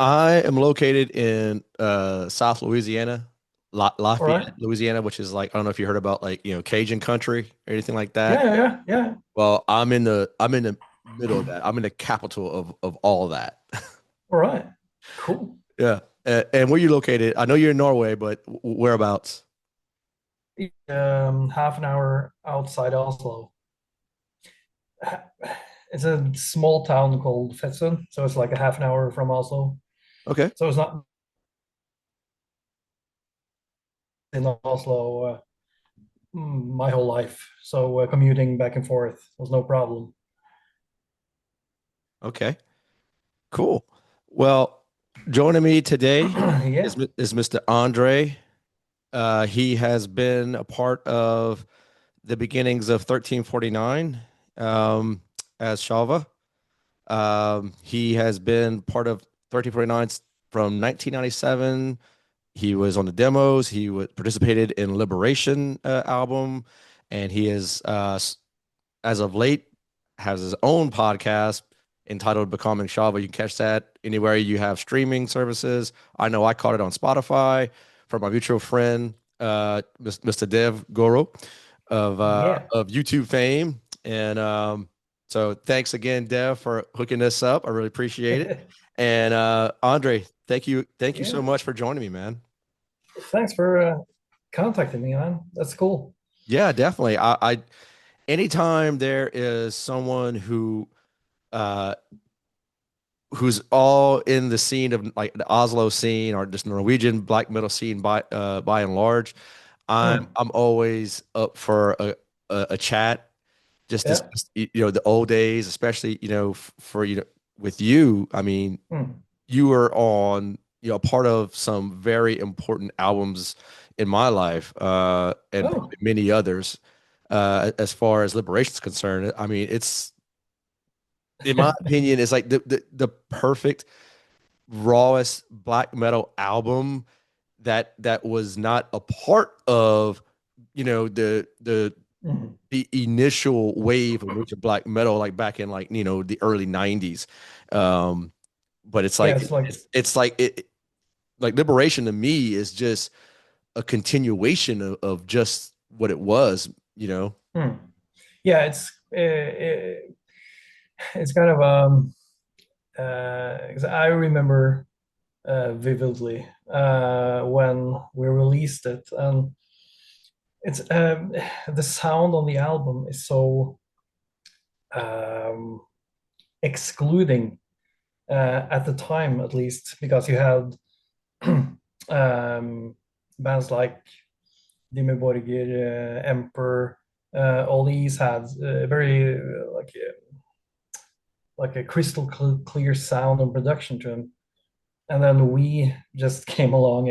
I am located in South Louisiana, All right. Lafayette, Louisiana, which is like I don't know if you heard about like Cajun country or anything like Yeah, that. yeah, yeah, yeah. Well, I'm in the middle of that. I'm in the capital of all of that. All right. Cool. Yeah. And where you located? I know you're in Norway, but whereabouts? Half an hour outside Oslo. It's a small town called Fetsund, so it's like a half an hour from Oslo. Okay. So it's not in Oslo my whole life. So commuting back and forth was no problem. Okay. Cool. Well, joining me today Yeah. is Mr. Andre. He has been a part of the beginnings of 1349 um, as Tjalve. He has been part of 1349 from 1997. He was on the demos. Participated in Liberation album, and he is, as of late, has his own podcast entitled Becoming Tjalve. You can catch that anywhere you have streaming services. I know I caught it on Spotify from my mutual friend, Mr. Dev Goro Yeah. of YouTube fame. And so thanks again, Dev, for hooking this up. I really appreciate it. And Andre, thank you so Yeah. much for joining me, man. Thanks for contacting me, man. That's cool. Yeah, definitely. Anytime there is someone uh who's all in the scene of like the Oslo scene or just Norwegian black metal scene by and large, Hmm. I'm always up for a chat. Just Yeah. discuss, the old days, especially for with you. I mean, Hmm. you were on part of some very important albums in my life, and Oh. probably many others. As far as Liberation is concerned, I mean, it's in my opinion, it's like the perfect rawest black metal album that was not a part of the Hmm. the initial wave of Norwegian black metal like back in like the early 90s. But it's Yeah, like it's like it's like like Liberation to me is just a continuation of just what it was. hmm. Yeah, it's kind of 'cause I remember vividly when we released it, and it's the sound on the album is so um, excluding at the time, at least, because you had bands like Dimmu Borgir, Emperor, all these had very like a crystal clear sound and production to them. And then we just came along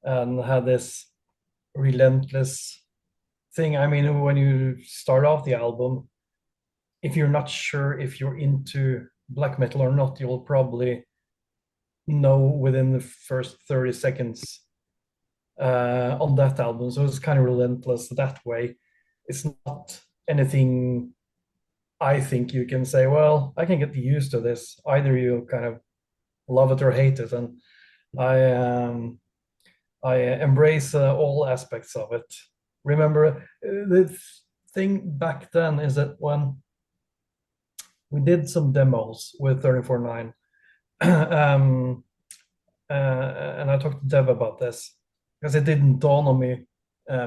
and had this relentless thing. I mean, when you start off the album, if you're not sure if you're into black metal or not, you'll probably know within the first 30 seconds on that album. So it's kind of relentless that way. It's not anything I think you can say, well, I can get used to this. Either you kind of love it or hate it. And I I embrace all aspects of it. Remember, the thing back then is that when we did some demos with 349, um, and I talked to Dev about this because it didn't dawn on me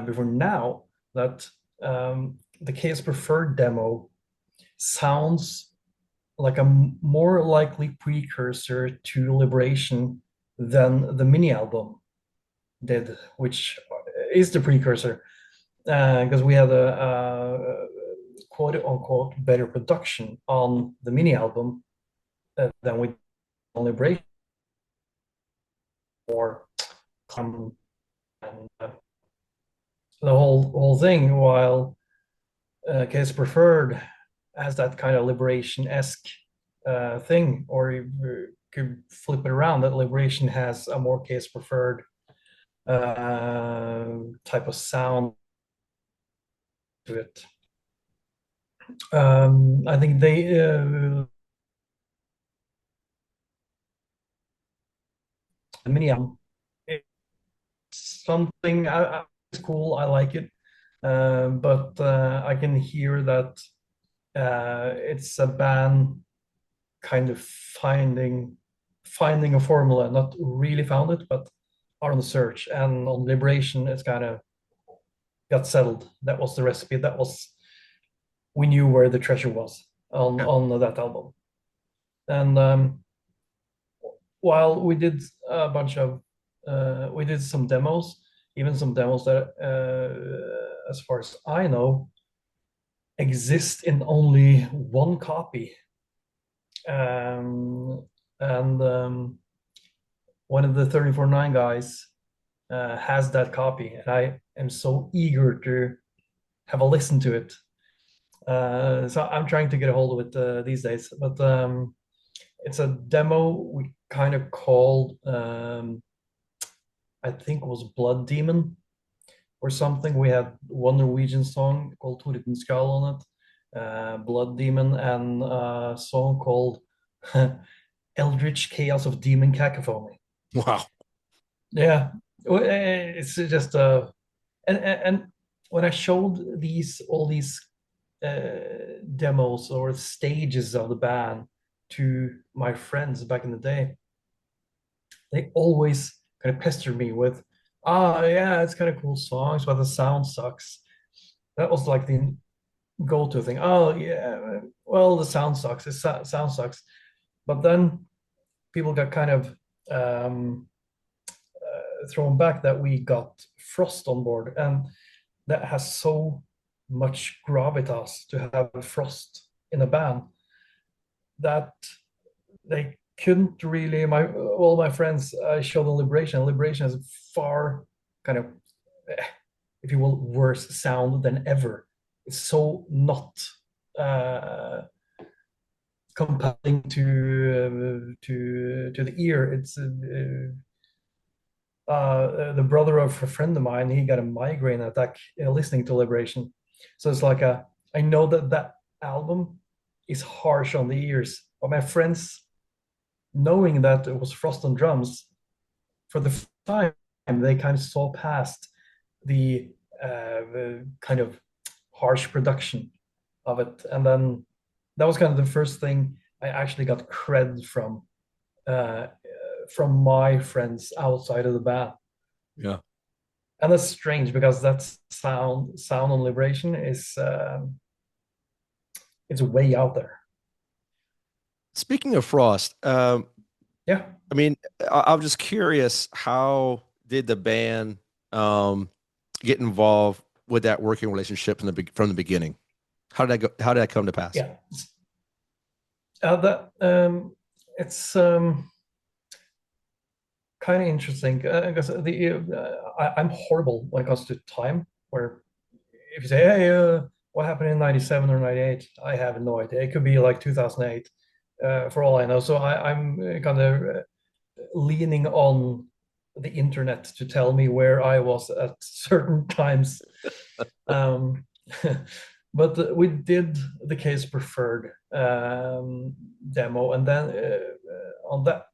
before now that the case preferred demo sounds like a more likely precursor to Liberation than the mini album did, which is the precursor, because we had a quote unquote better production on the mini album than we on Liberation or and the whole thing. While Case Preferred has that kind of Liberation-esque thing, or you could flip it around that Liberation has a more Case Preferred type of sound to it. I think they the mini album. It's something it's cool. I like it, but I can hear that it's a band kind of finding a formula, not really found it, but are on the search. And on Liberation, it's kind of got settled. That was the recipe. That was we knew where the treasure was Yeah. on that album. And while we did a bunch of we did some demos, even some demos that, as far as I know, exist in only one copy. And one of the 34.9 guys has that copy, and I am so eager to have a listen to it. So I'm trying to get a hold of it these days. But it's a demo we kind of called, I think it was Blood Demon or something. We had one Norwegian song called Tordenskal on it, Blood Demon, and a song called Eldritch Chaos of Demon Cacophony. Wow. Yeah, it's just and when I showed these all these demos or stages of the band to my friends back in the day, they always kind of pester me with, yeah, it's kind of cool songs, but the sound sucks. That was like the go-to thing. Oh yeah, well the sound sucks. Sound sucks. But then people got kind of thrown back that we got Frost on board, and that has so much gravitas to have Frost in a band that they couldn't really. My all my friends I showed them Liberation. Liberation has far kind of, if you will, worse sound than ever. It's so not uh, compelling to the ear. It's the brother of a friend of mine. He got a migraine attack listening to Liberation. So it's like I know that that album is harsh on the ears, but my friends, knowing that it was Frost on drums, for the first time they kind of saw past the kind of harsh production of it, and then that was kind of the first thing I actually got cred uh, from my friends outside of the band. Yeah. And that's strange because that sound on Liberation is it's way out there. Speaking of Frost, Yeah, I mean, I'm just curious, how did the band um, get involved with that working relationship from the beginning? How did that go? How did that come to pass? yeah. That it's kind of interesting because I'm horrible when it comes to time. Where if you say, "Hey, what happened in '97 or '98?" I have no idea. It could be like 2008, for all I know. So I'm kind of leaning on the internet to tell me where I was at certain times. Um, but we did the Case Preferred demo, and then on that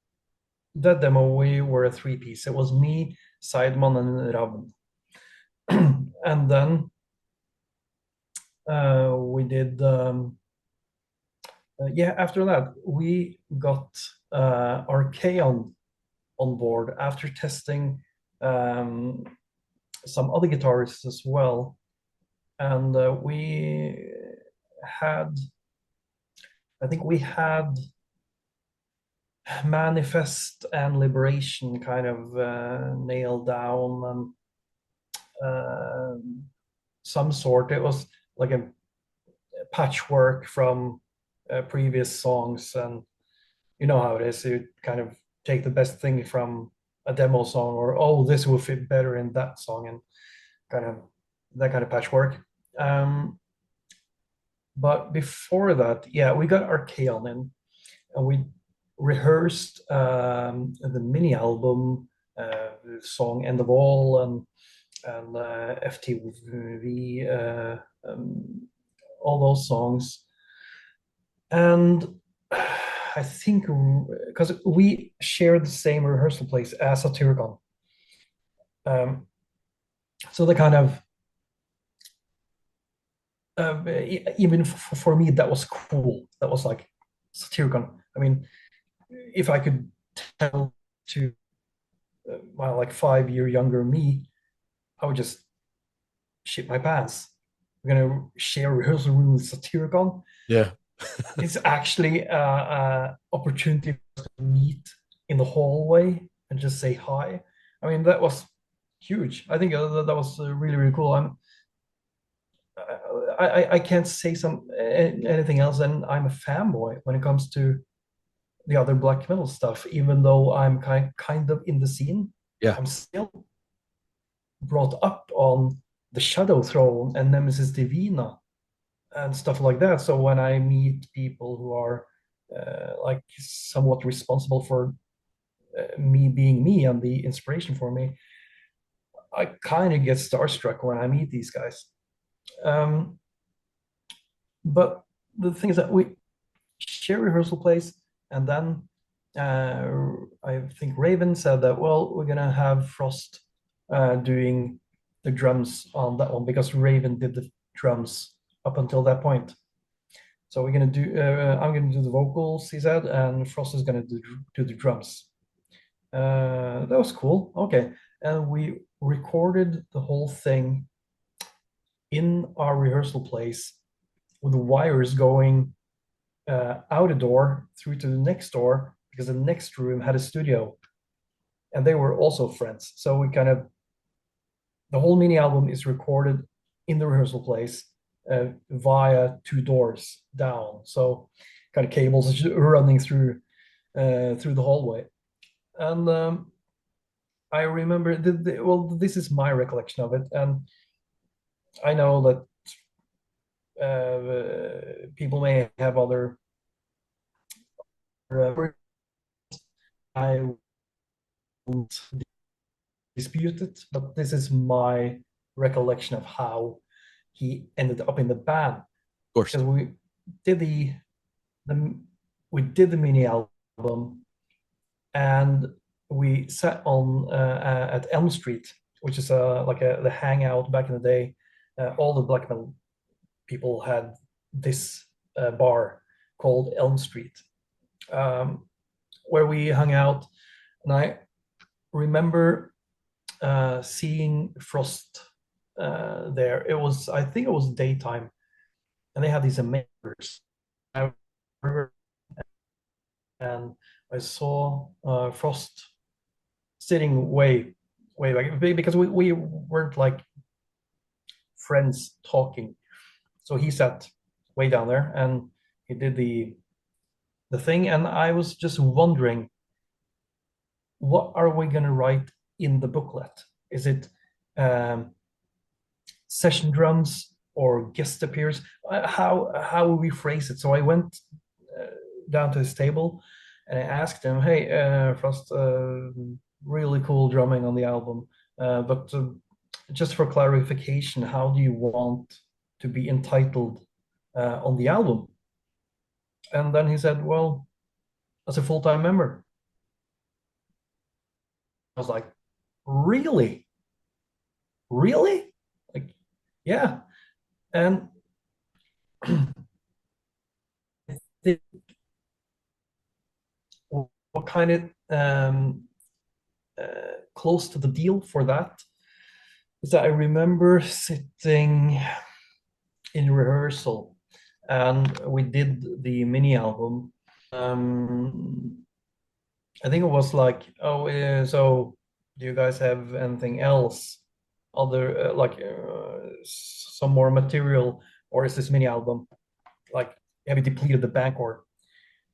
demo we were a three-piece. It was me, Sideman, and Ravn. And then we did yeah, after that we got Archaeon on board after testing um, some other guitarists as well. And we had, I think we had Manifest and Liberation kind of nailed down, and some sort. It was like a patchwork from previous songs, and you know how it is. You kind of take the best thing from a demo song, or oh, this will fit better in that song, and kind of that kind of patchwork. Um, but before that, yeah, we got Archaeon in, and we rehearsed the mini album, song "End of All," and FTV, all those songs, and I think because we share the same rehearsal place as Satyricon. So the kind of even for me that was cool. That was like Satyricon. I mean, if I could tell to my like 5 year younger me, I would just shit my pants. We're gonna share rehearsal room with Satyricon. Yeah. It's actually a opportunity to meet in the hallway and just say hi. I mean, that was huge. I think that was really, really cool. I can't say anything else than I'm a fanboy when it comes to the other black metal stuff. Even though I'm kind of in the scene, Yeah. I'm still brought up on the Shadow Throne and Nemesis Divina and stuff like that. So when I meet people who are like somewhat responsible for me being me and the inspiration for me, I kind of get starstruck when I meet these guys. Um, but the thing is that we share rehearsal place, and then I think Raven said that, well, we're gonna have Frost doing the drums on that one because Raven did the drums up until that point. So we're gonna do. I'm gonna do the vocals, he said, and Frost is gonna do the drums. That was cool. Okay, and we recorded the whole thing in our rehearsal place with the wires going out a door through to the next door because the next room had a studio, and they were also friends. So we kind of the whole mini album is recorded in the rehearsal place via 2 doors down. So kind of cables running through the hallway. And I remember, well, this is my recollection of it. And I know that people may have other. I won't dispute it, but this is my recollection of how he ended up in the band. Of course. Because did the we did the mini album, and we sat on at Elm Street, which is like the hangout back in the day. All the black metal people had this bar called Elm Street, where we hung out. And I remember seeing Frost there. I think it was daytime, and they had these amazers. And I saw Frost sitting way back because we weren't like friends talking. So he sat way down there and he did the thing, and I was just wondering, what are we going to write in the booklet? Is it session drums or guest appears? How will we phrase it? So I went down to his table and I asked him, "Hey, Frost, really cool drumming on the album, but just for clarification, how do you want to be entitled on the album?" And then he said, "Well, as a full-time member." I was like, "Really? Really?" Like, yeah. And what kind of close to the deal for that is that I remember sitting in rehearsal and we did the mini album. I think it was like, oh, so do you guys have anything else, other some more material, or is this mini album like, have you depleted the bank, or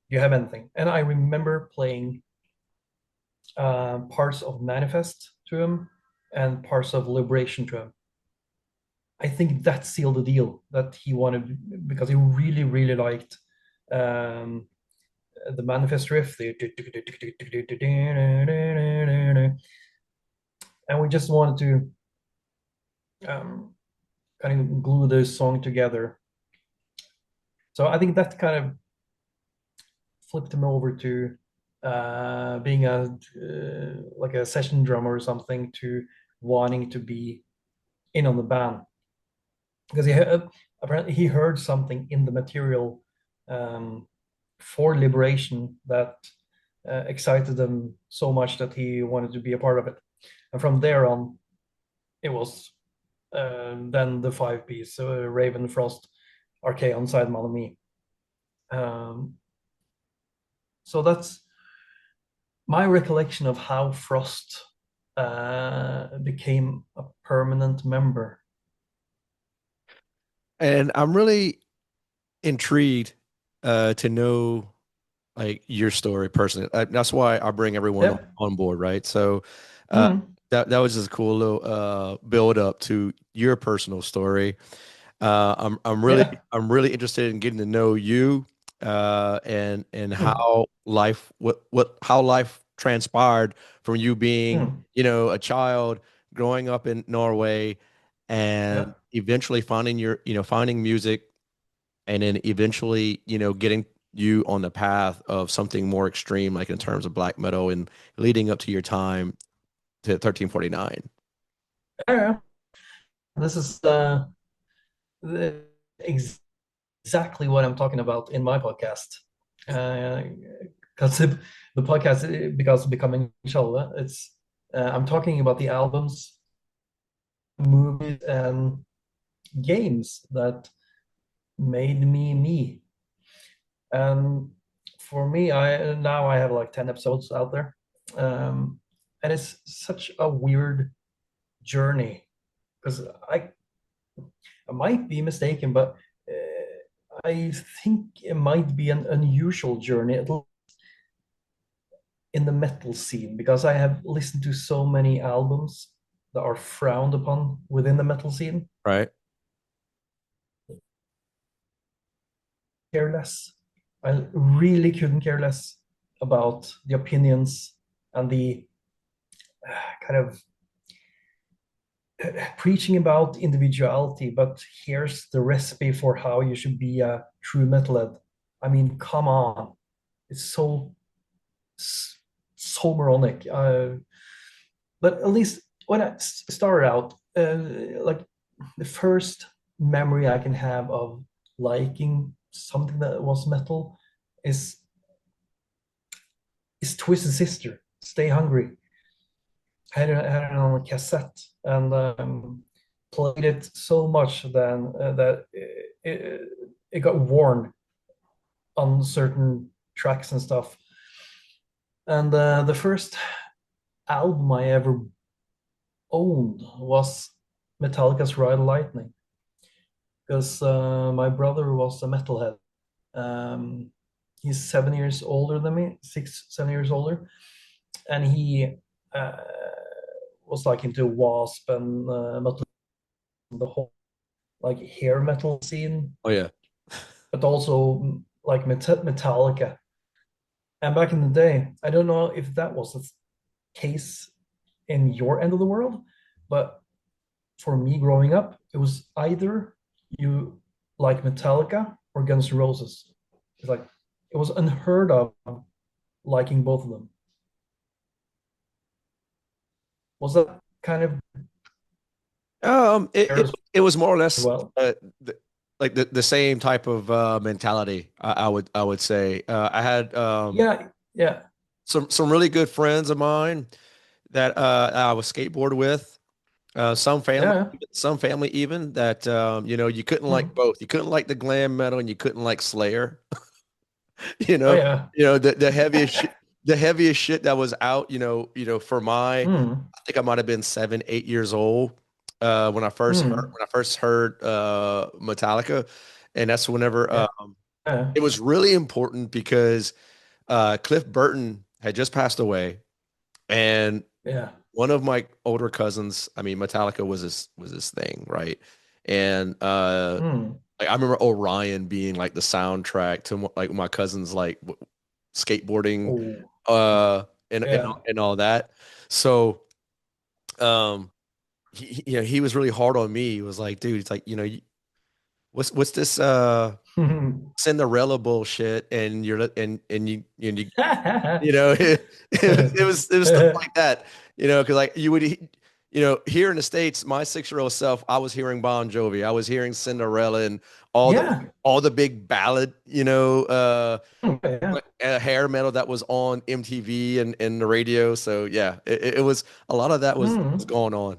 do you have anything? And I remember playing parts of Manifest to him and parts of Liberation to him. I think that sealed the deal that he wanted, because he really, really liked the Manifest riff, and we just wanted to kind of glue this song together. So I think that kind of flipped him over to being a like a session drummer or something to wanting to be in on the band because apparently he heard something in the material um, for Liberation that excited him so much that he wanted to be a part of it. And from there on, it was then the five piece Raven, Frost, Archaon, Side Me. Um, so that's my recollection of how Frost became a permanent member. And I'm really intrigued to know like your story personally. That's why I bring everyone Yep. on board, right? So uh, Mm. that was just a cool little build up to your personal story. Yeah. I'm really interested in getting to know you and Mm. how life what how life transpired from you being, Mm. you know, a child growing up in Norway and Yeah. eventually finding your, you know, finding music and then eventually, you know, getting you on the path of something more extreme, like in terms of black metal and leading up to your time to 1349. Yeah. This is the, exactly what I'm talking about in my podcast. Because the podcast, because Becoming Tjalve, it's I'm talking about the albums, movies, and games that made me me. And for me, I now I have like 10 episodes out there. And it's such a weird journey because I might be mistaken, but I think it might be an unusual journey, at least in the metal scene, because I have listened to so many albums that are frowned upon within the metal scene. Right. Care less. I really couldn't care less about the opinions and the kind of preaching about individuality, but here's the recipe for how you should be a true metalhead. I mean, come on. It's so moronic. But at least when I started out, like the first memory I can have of liking something that was metal is Twisted Sister, Stay Hungry. Had it on a cassette and played it so much then that it got worn on certain tracks and stuff. And the first album I ever owned was Metallica's Ride Lightning because my brother was a metalhead. Um, he's 7 years older than me, 6, 7 years older, and he uh, was like into Wasp and metal, the whole like hair metal scene, Oh yeah. but also like Metallica. And back in the day, I don't know if that was the case in your end of the world, but for me growing up, it was either you like Metallica or Guns N' Roses. It's like it was unheard of liking both of them. Was that kind of It, there it as it was more or less well? like the same type of mentality. I would say I had Yeah, yeah, some really good friends of mine that I was skateboard with. yeah. Some family even that you know you couldn't like Hmm. both. You couldn't like the glam metal and you couldn't like Slayer. Oh yeah. You know the heaviest shit that was out. For my Hmm. I think I might have been 7, 8 years old Hmm. when I first heard Metallica, and that's whenever Yeah. Yeah. it was really important because Cliff Burton had just passed away, and Yeah. one of my older cousins, I mean, Metallica was his thing, right? And Hmm. like I remember Orion being like the soundtrack to like my cousins like skateboarding, Oh, uh, yeah. and all that. So um, you know, he was really hard on me. He was like, dude, it's like, you know, what's this? Cinderella bullshit, and you know, it was stuff like that, because like here in the States, my 6-year-old self, I was hearing Bon Jovi, I was hearing Cinderella, and Yeah. all the big ballad, Yeah. hair metal that was on MTV and the radio. So yeah, it was a lot of that was Mm. going on.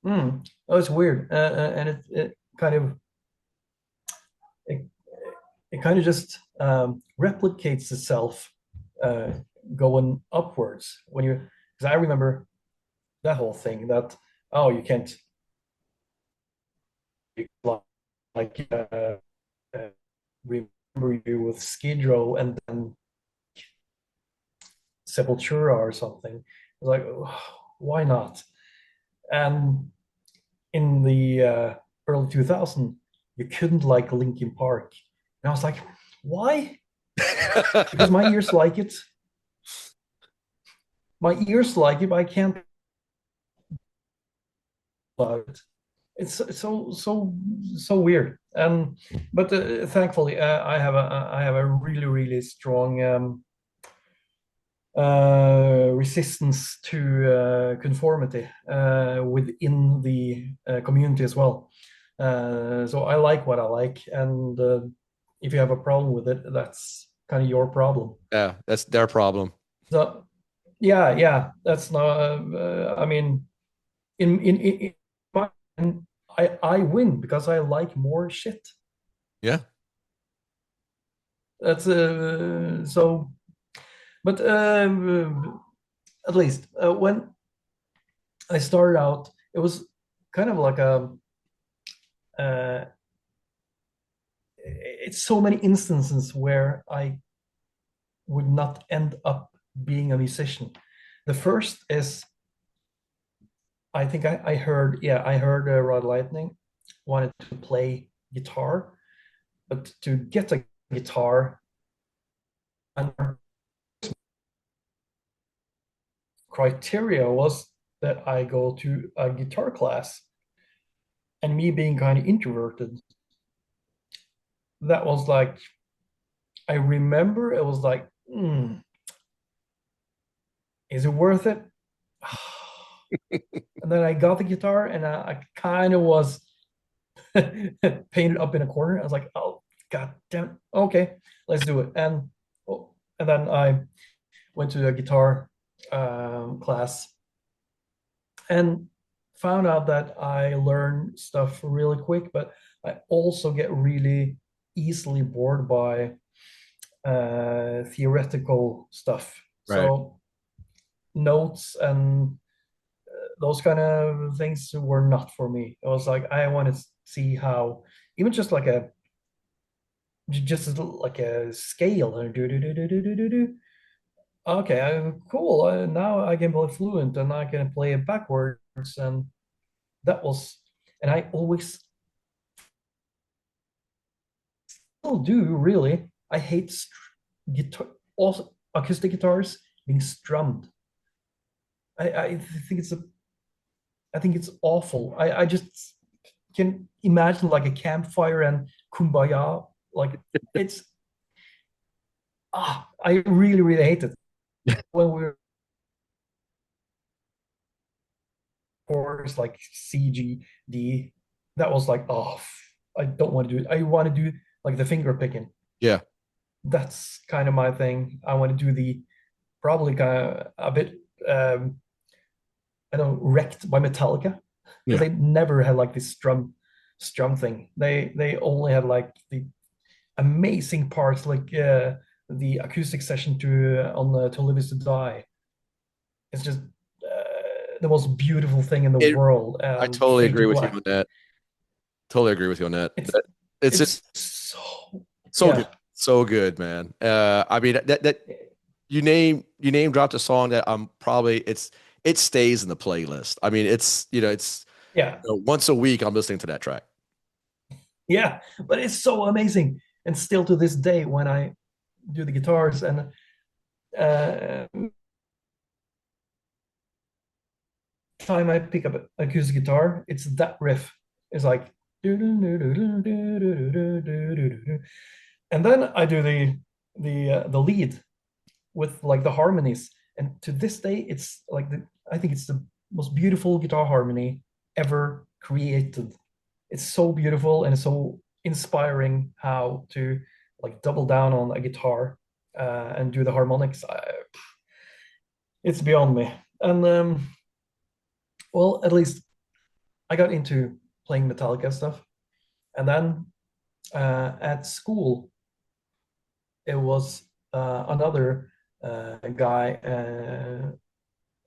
Mm. Oh, it's weird, and it kind of it, it kind of just replicates itself uh, going upwards when you. Because I remember that whole thing that oh you can't like uh, remember you with Skid Row and then Sepultura or something. It's like oh, why not? And in the early 2000s, you couldn't like Linkin Park. And I was like, why? Because my ears like it. My ears like it, but I can't love it. It's so weird. But thankfully, I have a really really strong resistance to conformity within the community as well. So I like what I like, and if you have a problem with it, that's kind of your problem. Yeah, that's their problem. So yeah, yeah, that's not. I mean, in I win because I like more shit. Yeah. That's so. But at least when I started out, it was kind of like a. Uh, it's so many instances where I would not end up being a musician. The first is I think I heard I heard Rod Lightning wanted to play guitar, but to get a guitar, and criteria was that I go to a guitar class, and me being kind of introverted, that was like I remember it was like, is it worth it? And then I got the guitar, and I kind of was painted up in a corner. I was like, oh god damn it, okay, let's do it. And then I went to a guitar class and found out that I learn stuff really quick, but I also get really easily bored by theoretical stuff. Right. So notes and those kind of things were not for me. It was like I want to see how even just like a just like a scale and do do do do do do do do. Okay, cool. Now I can play fluent and I can play it backwards, and that was. And I always still do really. I hate guitar, also acoustic guitars being strummed. I think I think it's awful. I just can imagine like a campfire and kumbaya. Like it's I really really hate it when we were course like CGD. That was like I don't want to do it. I want to do like the finger picking. Yeah. That's kind of my thing. I want to do the probably kind of a bit I don't know, wrecked by Metallica because Yeah. they never had like this strum thing. They only had like the amazing parts like the acoustic session to on To Live Is to Die. It's just the most beautiful thing in the It, world. I And totally Fade to agree with you Black. on that. Totally agree with you on that. It's It's just it's so so good. yeah. So good, man. I mean that you name dropped a song that I'm probably it stays in the playlist. I mean, it's Yeah. once a week I'm listening to that track. Yeah. But it's so amazing. And still to this day, when I do the guitars and uh time I pick up an acoustic guitar, it's that riff. It's like, and then I do the lead with like the harmonies. And to this day, it's like I think it's the most beautiful guitar harmony ever created. It's so beautiful and it's so inspiring how to like double down on a guitar and do the harmonics. It's beyond me. And well, at least I got into playing Metallica stuff. And then at school, it was another guy.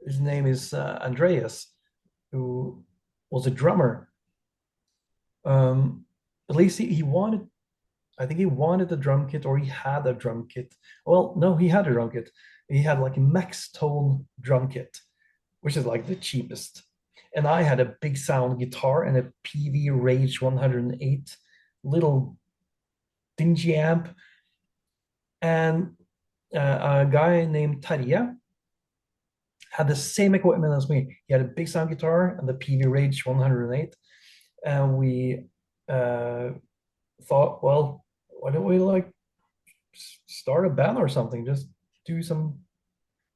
His name is Andreas, who was a drummer. At least he wanted, I think he wanted a drum kit or he had a drum kit. Well, no, he had a drum kit. He had like a max tone drum kit, which is like the cheapest. And I had a big sound guitar and a PV Rage 108 little dingy amp. And a guy named Tarja had the same equipment as me. He had a big sound guitar and the PV Rage 108. And we thought, well, why don't we like start a band or something? Just do some,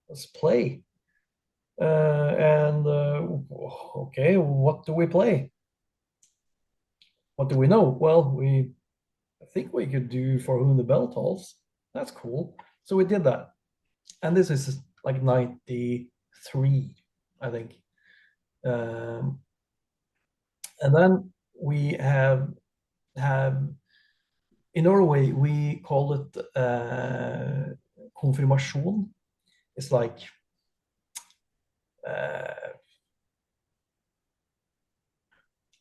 let's play. And okay, what do we play? What do we know? Well, I think we could do For Whom the Bell Tolls. That's cool. So we did that. And this is like 93, I think. Um, and then we have in Norway we call it konfirmasjon. It's like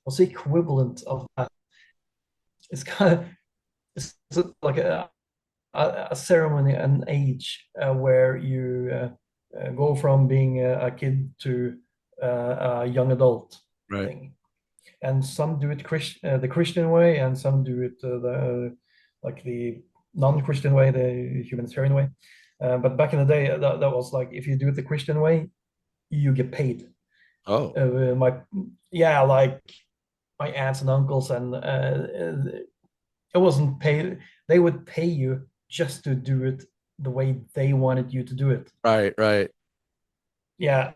what's the equivalent of that? It's kind of it's like a ceremony, an age where you go from being a kid to a young adult Right. thing. And some do it the Christian way, and some do it like the non-Christian way, the humanitarian way. But back in the day, that was like if you do it the Christian way, you get paid. Oh, My yeah, like my aunts and uncles, and it wasn't paid. They would pay you just to do it the way they wanted you to do it. right, right. Yeah.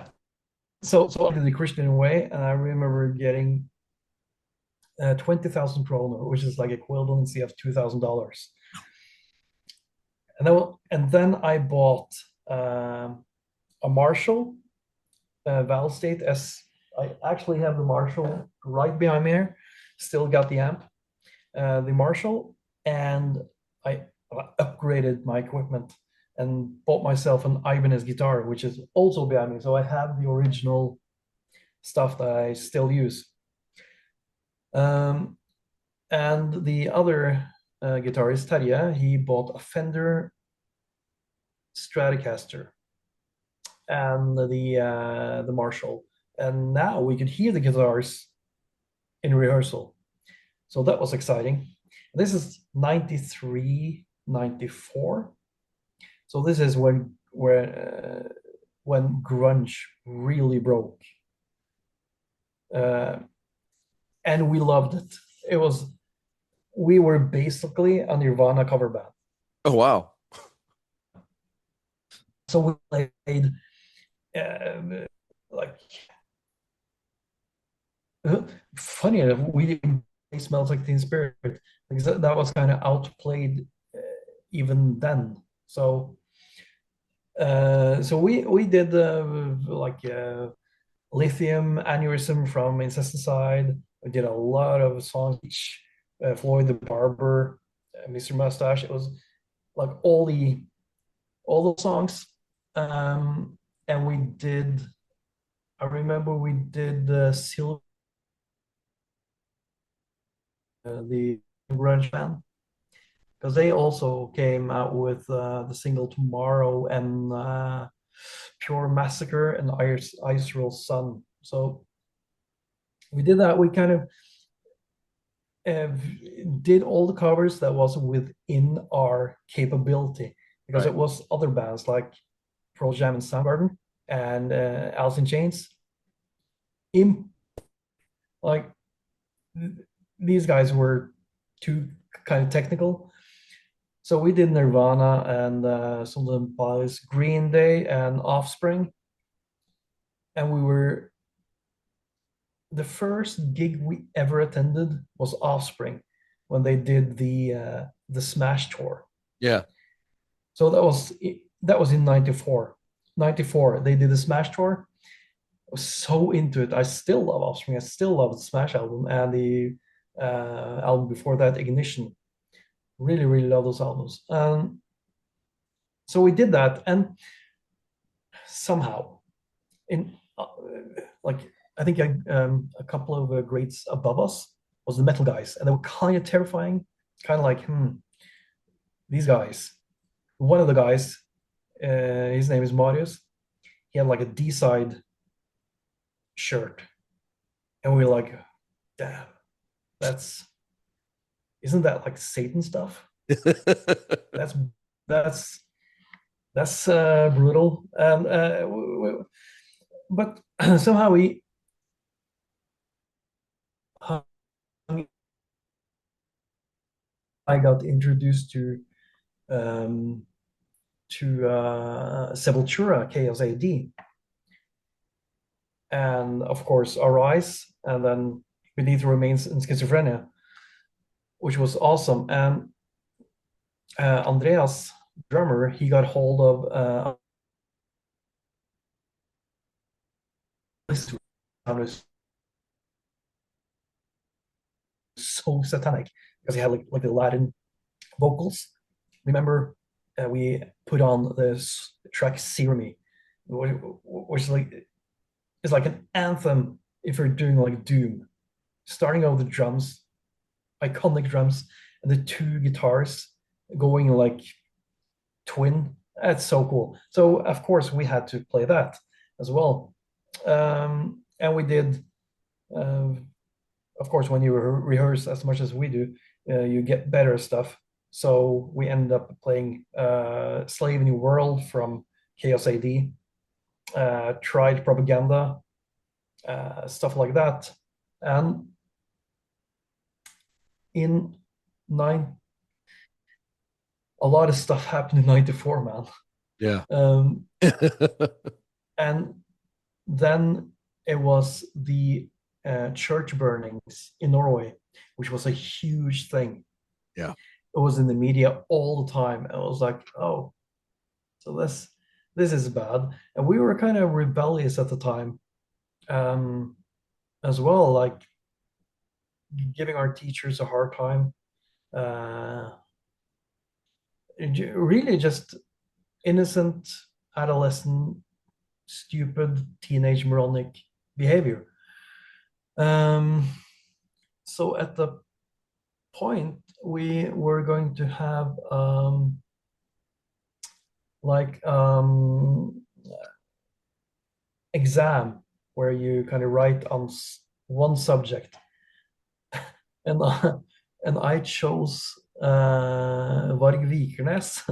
So I did the Christian way, and I remember getting 20,000 kroner, which is like equivalency of $2,000. And then I bought a Marshall Val State S. I actually have the Marshall right behind me here. Still got the amp, the Marshall, and I upgraded my equipment and bought myself an Ibanez guitar, which is also behind me. So I have the original stuff that I still use. Um, and the other guitarist, Terje, he bought a Fender Stratocaster and the Marshall. And now we could hear the guitars in rehearsal. So that was exciting. This is 93, 94. So this is when grunge really broke. Uh, and we loved it. We were basically a Nirvana cover band. Oh, wow. So we played like funny enough, we didn't play Smells Like Teen Spirit because that was kind of outplayed even then. So we did like Lithium Aneurysm from Incesticide. We did a lot of songs, Floyd the Barber, Mr. Mustache. It was like all the songs. And we did. I remember we did the grunge band, because they also came out with the single Tomorrow and Pure Massacre and Ice Roll Sun. So we did that. We kind of uh, did all the covers that was within our capability, because Right. it was other bands like Pearl Jam and Soundgarden and Alice in Chains. In like these guys were too kind of technical. So we did Nirvana and some of the boys, Green Day and Offspring, and we were the first gig we ever attended was Offspring when they did the Smash tour. Yeah. So that was in 94. 94, they did the Smash tour. I was so into it. I still love Offspring. I still love the Smash album and the album before that, Ignition. Really, really love those albums. So we did that, and somehow, in like I think a couple of grades above us was the metal guys, and they were kind of terrifying. Kind of like, these guys. One of the guys, his name is Marius. He had like a D side shirt, and we were like, damn, that's isn't that like Satan stuff? That's that's that's brutal. And but somehow I got introduced um, to Sepultura, Chaos AD, and of course Arise, and then Beneath Remains in Schizophrenia, which was awesome. And Andreas, drummer, he got hold of was so satanic because he had like the Latin vocals. Remember, we put on this track "Sear Me," which is like an anthem if you're doing like Doom. Starting out with the drums, iconic drums, and the two guitars going like twin. That's so cool. So of course we had to play that as well, and we did. Uh, of course, when you rehearse as much as we do, you get better stuff. So we ended up playing Slave New World from Chaos AD, Tried Propaganda, stuff like that. And in nine, a lot of stuff happened in 94, man. Yeah. And then it was the church burnings in Norway, which was a huge thing. Yeah. It was in the media all the time. And I was like, oh, so this is bad. And we were kind of rebellious at the time, as well, like giving our teachers a hard time. Uh, really just innocent, adolescent, stupid, teenage moronic behavior. So at the point we were going to have like exam where you kind of write on one subject, and and I chose Varg Vikernes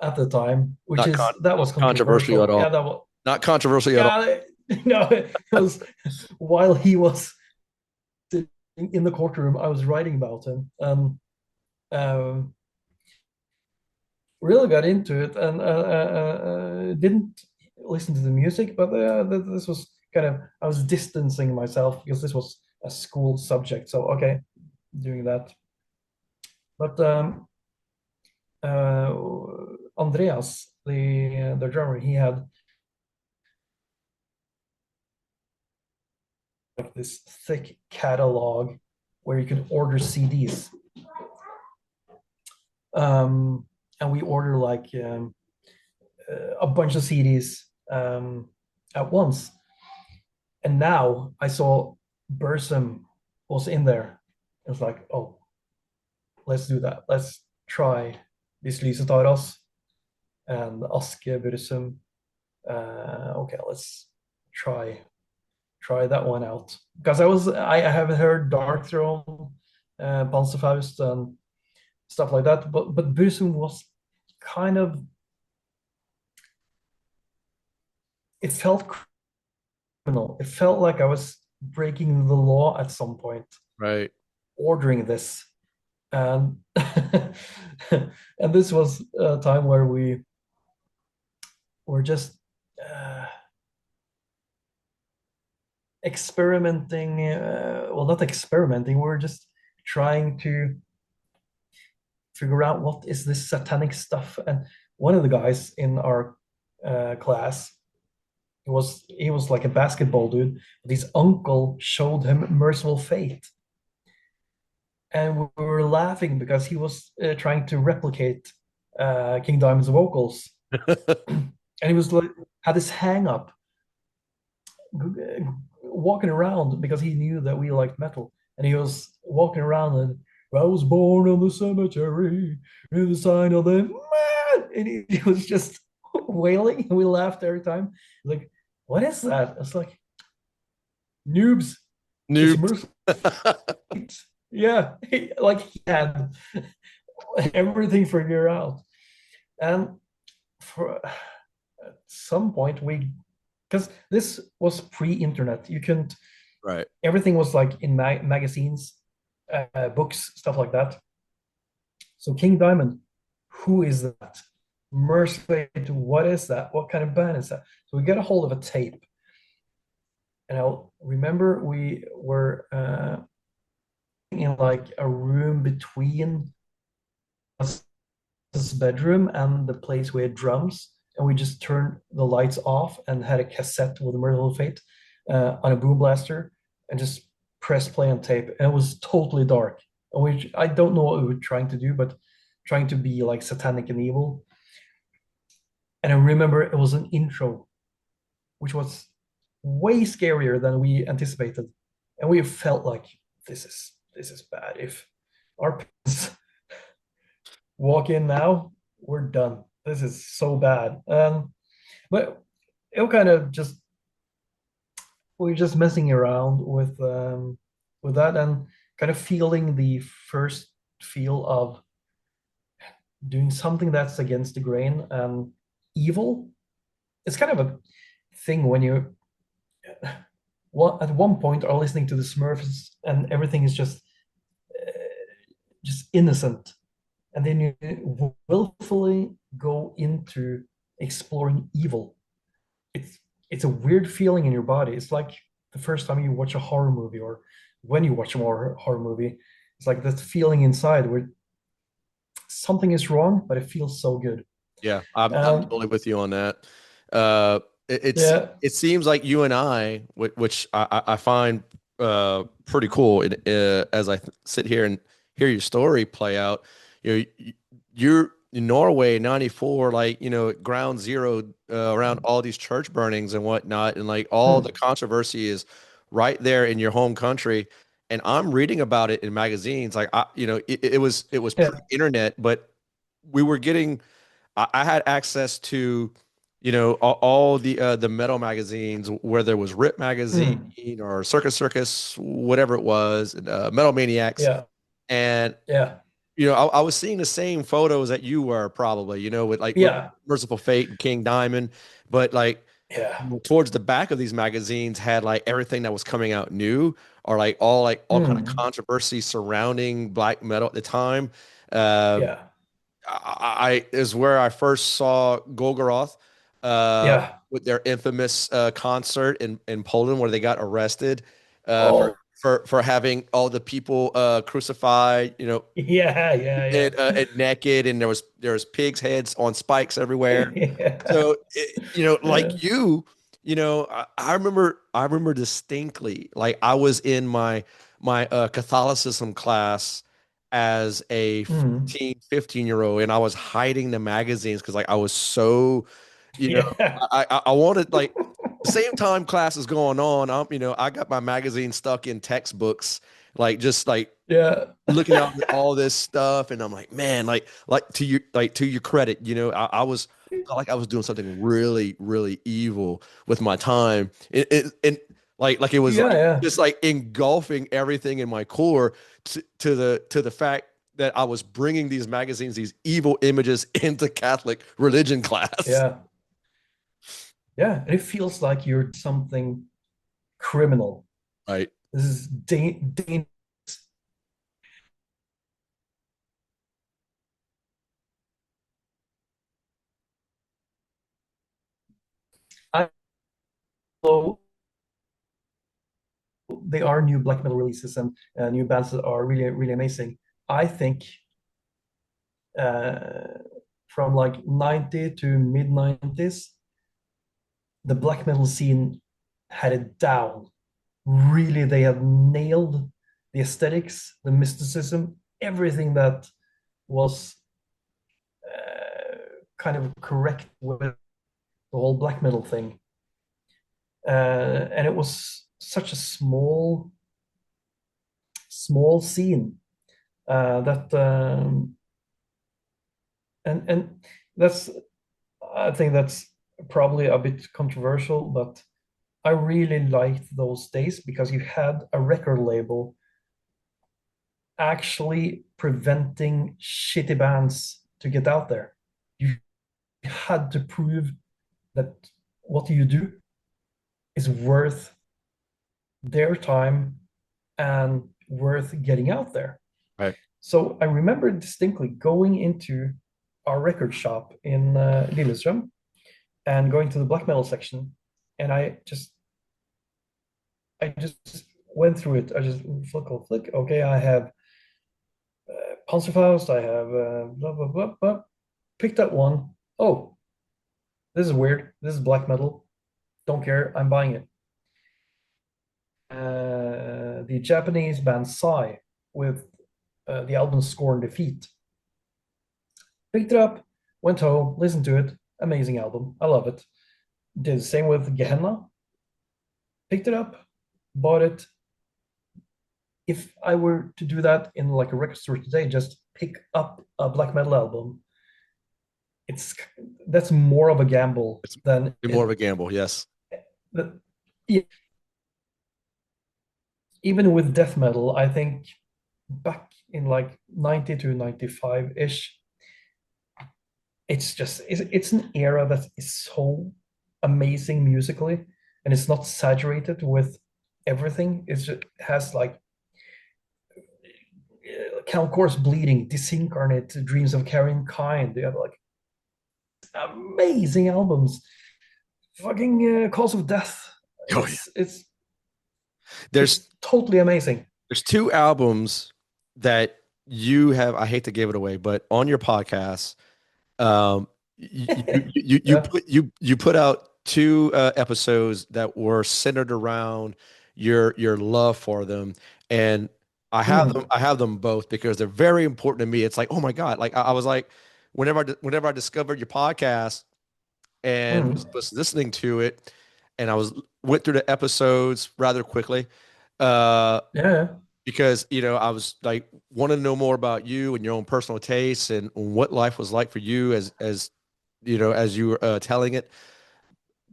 at the time, which Not is con- that not was controversial at controversial. all. Yeah, that was Not controversial at all. yeah. No, it was while he was sitting in the courtroom, I was writing about him. Um, really got into it and didn't listen to the music, but this was kind of I was distancing myself because this was a school subject. So okay, doing that. But uh, Andreas, the drummer, he had like this thick catalog where you could order CDs. And we order like a bunch of CDs at once. And now I saw Bursum was in there. It was like, oh, let's do that. Let's try this Lyset tar oss and Aske Bursum. Okay, let's try that one out because I haven't heard Dark Throne, Panzerfaust, and stuff like that. But Bursum was kind of it felt criminal. It felt like I was breaking the law at some point, Right. ordering this. And and this was a time where we were just uh, experimenting. Well, not experimenting. We were just trying to figure out what is this satanic stuff. And one of the guys in our class, he was like a basketball dude, but his uncle showed him Merciful Fate. And we were laughing because he was trying to replicate King Diamond's vocals. And he was like, had this hang up walking around because he knew that we liked metal. And he was walking around and I was born on the cemetery in the sign of the man. And he was just wailing. And we laughed every time. Like, what is that? It's like, noobs. It's Nope. Mercy. Yeah. Like he had everything figured out. And for at some point, because this was pre-internet, you couldn't, Right. everything was like in magazines, books, stuff like that. So King Diamond, who is that? Mercy, what is that? What kind of band is that? So we get a hold of a tape. And I'll remember we were in like a room between this bedroom and the place we had drums. And we just turned the lights off and had a cassette with Merciful Fate on a boom blaster and just pressed play on tape. And it was totally dark. And I don't know what we were trying to do, but trying to be like satanic and evil. And I remember it was an intro, which was way scarier than we anticipated. And we felt like this is bad. If our parents walk in now, we're done. This is so bad. But it kind of just we're just messing around with that and kind of feeling the first feel of doing something that's against the grain and evil. It's kind of a thing when you at one point are listening to the Smurfs and everything is just innocent, and then you willfully go into exploring evil. It's a weird feeling in your body. It's like the first time you watch a horror movie, or when you watch a horror movie. It's like that feeling inside where something is wrong, but it feels so good. Yeah, I'm Um, totally with you on that. Uh, yeah. it seems like you and I, which I find pretty cool. As I sit here and hear your story play out, you're in Norway '94, like ground zero around all these church burnings and whatnot, and like all the Hmm. controversy is right there in your home country. And I'm reading about it in magazines. Like it was Yeah. pre-internet, but we were getting I had access to, all the metal magazines, where there was Rip magazine Hmm. or Circus, whatever it was, and, Metal Maniacs, Yeah. and Yeah. I was seeing the same photos that you were probably, with like with Yeah. Merciful Fate and King Diamond, but like Yeah. towards the back of these magazines had like everything that was coming out new, or like all kind of Hmm. controversy surrounding black metal at the time. Um, Yeah. I is where I first saw Golgoroth Yeah. with their infamous concert in Poland, where they got arrested Oh, for having all the people crucified, yeah. Yeah. and naked, and there was pigs' heads on spikes everywhere. Yeah. So Yeah. like I remember distinctly, like I was in my Catholicism class as a Hmm. 14, 15-year-old, and I was hiding the magazines because like I was so, you know, Yeah. I wanted, like, the same time class is going on, I got my magazine stuck in textbooks, like just like Yeah. looking at all this stuff, and I'm like, man, like to your credit, felt like I was doing something really, really evil with my time. And like it was Yeah. like Yeah. just like engulfing everything in my core, to the fact that I was bringing these magazines, these evil images, into Catholic religion class. Yeah. Yeah. It feels like you're something criminal. Right. This is dangerous. I know they are new black metal releases and new bands that are really, really amazing. I think uh, from like 90 to mid 90s, the black metal scene had it down. Really, they had nailed the aesthetics, the mysticism, everything that was kind of correct with the whole black metal thing. And it was such a small scene that and that's I think that's probably a bit controversial, but I really liked those days because you had a record label actually preventing shitty bands to get out there. You had to prove that what you do is worth their time and worth getting out there. Right. So I remember distinctly going into our record shop in Lillestrøm and going to the black metal section, and I just went through it. I just flick. Okay, I have Panzerfaust. I have blah blah blah blah. Picked up one. Oh, this is weird. This is black metal. Don't care. I'm buying it. The Japanese band Psy with the album Scorn Defeat. Picked it up, went home, listened to it. Amazing album. I love it. Did the same with Gehenna. Picked it up, bought it. If I were to do that in like a record store today, just pick up a black metal album, it's that's more of a gamble It's than more of it. a gamble. Yes. Even with death metal, I think back in like 90 to 95 ish, it's an era that is so amazing musically, and it's not saturated with everything. It has like Count Course Bleeding, Disincarnate, Dreams of Carrying Kind. They have like amazing albums. Fucking Cause of Death. Oh yeah. It's There's it's totally amazing. there's two albums that you have. I hate to give it away, but on your podcast, um, Yeah. you put out two episodes that were centered around your love for them, and Mm, I have them both because they're very important to me. It's like, oh my God, like I was like, whenever I discovered your podcast and mm. was listening to it, and I was went through the episodes rather quickly. Uh, Yeah. because I was like wanting to know more about you and your own personal tastes and what life was like for you as as you were telling it.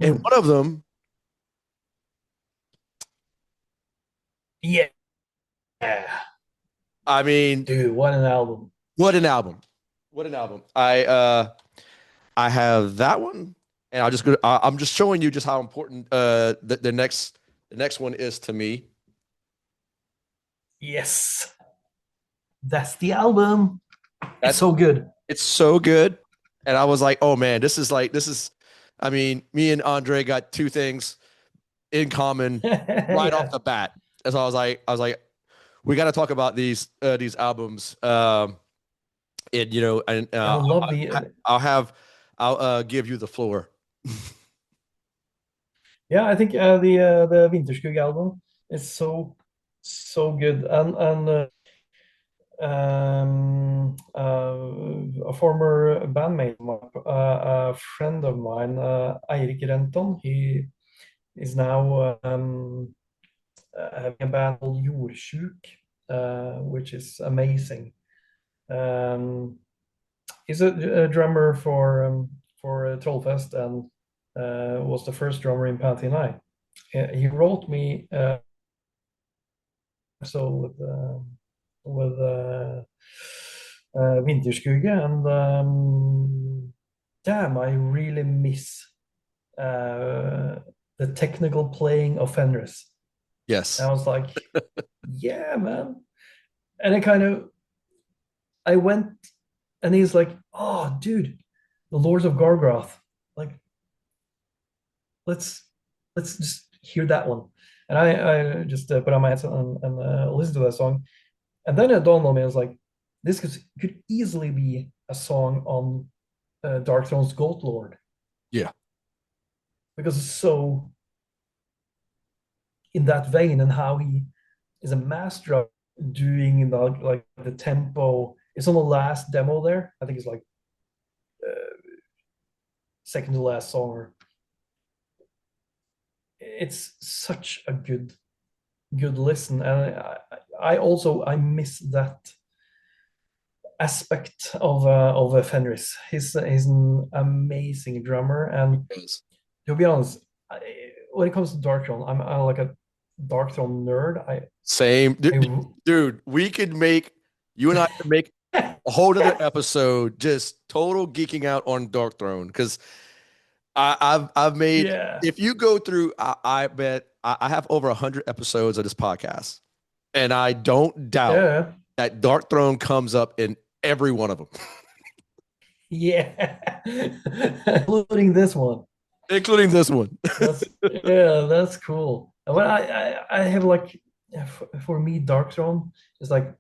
And Mm. one of them, Yeah. I mean, Dude, what an album. what an album! What an album! I have that one, and I'm just showing you just how important the next one is to me. Yes. That's the album. It's That's so good. it's so good, and I was like, oh man, this is. I mean, me and Andre got two things in common right off Yeah. the bat. And so I was like, we got to talk about these albums. And and I love the I'll have I'll give you the floor. yeah, I think the Vinterskug album is so good. And a former bandmate, a friend of mine, Eirik Renton, he is now having a band called Jordsjuk, which is amazing. Um, he's a drummer for Trollfest and was the first drummer in Pantheon I. He wrote me so with Vinterskugge, and damn, I really miss the technical playing of Fenris. Yes. And I was like, yeah, man. And I went, and he's like, oh, dude, the Lords of Gargoth. Like, let's just hear that one. And I just put on my headset and listen to that song. And then it dawned on me, I was like, this could easily be a song on Dark Throne's Goat Lord, Yeah. because it's so in that vein, and how he is a master of doing the tempo. It's on the last demo there. I think it's like second to last song. Or it's such a good listen, and I also I miss that aspect of Fenris. He's an amazing drummer, and Yes. to be honest, when it comes to Darkthrone, I'm like a Darkthrone nerd. Same, I dude. We could make you and I could make a whole other episode just total geeking out on Dark Throne because I've made yeah, if you go through I bet I have over 100 episodes of this podcast and I don't doubt yeah, that Dark Throne comes up in every one of them, yeah, including this one. including this one. That's cool. But I have like, for me, Darkthrone is like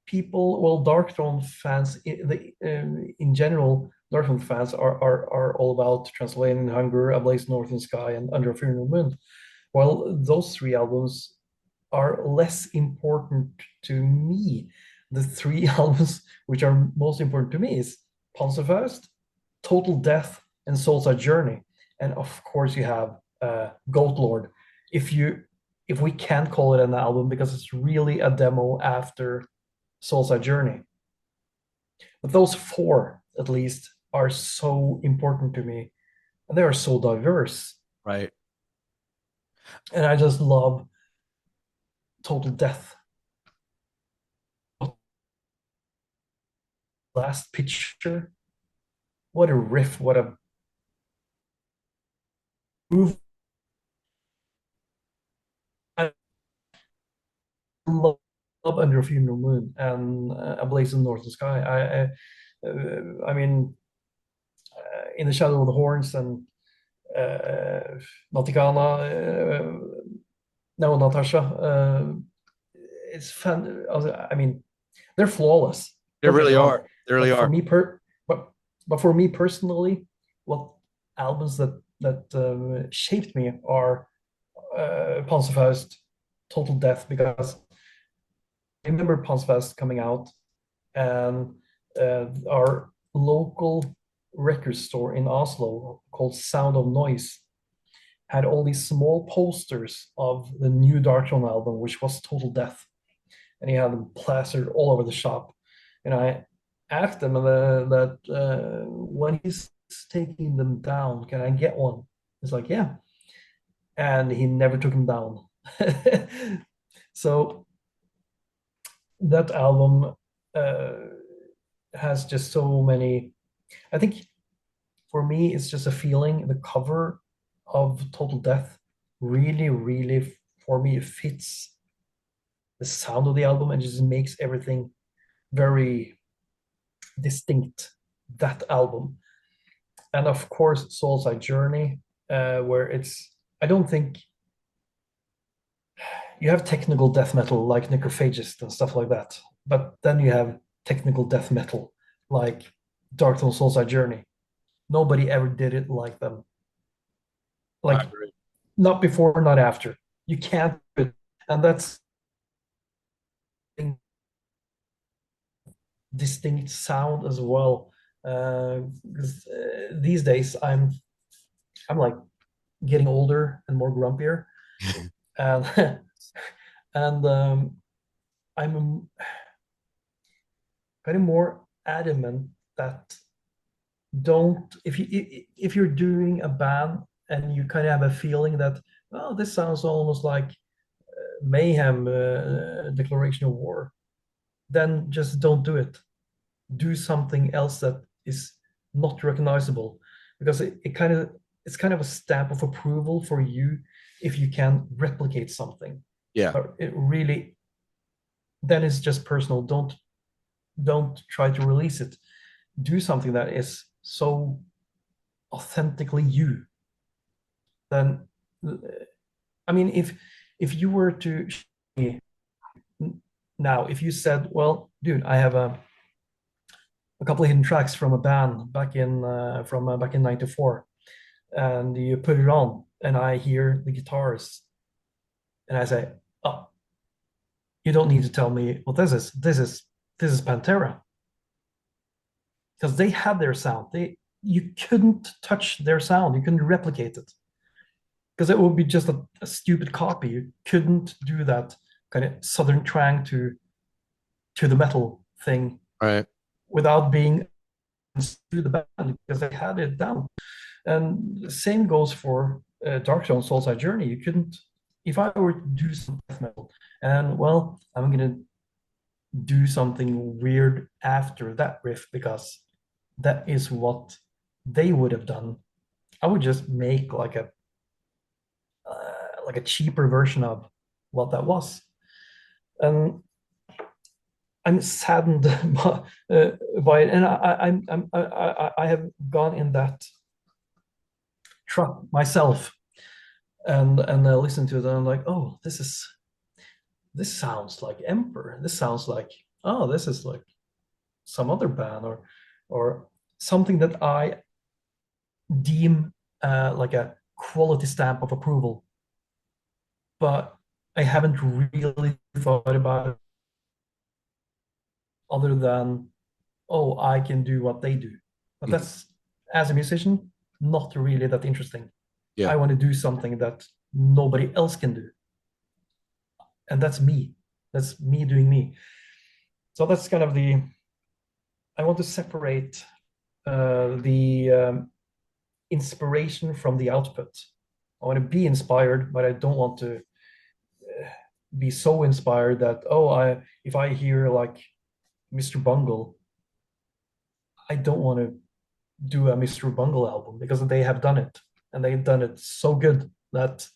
people. Well, Darkthrone fans in general, Darkthrone fans are all about Translating Hunger, Ablaze Northern Sky, and Under a Funeral Moon. While those three albums are less important to me, the three albums which are most important to me is Panzerfaust, Total Death, and Soul's Journey. And of course, you have Goat Lord. If we can't call it an album because it's really a demo after Soul's Journey, but those four at least are so important to me, and they are so diverse. Right. And I just love Total Death. Last Picture, what a riff, what a move. I love Under a Funeral Moon and A Blaze in Northern Sky. I mean, In the Shadow of the Horns and Nauticana, no, Natasha. It's fun. I mean, they're flawless. They Don't get me really wrong. are. They really But for are. me but for me personally, what albums that shaped me are Panzerfaust, Total Death, because I remember Panzerfaust coming out, and our local record store in Oslo called Sound of Noise had all these small posters of the new Darkthrone album, which was Total Death, and he had them plastered all over the shop. And I asked him when he's taking them down, can I get one? He's like, yeah, and he never took them down. So that album uh, has just so many. I think for me, it's just a feeling. The cover of Total Death really, really, for me, it fits the sound of the album and just makes everything very distinct. That album, and of course, Soulside Journey, where it's. I don't think you have technical death metal like Necrophagist and stuff like that, but then you have technical death metal like Darkthrone Soulside Journey. Nobody ever did it like them. I Like, agree. not before, not after. You can't do it. And that's distinct sound as well. These days I'm like getting older and more grumpier, and and I'm kind of more adamant that don't if you're doing a band and you kind of have a feeling that, oh, this sounds almost like Mayhem, Declaration of War, then just don't do it. Do something else that is not recognizable, because it's kind of a stamp of approval for you if you can replicate something. Yeah. But it really, then it's just personal. Don't try to release it. Do something that is so authentically you. Then, I mean, if you were to now, if you said, well, dude, I have a couple of hidden tracks from a band back in '94, and you put it on, and I hear the guitars, and I say, oh, you don't need to tell me what this is. This is Pantera, because they had their sound. You couldn't touch their sound. You couldn't replicate it because it would be just a stupid copy. You couldn't do that kind of southern twang to the metal thing Right. without being to the band because they had it down. And the same goes for Darkthrone Soulside Journey. You couldn't, if I were to do some death metal, and well, I'm gonna do something weird after that riff because that is what they would have done. I would just make like a cheaper version of what that was, and I'm saddened by it, and I have gone in that trap myself, and I listen to it, and I'm like, oh, this sounds like Emperor. This sounds like, oh, this is like some other band, or something that I deem like a quality stamp of approval, but I haven't really thought about it other than, oh, I can do what they do. But Mhm. that's, as a musician, not really that interesting. Yeah. I want to do something that nobody else can do. And that's me. That's me doing me. So that's kind of I want to separate the inspiration from the output. I want to be inspired, but I don't want to be so inspired that, oh, if I hear like Mr. Bungle, I don't want to do a Mr. Bungle album because they have done it, and they've done it so good that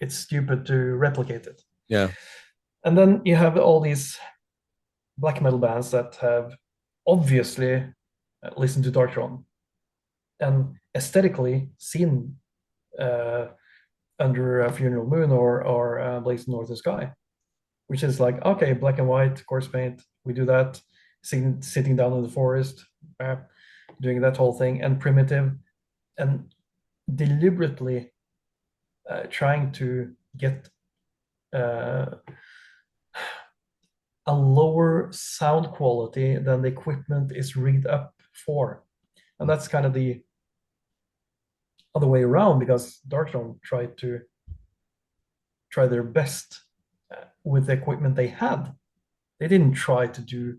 it's stupid to replicate it. Yeah. And then you have all these black metal bands that have obviously listened to Darkthrone and aesthetically seen uh, Under a Funeral Moon or Blaze in Northern Sky, which is like, okay, black and white, corpse paint, we do that, sitting down in the forest, uh, doing that whole thing, and primitive, and deliberately trying to get uh, a lower sound quality than the equipment is rigged up for. And that's kind of the other way around because Darkthrone tried to try their best with the equipment they had. They didn't try to do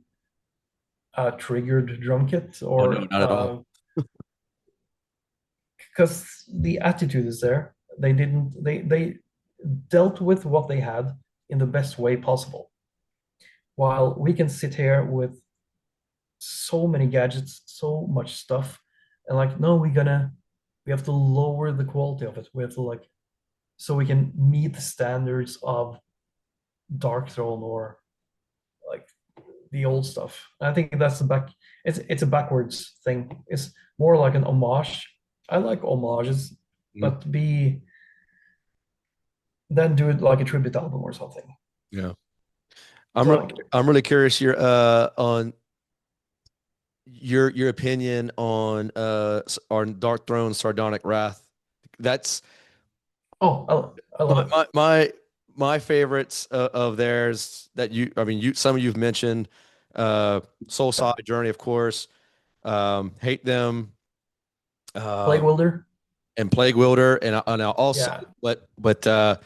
a triggered drum kit Oh no, or not at all. because the attitude is there. They dealt with what they had in the best way possible. While we can sit here with so many gadgets, so much stuff, and like, no, we have to lower the quality of it. We have to like so we can meet the standards of Darkthrone or like the old stuff. I think that's the back. It's a backwards thing. It's more like an homage. I like homages, Mhm. but be then do it like a tribute album or something. Yeah. So I'm really curious on your opinion on on Dark Throne Sardonic Wrath. That's I love my it. my favorites of theirs that I mean you some of you've mentioned Soul Side Journey, of course. Hate Them, Plague uh, Wilder. and Plague Wilder, and I also Yeah. but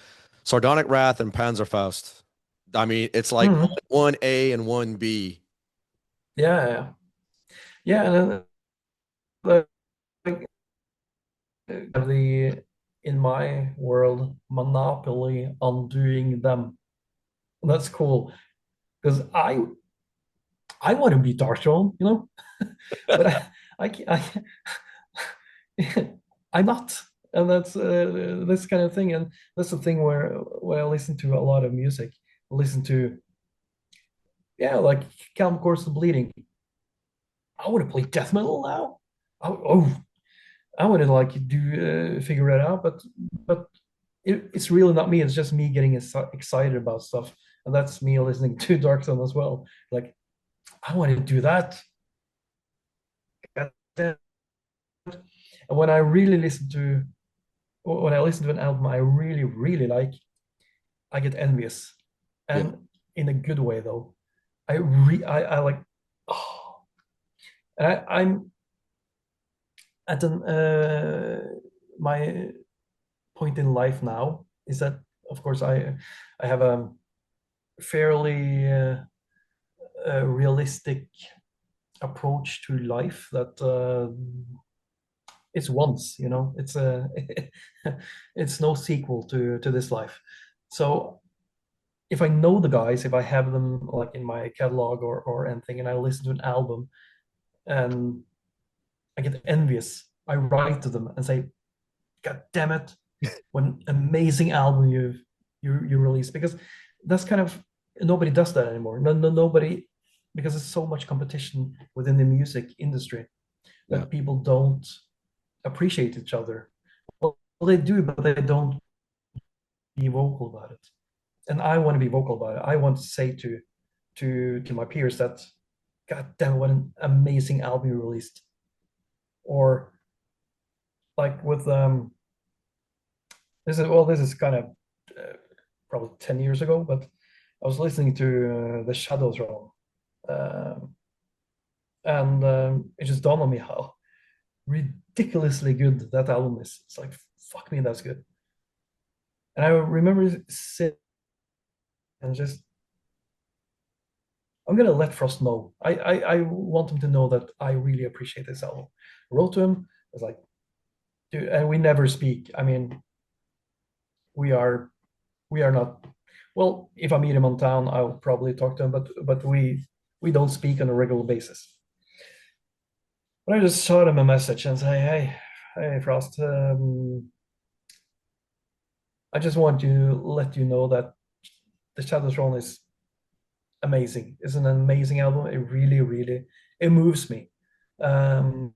Sardonic Wrath and Panzerfaust. I mean, it's like Mhm. one A and one B. Yeah, yeah. Yeah, and then like the in my world monopoly on doing them. That's cool because I want to be Darkthrone, but I I'm not. And that's this kind of thing. And that's the thing where when I listen to a lot of music, I listen to, yeah, like Calm Course of Bleeding. I want to play death metal now. Oh, I want to like do figure it out, but it's really not me. It's just me getting excited about stuff, and that's me listening to Dark Sun as well. Like I want to do that. And when I really listen to when I listen to an album I really really like, I get envious, Yeah. and in a good way though. I like, oh, and I'm at an my point in life now is that of course I have a fairly realistic approach to life that it's once, it's a it's no sequel to this life. So if I know the guys, if I have them like in my catalog or anything, and I listen to an album and I get envious, I write to them and say, God damn it, what an amazing album you released. Because that's kind of, nobody does that anymore. Nobody, because there's so much competition within the music industry Yeah. that people don't appreciate each other. Well, they do, but they don't be vocal about it. And I want to be vocal about it. I want to say to my peers that, God damn, what an amazing album you released. Or like with this is kind of probably 10 years ago, but I was listening to The Shadows Realm, and it just dawned on me how ridiculously good that album is. It's like, fuck me, that's good. And I remember sitting and just, I'm gonna let Frost know. I want him to know that I really appreciate this album. I wrote to him. I was like, dude, and we never speak. I mean, we are we are not. Well, if I meet him on town, I'll probably talk to him, but we don't speak on a regular basis. But I just shot him a message and say, hey, Frost, I just want to let you know that the Shadow Throne is amazing. It's an amazing album. It really, really, it moves me. Um,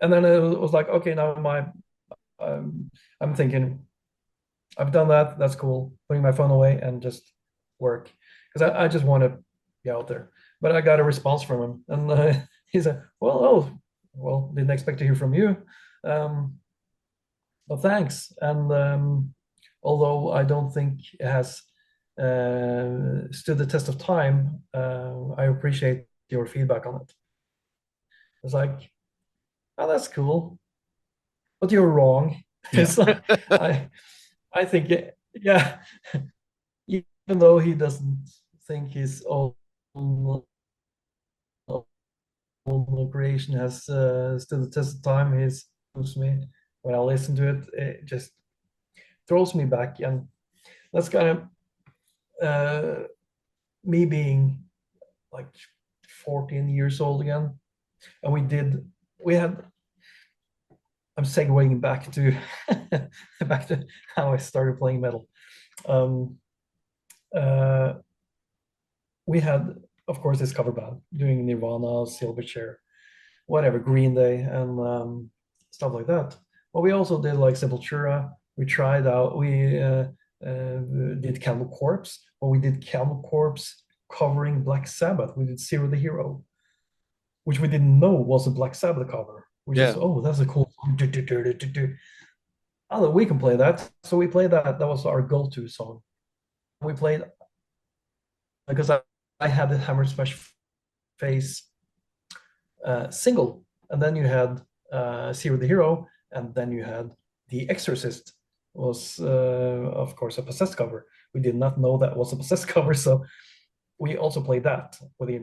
and then it was like, okay, now I'm thinking, I've done that. That's cool. Putting my phone away and just work because I just want to be out there. But I got a response from him, and he said, well, didn't expect to hear from you. Um, well, thanks. And although I don't think it has stood the test of time, I appreciate your feedback on it. It's like, oh, that's cool, but you're wrong. Yeah. It's like I think yeah, even though he doesn't think his own creation has stood the test of time, his moves me when I listen to it. It just throws me back, and that's kind of me being like 14 years old again. And we had. I'm segueing back to back to how I started playing metal. Um, uh, we had, of course, this cover band doing Nirvana, Silverchair, whatever, Green Day, and stuff like that. But we also did like Sepultura. We tried out. We did Camel Corpse, but we did Camel Corpse covering Black Sabbath. We did Zero the Hero, which we didn't know was a Black Sabbath cover. We just, Yeah. oh, that's a cool song. Oh, we can play that. So we played that. That was our go-to song. We played because I had the Hammer Smash Face single, and then you had Zero the Hero, and then you had The Exorcist was of course a Possessed cover. We did not know that was a Possessed cover, so we also played that with the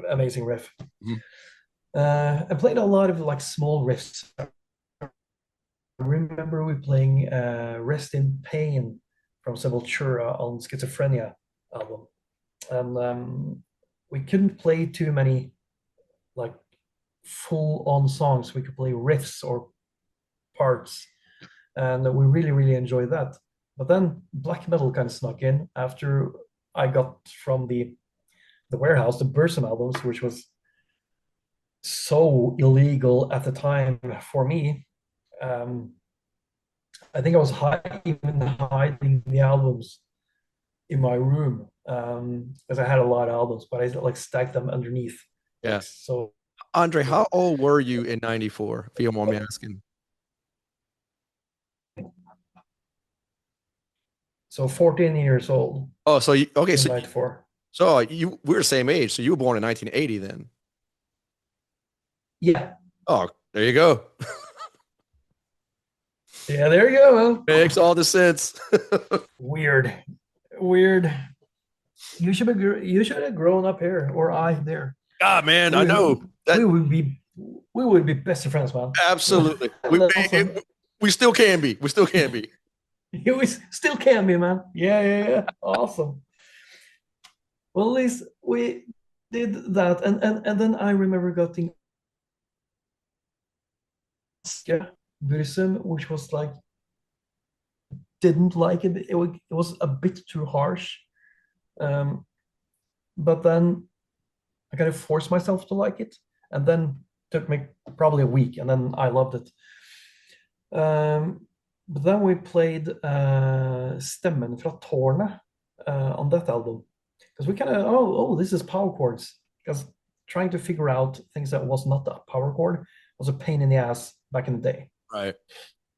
amazing riff. Mhm. I played a lot of like small riffs. I remember we playing Rest in Pain from Sepultura on Schizophrenia album, and we couldn't play too many like full-on songs. We could play riffs or parts, and we really enjoyed that. But then black metal kind of snuck in after I got from the warehouse the Burzum albums, which was so illegal at the time for me. I think I was even hiding the albums in my room, because I had a lot of albums, but I like stacked them underneath, Yeah. like so. Andre, how old were you in 94, if you don't mind me asking? So 14 years old Oh, so okay, in 94. so we're the same age. So you were born in 1980 then. Yeah. Oh, there you go. Yeah, there you go, man. Makes all the sense. Weird. Weird. You should have grown up here or I there. God, man, I We know we that would be best friends, man. absolutely. That's awesome. We still can be. We still can be. We still can be, man. Yeah. Awesome. Well, at least we did that, and then I remember getting Burzum, which was like didn't like it. It was a bit too harsh. Um, but then I kind of forced myself to like it, and then took me probably a week, and then I loved it. But then we played Stemmen fra Tårnet on that album, because we kind of this is power chords, because trying to figure out things that was not a power chord was a pain in the ass back in the day. Right.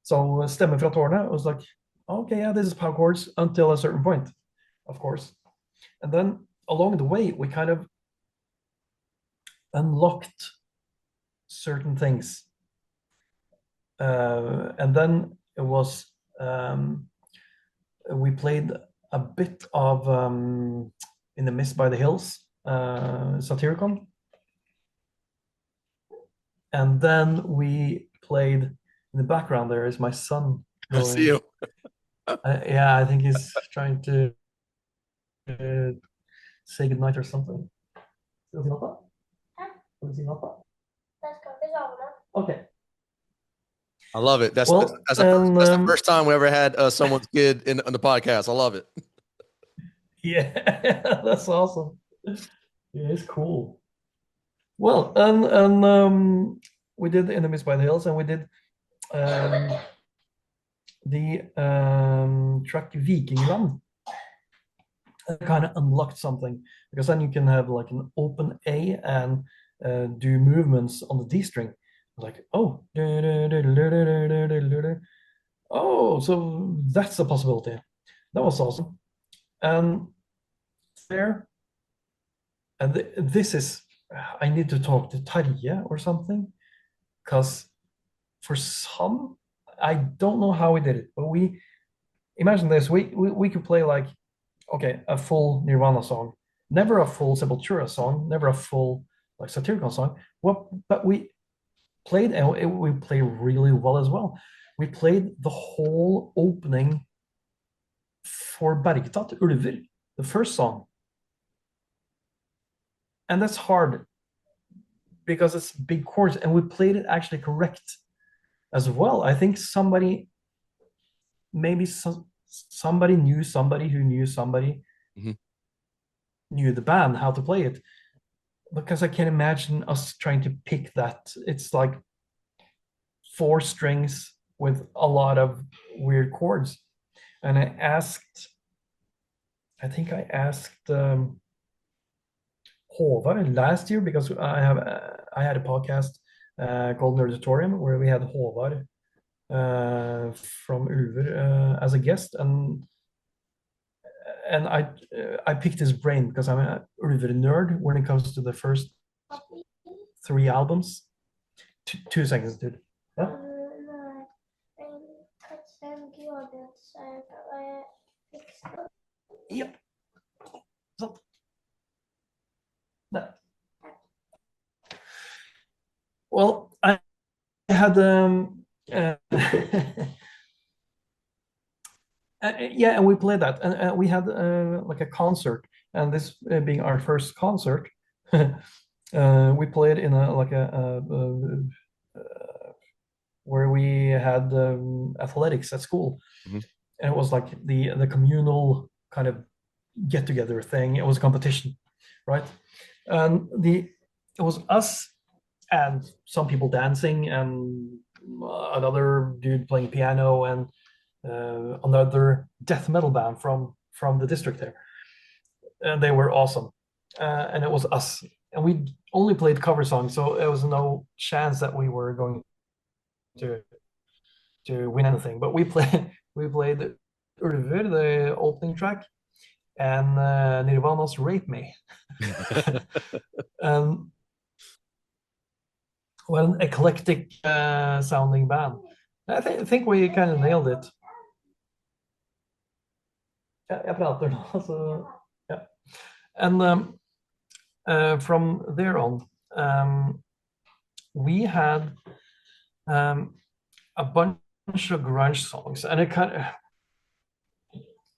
So Stemmen fra Tårnet was like, okay, yeah, this is power chords until a certain point, of course. And then along the way, we kind of unlocked certain things. And then it was, we played a bit of In the Mist by the Hills, Satyricon. And then we played, in the background there is my son I see going, you. yeah, I think he's trying to say goodnight or something. Skal du si noe? Skal du si noe? Okay. I love it. Well, That's the first time we ever had someone's kid on the podcast. I love it. yeah, that's awesome. Yeah, it's cool. Well, we did Enemies by the Hills, and we did um, the track Vikingland. Kind of unlocked something, because then you can have like an open A and do movements on the D string. Like, oh, so that's a possibility. That was awesome. And there, and this is, I need to talk to Tarje or something, because for some, I don't know how we did it, but we imagine this: we could play like, okay, a full Nirvana song, never a full Sepultura song, never a full like Satyricon song. Well, but we played, and we played really well as well. We played the whole opening for Bergtatt Ulver, the first song. And that's hard because it's big chords, and we played it actually correct as well. I think maybe somebody knew somebody who knew somebody Mhm. knew the band how to play it, because I can imagine us trying to pick that. It's like 4 strings with a lot of weird chords. And I think I asked Håvard last year, because I had a podcast called Nerdatorium, where we had Håvard from Ulver as a guest, and I picked his brain because I'm an Ulver nerd when it comes to the first 3 albums. 2 seconds, dude. Yeah? Yep. Så. There. Well, I had yeah, and we played that, and we had like a concert, and this being our first concert, We played in a like where we had athletics at school, Mhm. and it was like the communal kind of get together thing. It was a competition, right? And the it was us and some people dancing and another dude playing piano and another death metal band from the district there, and they were awesome. And it was us, and we only played cover songs, so there was no chance that we were going to win anything. But we played Ulver, the opening track, and Nirvana's "Rape Me," and well, an eclectic sounding band. I think we kind of nailed it. Jeg prater nå, så ja. And from there on, we had um, a bunch of grunge songs, and it kind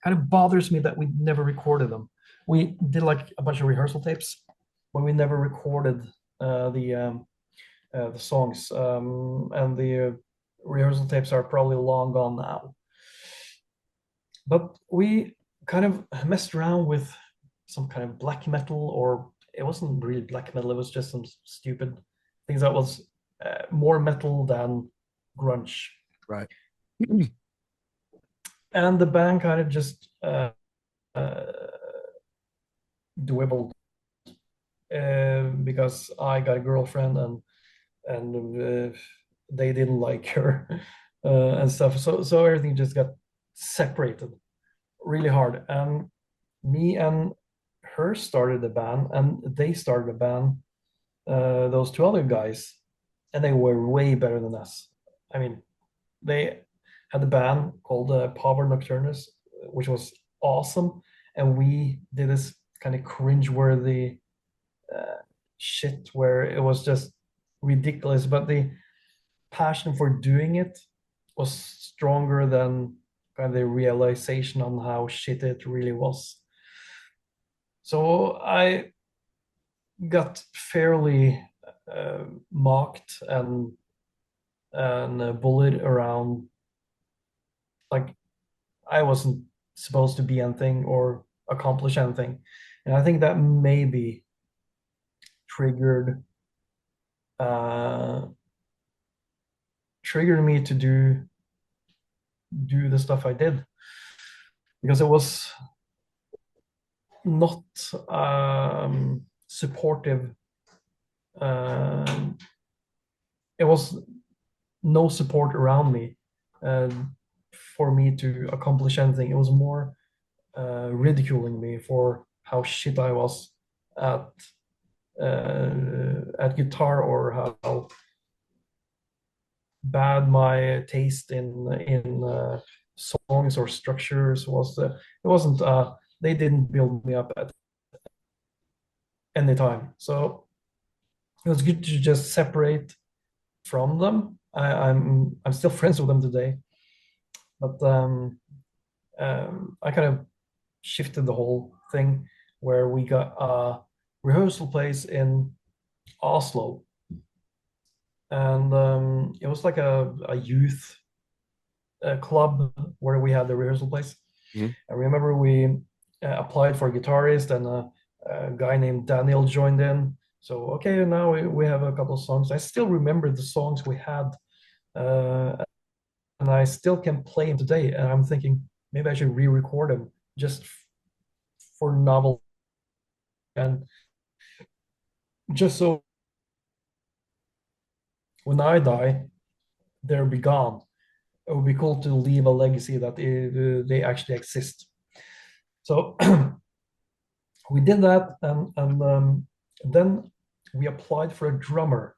of bothers me that we never recorded them. We did like a bunch of rehearsal tapes, but we never recorded the songs, and the rehearsal tapes are probably long gone now. But we kind of messed around with some kind of black metal, or it wasn't really black metal, it was just some stupid things that was more metal than grunge. Right. And the band kind of just uh, dwibbled because I got a girlfriend and they didn't like her and stuff. So everything just got separated really hard. And me and her started a band, and they started a band. Those two other guys, and they were way better than us. I mean, they had a band called Power Nocturnus, which was awesome, and we did this kind of cringe-worthy shit where it was just ridiculous, but the passion for doing it was stronger than kind of the realization on how shit it really was. So I got fairly mocked and bullied around, like I wasn't supposed to be anything or accomplish anything, and I think that maybe triggered uh, triggered me to do the stuff I did, because it was not supportive. Um, it was no support around me uh, for me to accomplish anything. It was more ridiculing me for how shit I was at guitar, or how bad my taste in songs or structures was. It wasn't. They didn't build me up at any time. So it was good to just separate from them. I'm still friends with them today, but I kind of shifted the whole thing where we got a rehearsal place in Oslo, and it was like a youth club where we had the rehearsal place. Mhm. I remember we applied for a guitarist, and a guy named Daniel joined in. So okay, now we have a couple of songs. I still remember the songs we had, uh, and I still can play them today. And I'm thinking maybe I should re-record them just for novel, and just so when I die, they'll be gone. It would be cool to leave a legacy that they actually exist. So we did that, and then we applied for a drummer.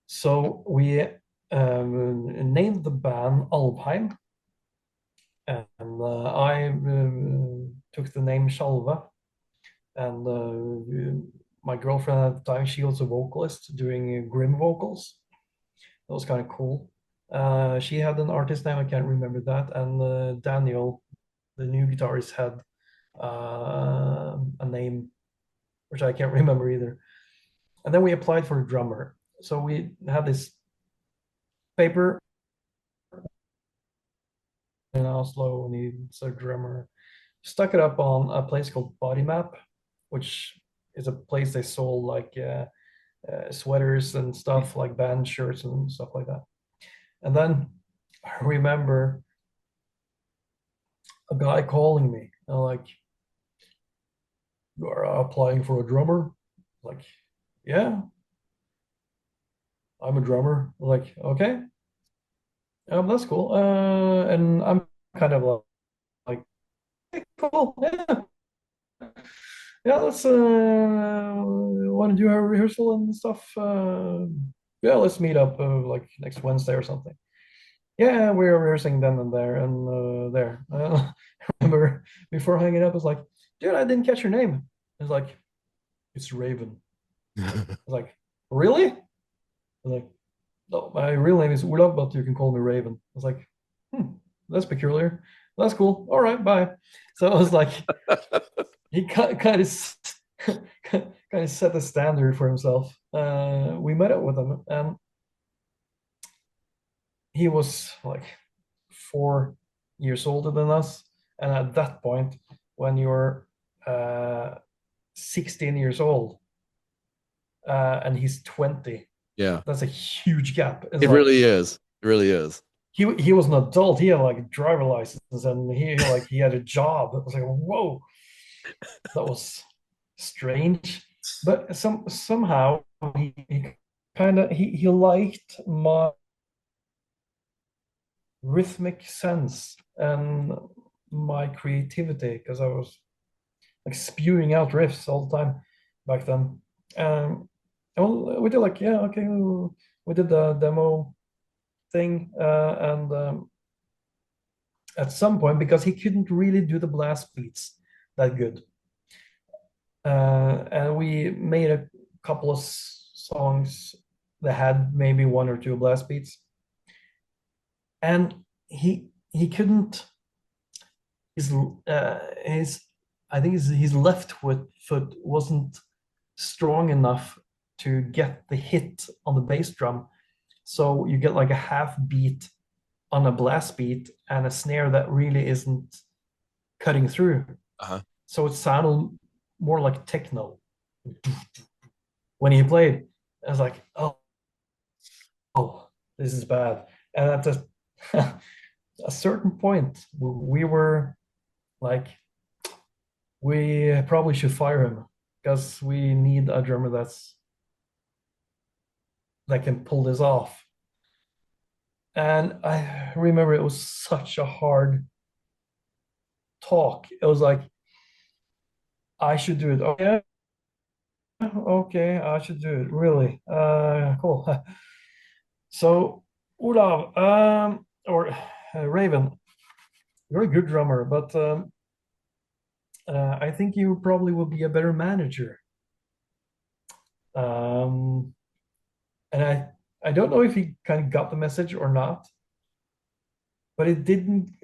So we named the band Alvheim, and I took the name Tjalve, and my girlfriend at the time, she was a vocalist doing grim vocals. That was kind of cool. She had an artist name, I can't remember that, and Daniel, the new guitarist, had a name which I can't remember either. And then we applied for a drummer. So we had this paper in Oslo, needs a drummer. Stuck it up on a place called Body Map, which is a place they sold like sweaters and stuff, like band shirts and stuff like that. And then I remember a guy calling me and like, "You are applying for a drummer?" Like, yeah, I'm a drummer. Like, okay, that's cool. And I'm kind of like, hey, cool, yeah, yeah. Let's want to do a rehearsal and stuff. Yeah, let's meet up like next Wednesday or something. Yeah, we were rehearsing then and there and there. I remember before hanging up, I was like, dude, I didn't catch your name. It's like, it's Raven. I was like, really? I was like, no, my real name is Olaf, but you can call me Raven. I was like, that's peculiar. That's cool. All right, bye. So I was like, he kind of kind of set the standard for himself. We met up with him, and he was like 4 years older than us. And at that point, when you're 16 years old and he's 20, Yeah. that's a huge gap. It's It like really is. It really is. he was an adult. He had like a driver license and he had a job. It was like, whoa, that was strange. But somehow he kind of he liked my rhythmic sense and my creativity because I was like spewing out riffs all the time back then. And we did like, yeah, okay, we did the demo thing, and at some point, because he couldn't really do the blast beats that good, and we made a couple of songs that had maybe one or two blast beats, and he couldn't his I think his left foot wasn't strong enough to get the hit on the bass drum. So you get like a half beat on a blast beat and a snare that really isn't cutting through. Uh-huh. So it sounded more like techno when he played. I was like, oh, this is bad. And at a certain point, we were like, we probably should fire him because we need a drummer that can pull this off. And I remember it was such a hard talk. It was like, I should do it. Okay, okay, I should do it. Really? Cool. So, Olav, or Raven, you're a good drummer, but I think you probably will be a better manager. Um, and I don't know if he kind of got the message or not, but it didn't.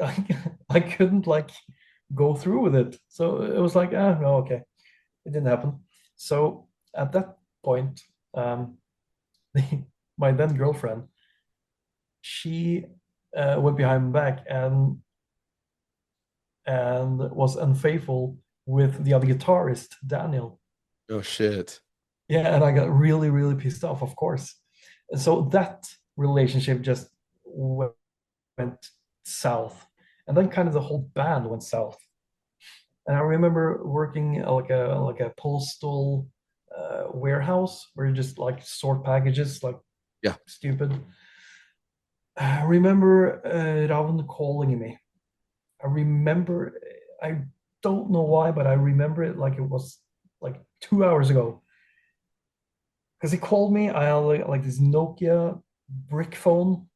I couldn't like go through with it. So it was like, ah, no, okay, it didn't happen. So at that point, um, my then girlfriend, she went behind my back and was unfaithful with the other guitarist, Daniel. Oh shit. Yeah, and I got really, really pissed off, of course. And so that relationship just went south. And then kind of the whole band went south. And I remember working like a postal warehouse where you just like sort packages like Yeah. stupid. I remember Ravn calling me. I remember, I don't know why, but I remember it like it was like 2 hours ago. Because he called me, I had like this Nokia brick phone.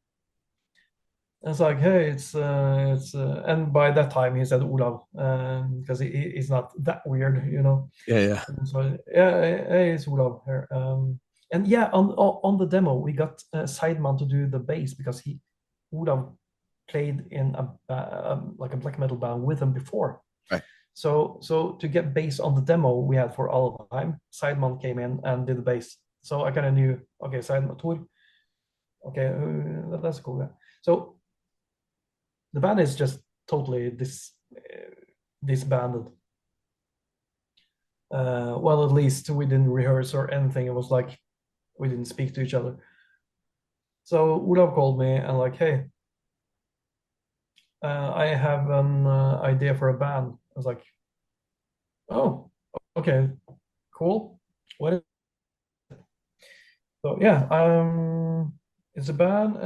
And it's like, hey, and by that time he said Olav, because he's not that weird, you know. Yeah, yeah. And so yeah, hey, it's Olav here. And yeah, on the demo we got Sideman to do the bass because he Olav played in like a black metal band with him before. Right. So to get bass on the demo we had for all of the time, Sideman came in and did the bass. So I kind of knew, okay, so I had Tor. Okay, that's a cool guy. So the band is just totally disbanded. Well, at least we didn't rehearse or anything. It was like we didn't speak to each other. So Olav called me and like, hey, I have an idea for a band. I was like, oh, okay, cool. What? So yeah, it's a band,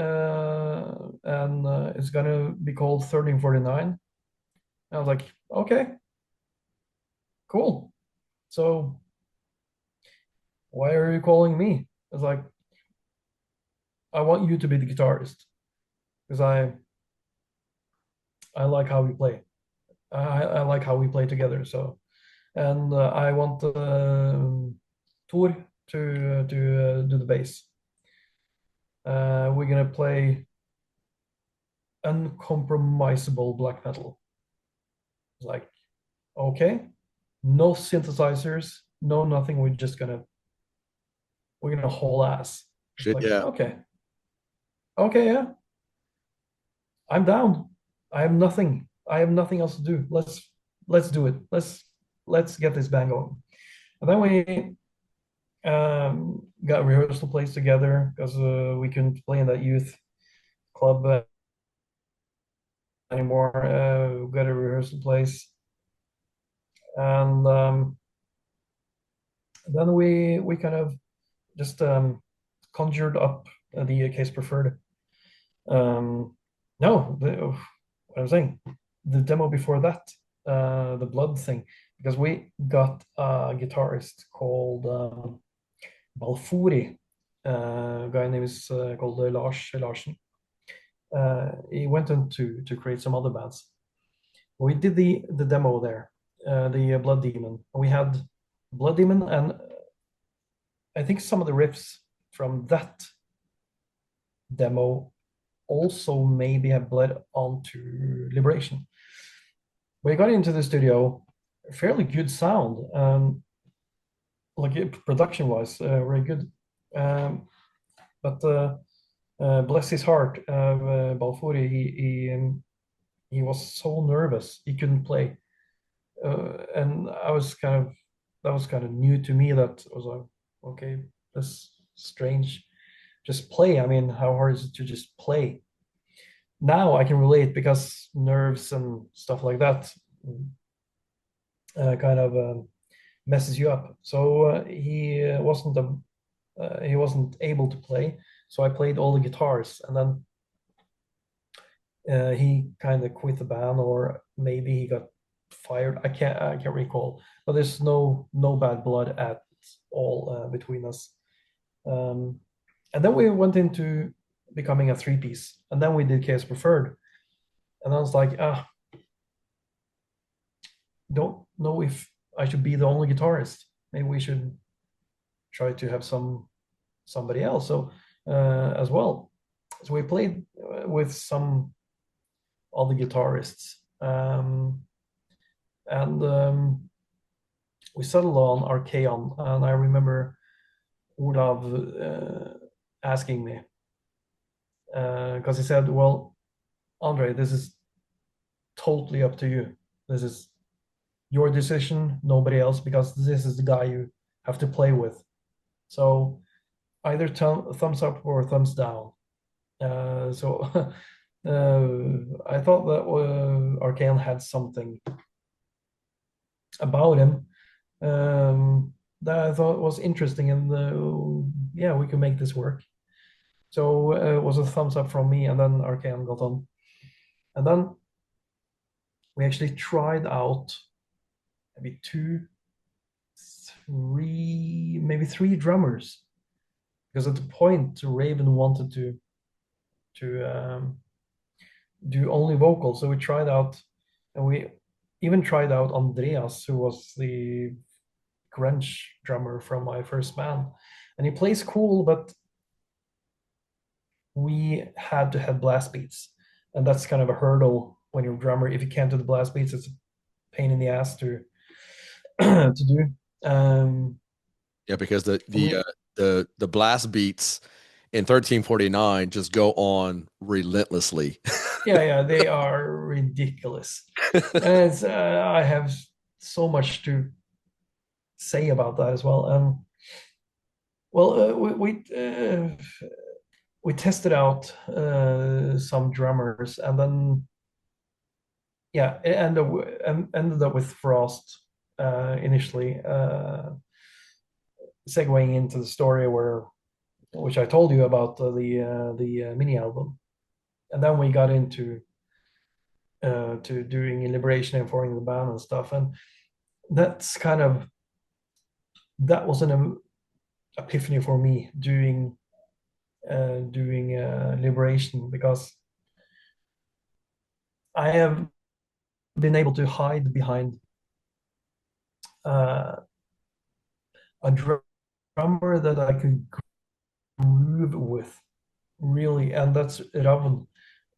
and it's gonna be called 1349. I was like, okay, cool. So why are you calling me? I was like, I want you to be the guitarist because I like how we play. I like how we play together. So, and I want Tor to do the bass. We're gonna play uncompromisable black metal. It's like, okay, no synthesizers, no nothing. We're gonna haul ass. It's Shit, like, yeah. okay, okay, yeah, I'm down. I have nothing. I have nothing else to do. Let's do it. Let's get this band going. And then we got rehearsal place together because we couldn't play in that youth club anymore. Got a rehearsal place, and then we kind of just conjured up the case preferred. No, what I'm saying, the demo before that, the blood thing, because we got a guitarist called Balfouri. A guy name is called Lars Larsen. He went on to create some other bands. We did the demo there, the Blood Demon. We had Blood Demon, and I think some of the riffs from that demo also maybe have bled onto Liberation. We got into the studio, fairly good sound, like production wise, very good. But bless his heart, Balfouri, he was so nervous he couldn't play, and I was kind of that was kind of new to me. That was like, okay, that's strange. Just play. I mean, how hard is it to just play? Now I can relate because nerves and stuff like that kind of messes you up. So he wasn't able to play. So I played all the guitars, and then he kind of quit the band, or maybe he got fired. I can't recall. But there's no bad blood at all between us. Um, and then we went into becoming a three-piece, and then we did Chaos Preferred, and I was like, don't know if I should be the only guitarist. Maybe we should try to have somebody else. So as well. So we played with some other guitarists, and we settled on Archaon. And I remember Olav asking me because he said, "Well, Andre, this is totally up to you. This is your decision, nobody else, because this is the guy you have to play with. So either thumbs up or thumbs down." So I thought that Arcane had something about him that I thought was interesting, and yeah, we could make this work. So it was a thumbs up from me, and then Arcane got on. And then we actually tried out maybe maybe three drummers, because at the point Raven wanted to do only vocals. So we tried out, and we even tried out Andreas, who was the grunge drummer from my first band, and he plays cool, but we had to have blast beats, and that's kind of a hurdle when you're a drummer. If you can't do the blast beats, it's a pain in the ass to to do. Yeah, because the We, the blast beats in 1349 just go on relentlessly. Yeah, they are ridiculous. And it's, I have so much to say about that as well. Well, we tested out some drummers, and then yeah, it ended up with Frost initially, segueing into the story where which I told you about the mini album, and then we got into to doing Liberation and forming the band and stuff, and that's kind of that was an epiphany for me doing Liberation, because I have been able to hide behind uh, a drummer that I could groove with, really, and that's Ravn.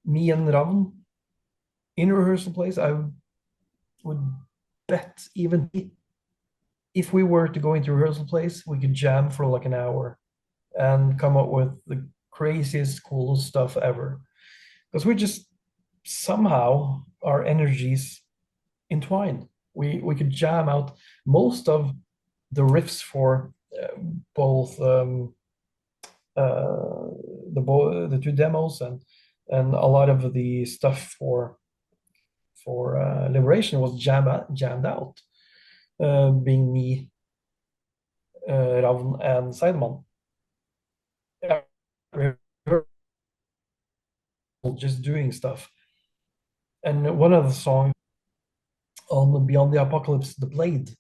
Me and Ravn in rehearsal place, I would bet even if we were to go into rehearsal place, we could jam for like an hour and come up with the craziest, coolest stuff ever. Because we just somehow our energies entwined. We could jam out most of the riffs for both the two demos, and a lot of the stuff for Liberation was jammed out, being me, Ravn, and Sideman. Just doing stuff. And one of the songs on Beyond the Apocalypse, The Blade,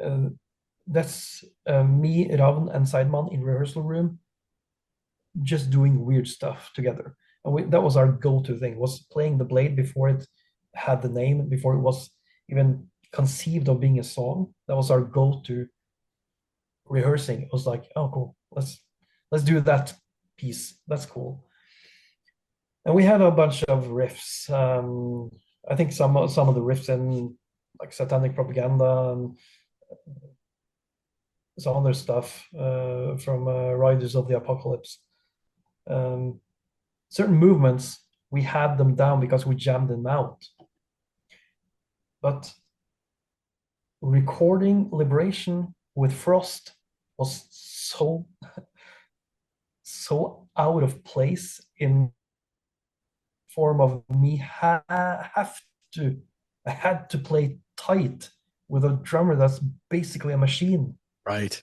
uh, that's me, Ravn, and Sideman in rehearsal room just doing weird stuff together. And that was our go-to thing, was playing The Blade before it had the name, before it was even conceived of being a song. That was our go-to rehearsing. It was like, oh, cool, let's do that piece. That's cool. And we had a bunch of riffs. I think some of the riffs in like Satanic Propaganda and some other stuff from Riders of the Apocalypse. Certain movements, we had them down because we jammed them out. But recording Liberation with Frost was so out of place in form of me I had to play tight with a drummer that's basically a machine. Right.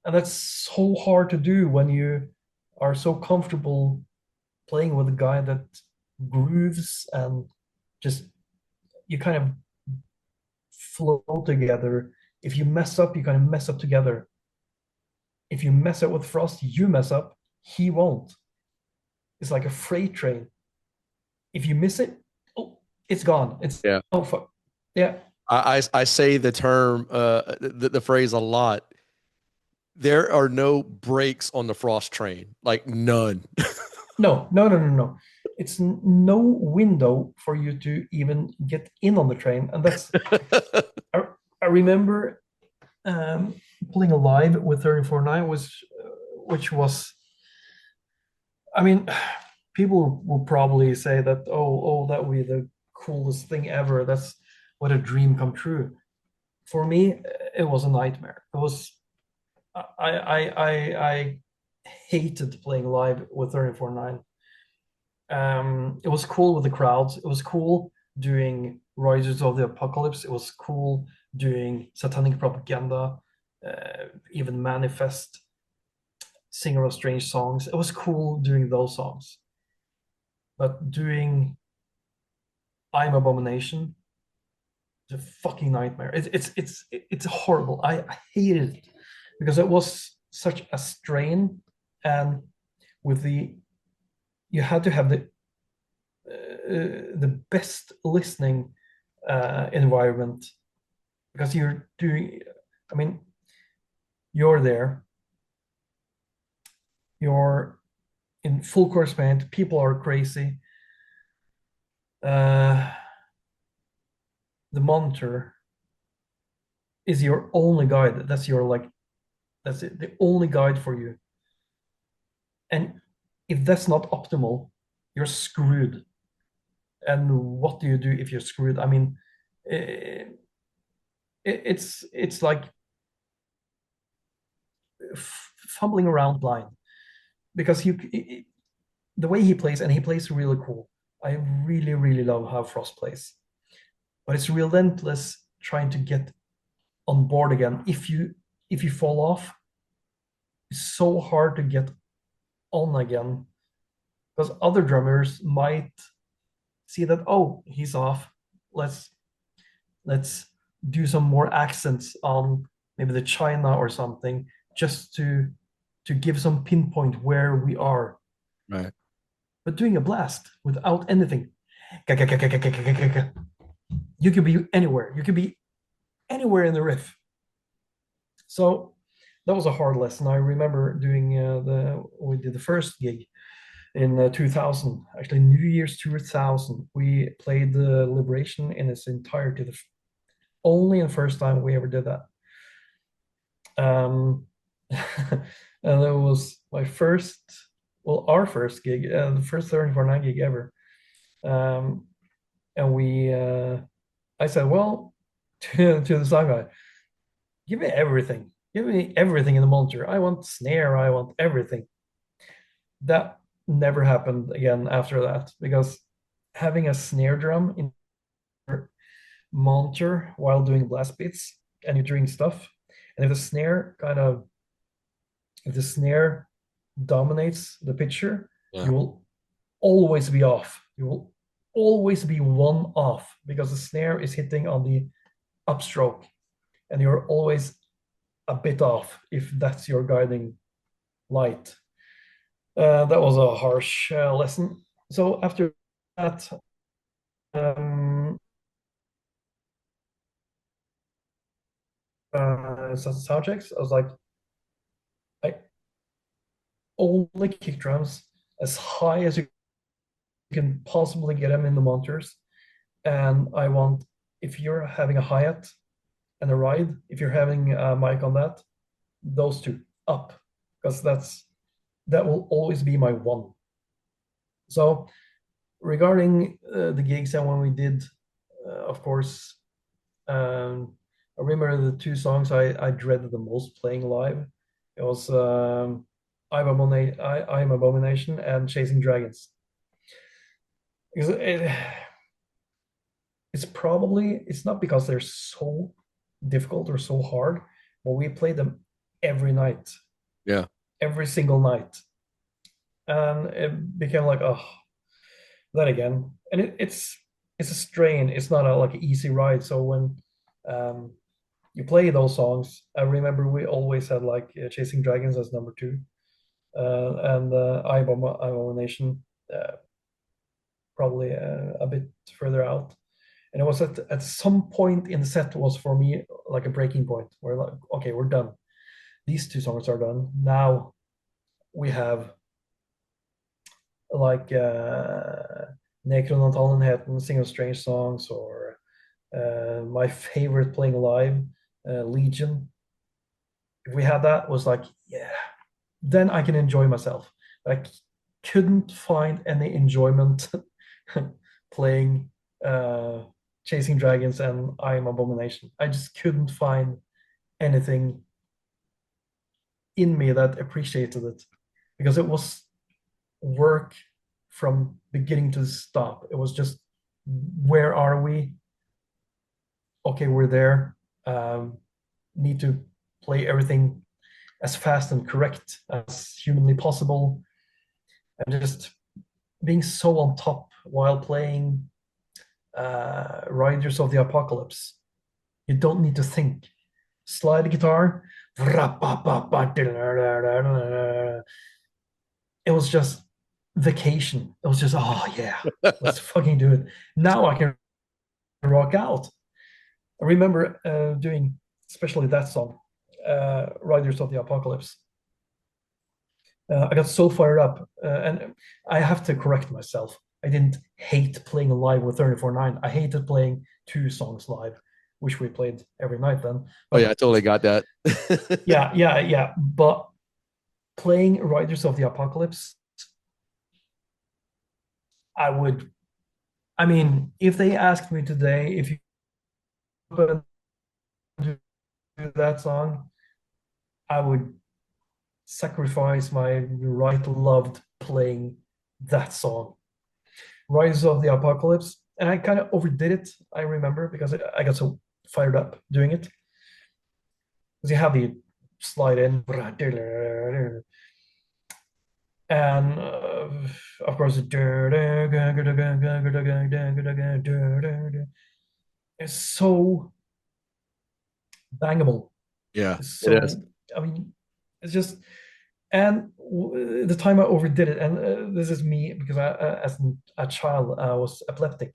And that's so hard to do when you are so comfortable playing with a guy that grooves and just you kind of flow together. If you mess up, you kind of mess up together. If you mess up with Frost, you mess up, he won't. It's like a freight train. If you miss it, oh, it's gone. It's Yeah. oh fuck. Yeah. I say the term, the phrase a lot. There are no brakes on the Frost train, like none. No. It's no window for you to even get in on the train. And that's, I, I remember playing a live with 34.9, which was, I mean, people will probably say that, that would be the coolest thing ever. That's what a dream come true. For me, it was a nightmare. It was, I hated playing live with 34.9. It was cool with the crowds. It was cool doing Riders of the Apocalypse. It was cool doing Satanic Propaganda, even Manifest, Singer of Strange Songs. It was cool doing those songs. But doing I'm Abomination, it's a fucking nightmare. It's horrible. I hated it because it was such a strain, and with the you had to have the best listening environment, because you're doing, I mean, you're there, you're in full chorus band, people are crazy. The monitor is your only guide. That's your like That's it, the only guide for you. And if that's not optimal, you're screwed. And what do you do if you're screwed? I mean, eh, it's like fumbling around blind because the way he plays, and he plays really cool. I really, really love how Frost plays, but it's relentless trying to get on board again. If you fall off, it's so hard to get on again because other drummers might see that, oh, he's off. Let's do some more accents on maybe the China or something, just to give some pinpoint where we are. Right. But doing a blast without anything, you could be anywhere. You could be anywhere in the riff. So that was a hard lesson. I remember doing we did the first gig in 2000, actually New Year's 2000. We played the Liberation in its entirety, the only and first time we ever did that. And that was my first, well, our first gig, the first 34 gig ever. And I said, well, to the sound guy, give me everything. Give me everything in the monitor. I want snare. I want everything. That never happened again after that because having a snare drum in your monitor while doing blast beats and you're doing stuff, and if the snare dominates the picture, Yeah. you will always be off. You will always be one off because the snare is hitting on the upstroke, and you're always a bit off if that's your guiding light. That was a harsh lesson. So after that, um, sound checks, I was like, I only kick drums as high as you can possibly get them in the monitors. And I want, if you're having a hi-hat and a ride, if you're having a mic on that, those two up, because that will always be my one. So regarding the gigs and when we did, of course, I remember the two songs I dreaded the most playing live. It was I'm Abomination and Chasing Dragons. Because it's not because they're so difficult or so hard, but we played them every night, Yeah. every single night. And it became like, oh, that again. And it's a strain. It's not a like an easy ride. So when um, you play those songs, I remember we always had like Chasing Dragons as number two, and Abomination probably a bit further out. And it was at some point in the set was for me like a breaking point where like, okay, we're done. These two songs are done. Now we have like Necronatalen Sing of Strange Songs, or my favorite playing live, Legion. If we had that, was like, yeah, then I can enjoy myself. I couldn't find any enjoyment playing Chasing Dragons and I Am Abomination. I just couldn't find anything in me that appreciated it because it was work from beginning to stop. It was just, where are we? Okay, we're there. Need to play everything as fast and correct as humanly possible, and just being so on top while playing Riders of the Apocalypse. You don't need to think. Slide guitar. It was just vacation. It was just, oh yeah, let's fucking do it. Now I can rock out. I remember doing especially that song, Riders of the Apocalypse. I got so fired up, and I have to correct myself. I didn't hate playing live with 34.9. I hated playing two songs live which we played every night then. Oh yeah, But I totally got that. yeah. But playing Riders of the Apocalypse, I would. I mean, if they asked me today if you could do that song, I would sacrifice my right loved playing that song. Rise of the Apocalypse. And I kind of overdid it, I remember, because I got so fired up doing it. Because you have the slide in, and of course, it's so bangable. Yeah, It's it is. so, I mean, it's just, and the time I overdid it, and this is me because as a child, I was epileptic.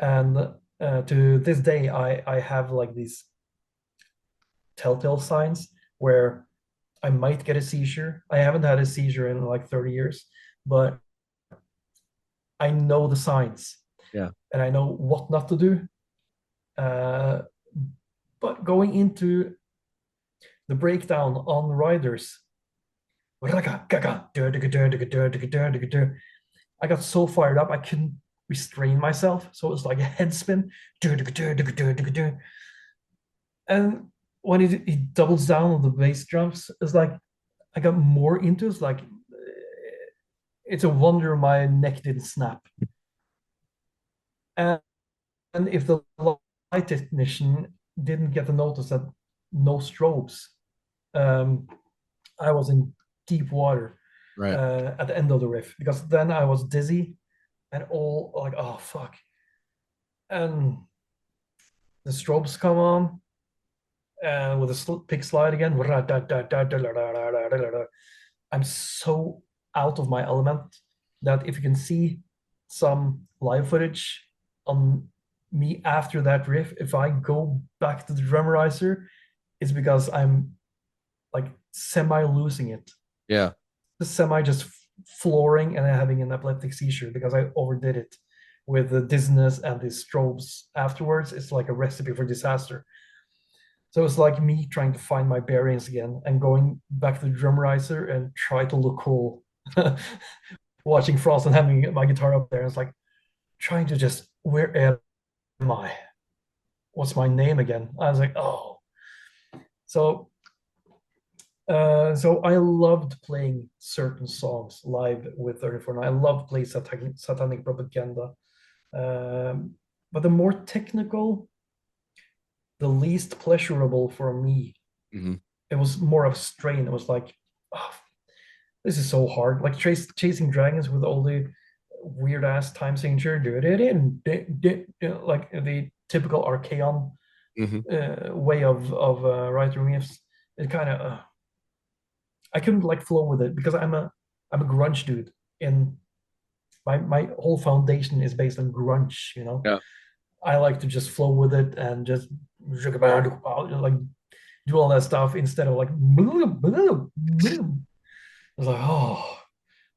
And to this day, I have like these telltale signs where I might get a seizure. I haven't had a seizure in like 30 years, but I know the signs Yeah, and I know what not to do. Uh, but going into the breakdown on riders, I got so fired up I couldn't restrain myself. So it was like a head spin. And when he doubles down on the bass drums, it's like I got more into it. It's like it's a wonder my neck didn't snap. And if the light technician didn't get the notice that no strobes, um, I was in deep water right. at the end of the riff because then I was dizzy and all like, oh fuck. And the strobes come on and with a pick slide again. I'm so out of my element that if you can see some live footage on me after that riff, if I go back to the drummerizer, it's because I'm like semi losing it. Yeah, The semi just flooring and having an epileptic seizure because I overdid it with the dizziness and the strobes afterwards. It's like a recipe for disaster. So it's like me trying to find my bearings again and going back to the drummerizer and try to look cool. Watching Frost and having my guitar up there. It's like trying to just, where am I? What's my name again? I was like, oh. So so I loved playing certain songs live with 34. I loved playing satanic propaganda. Um, but the more technical, the least pleasurable for me. hmm It was more of a strain. It was like, oh, this is so hard. Like chasing dragons with all the weird ass time signature, do it in, like the typical Archeon hmm way of writing riffs. It kind of I couldn't like flow with it because I'm a grunge dude. In my whole foundation is based on grunge. Yeah. I like to just flow with it and just like do all that stuff instead of like I was like, oh,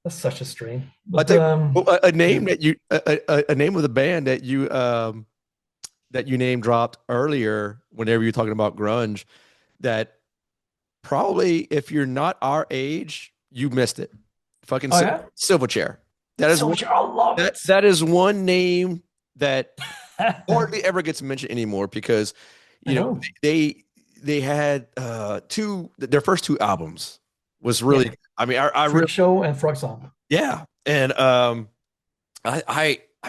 that's such a strain. I But think a yeah. name that you a name of the band that you name dropped earlier whenever you're talking about grunge that probably if you're not our age, you missed it. Fucking Oh yeah. Silverchair. That is one, Soldier, I love it. that is one name that hardly ever gets mentioned anymore because I you know know. they had two their first two albums was Yeah. really I mean I Freak really Show and Frog Song. yeah and I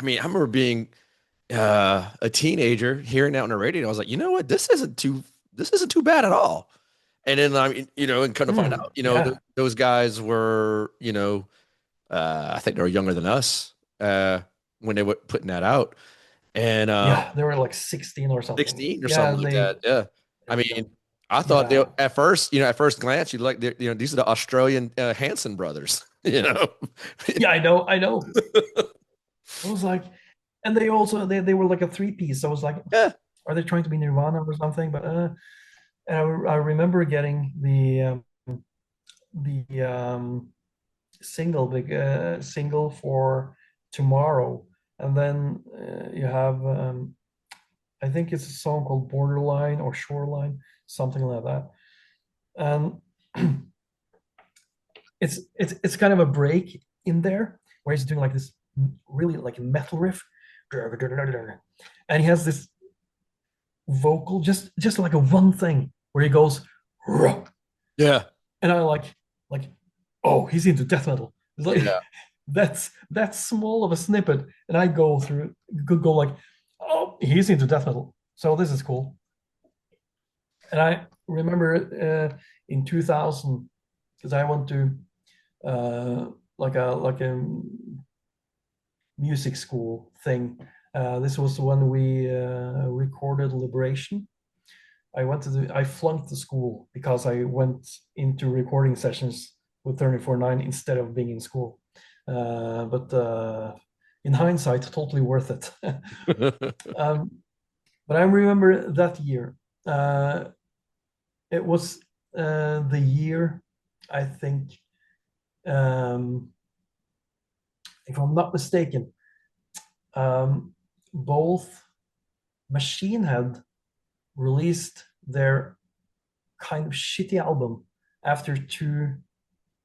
mean I remember being a teenager hearing that on the radio and I was like you know what this isn't too bad at all and then I mean and kind of find out Yeah. those guys were I think they were younger than us when they were putting that out and Yeah. They were like 16 or something. 16 or Yeah. something like that. Yeah. I mean, I thought they Yeah. at first, at first glance, you'd like, these are the Australian Hanson brothers, you know? Yeah. I know. I know. I was like, and they also they were like a three piece. So I was like, Yeah. are they trying to be Nirvana or something? But and I remember getting the single for Tomorrow, and then you have I think it's a song called Borderline or Shoreline, something like that. And it's kind of a break in there where he's doing like this really like metal riff, and he has this vocal, just like a one thing where he goes, "Ruh," Yeah. and I like, oh, he's into death metal. It's like Yeah. that's small of a snippet, and I go through, go like, oh, he's into death metal, so this is cool. And I remember in 2000, because I went to like a music school thing. This was when we recorded Liberation. I flunked the school because I went into recording sessions with 34.9 instead of being in school. But in hindsight, totally worth it. um, but I remember that year. Uh, it was the year, I think, um, if I'm not mistaken, both Machine Head released their kind of shitty album after two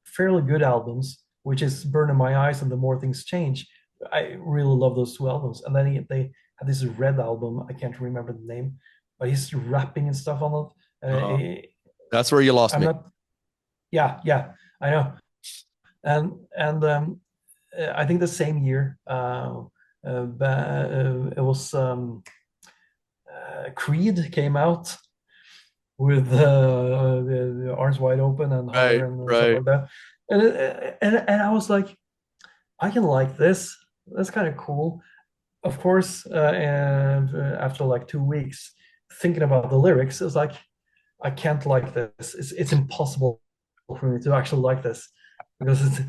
fairly good albums, which is Burn in My Eyes and The More Things Change. I really love those two albums. And then they had this Red album. I can't remember the name, but he's rapping and stuff on it. Uh, that's where you lost I'm me. not. Yeah, I know. And I think the same year, it was Creed came out with the arms wide open and Right, holler and stuff right. like that. And I was like, I can like this. That's kind of cool. Of course, and after like 2 weeks, thinking about the lyrics, it's like I can't like this. It's impossible for me to actually like this because it's,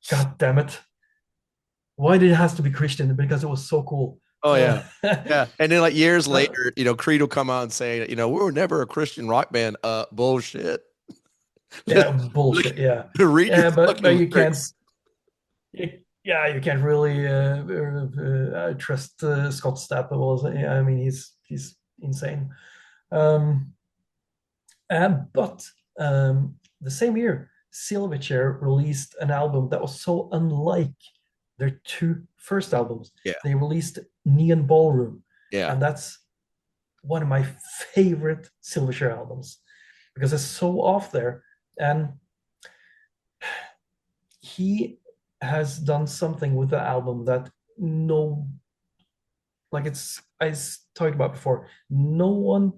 God damn it, why did it has to be Christian? Because it was so cool. Oh yeah. Uh, Yeah. And then like years uh, later, Creed will come out and say, we were never a Christian rock band. Bullshit. yeah, Look, bullshit. Yeah, read your yeah, but fucking you can't. lyrics. Yeah, you can't really trust Scott Stapp. I mean, he's insane. Um, but the same year, Silverchair released an album that was so unlike their two first albums. Yeah. They released Neon Ballroom, Yeah. and that's one of my favorite Silverchair albums because it's so off there. And he has done something with the album that no, like it's I talked about before. No one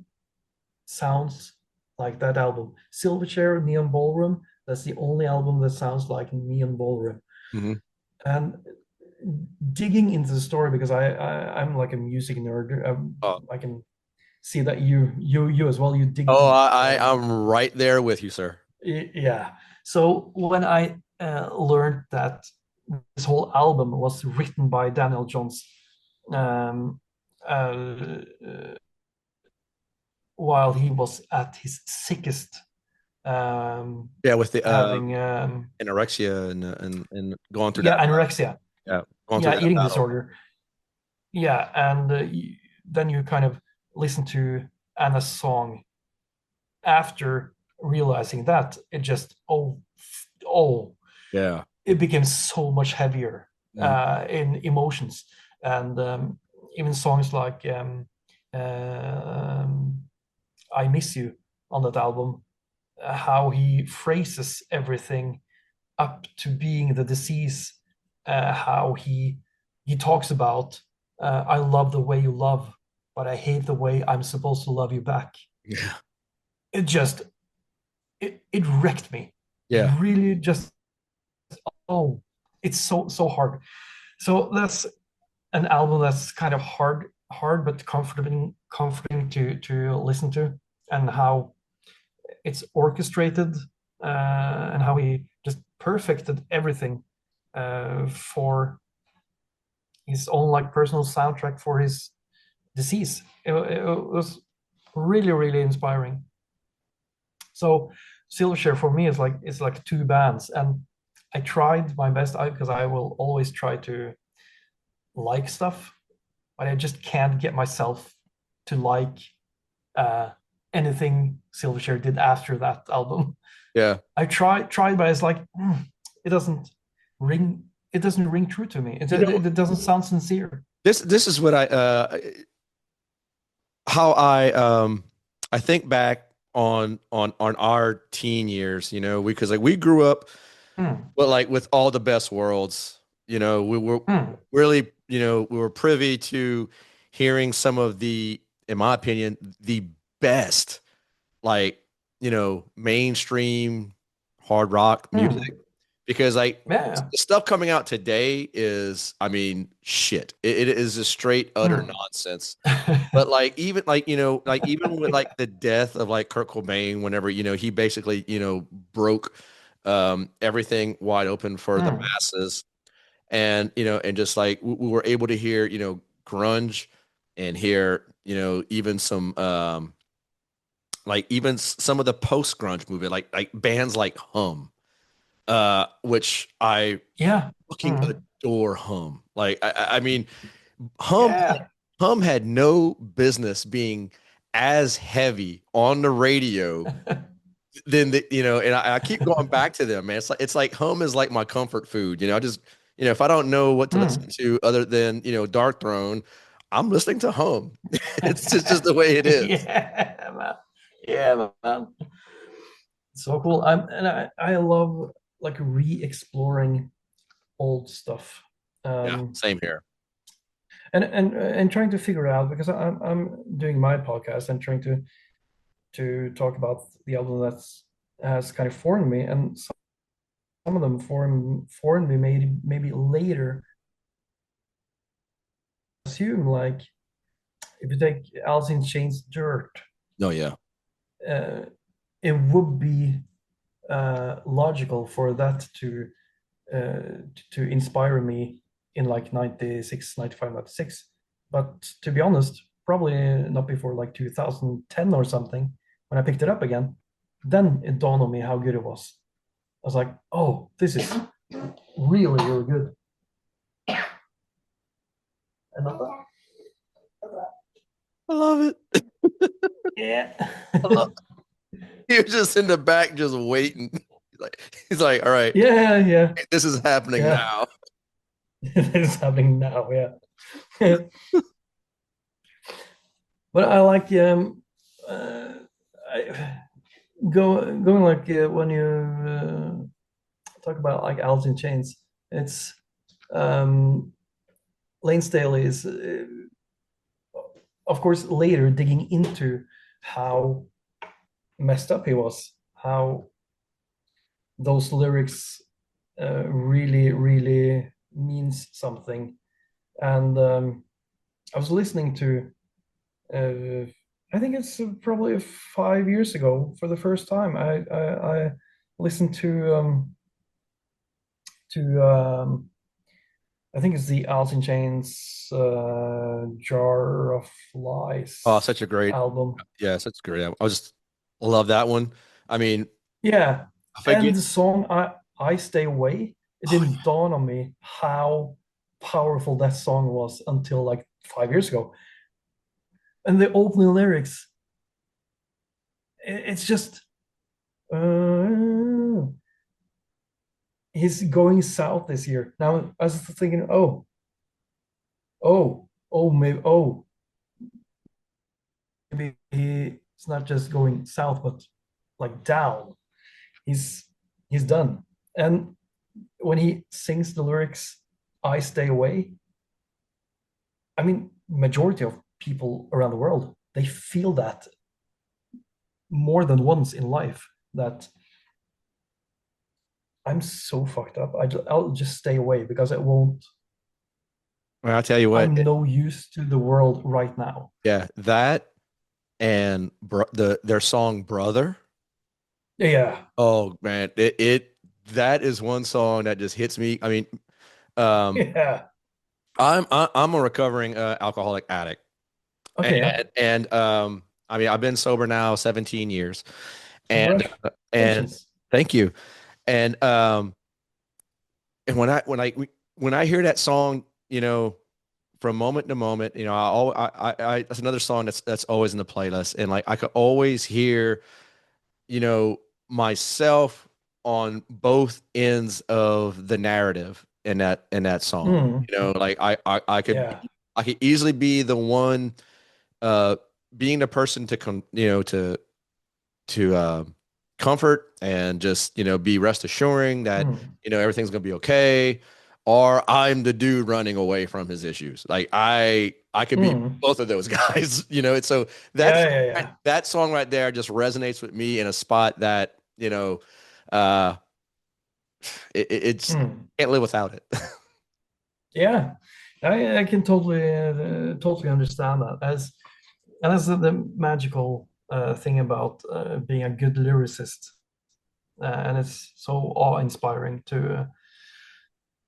sounds like that album. Silverchair, Neon Ballroom. That's the only album that sounds like Neon Ballroom. Hmm. And digging into the story because I'm like a music nerd. Oh, I can see that you as well. You dig oh, deep. I'm right there with you, sir. Yeah. So when I learned that this whole album was written by Daniel Johns, um, uh, while he was at his sickest, Yeah, with the having anorexia and going through that. yeah, anorexia, Yeah, going through yeah, that eating battle. disorder, yeah, and then you kind of listen to Anna's song after realizing that it just oh Yeah. it became so much heavier Mhm. in emotions, and even songs like um, I Miss You on that album, how he phrases everything up to being the disease, how he talks about I love the way you love, but I hate the way I'm supposed to love you back. Yeah. It just it wrecked me. Yeah. Really just oh, it's so hard. So that's an album that's kind of hard but comforting to listen to, and how it's orchestrated, and how he just perfected everything for his own like personal soundtrack for his disease. It was really inspiring. So Silverchair for me is like it's like two bands, and I tried my best because I will always try to like stuff, but I just can't get myself to like uh, anything Silverchair did after that album. Yeah. I tried, but it's like it doesn't ring. It doesn't ring true to me. You know, It doesn't sound sincere. this is what I how I think back on our teen years, because like we grew up, Mm, but like with all the best worlds, we were mm, really, we were privy to hearing some of the, in my opinion, the best, like, mainstream hard rock music. mm. Because like Yeah. the stuff coming out today is, I mean, shit. It is just straight utter Mm. nonsense. But like even like like even with like the death of like Kurt Cobain, whenever he basically broke everything wide open for the Mm. masses, and and just like we were able to hear grunge, and hear even some like even some of the post grunge movement, like bands like Hum, which I Yeah. fucking Mm. adore. Hum. Like I mean, Hum Yeah. Hum had no business being as heavy on the radio than and I keep going back to them, man. It's like Hum is like my comfort food. I just if I don't know what to listen Mm. to other than Dark Throne, I'm listening to Hum. It's just the way it is. Yeah, man. Yeah, man. So cool. I love like re-exploring old stuff. Yeah, Um, same here. and trying to figure out because I'm doing my podcast and trying to talk about the album that's has kind of formed me, and some of them formed me maybe later. Assume like if you take Alice in Chains Dirt, Oh yeah. uh, it would be logical for that to inspire me in like 96, 95, 96. But to be honest, probably not before like 2010 or something when I picked it up again. Then it dawned on me how good it was. I was like, oh, this is really, really good. And I love it. yeah. I love He was just in the back just waiting. He's like, all right, Yeah, yeah, this is happening yeah. now. This is happening now, yeah. But I like uh, I, going like when you talk about like Alice in Chains, it's um, Lane Staley is of course later digging into how messed up he was, how those lyrics really really means something, and I was listening to I think it's probably 5 years ago for the first time. I listened to I think it's the Alice in Chains Jar of Oh, Lies such a great, album. yeah, such a great album. I just love that one. I mean, Yeah, I and forget. the song I Stay Away, it Oh, didn't dawn on me how powerful that song was until like 5 years ago. And the opening lyrics, it's just uh, he's going south this year. Now I was thinking, maybe he's not just going south, but like down. He's he's done. And when he sings the lyrics, "I stay away," I mean, majority of people around the world they feel that more than once in life. That I'm so fucked up. I'll just stay away because it won't. well, I'll tell you what. I'm no use to the world right now. Yeah, that and their song "Brother." Yeah, Oh man, it that is one song that just hits me. I mean, um, yeah. I'm a recovering alcoholic addict, Okay, yeah. and I mean, I've been sober now 17 years, and Congratulations. thank you. And and when I hear that song, from moment to moment, you know, that's another song that's always in the playlist, and like I could always hear, you know, myself on both ends of the narrative in that song. Mm, You know, like yeah. I could easily be the one uh being the person to come, you know, to comfort and just, you know, be rest assuring that, Mm, you know, everything's gonna be okay. Or I'm the dude running away from his issues. Like I could be mm. both of those guys, you know. And so Yeah, yeah, yeah. that song right there just resonates with me in a spot that, you know, uh it's Mm. can't live without it. Yeah. I can totally understand that. And that's the magical thing about being a good lyricist. And it's so awe-inspiring to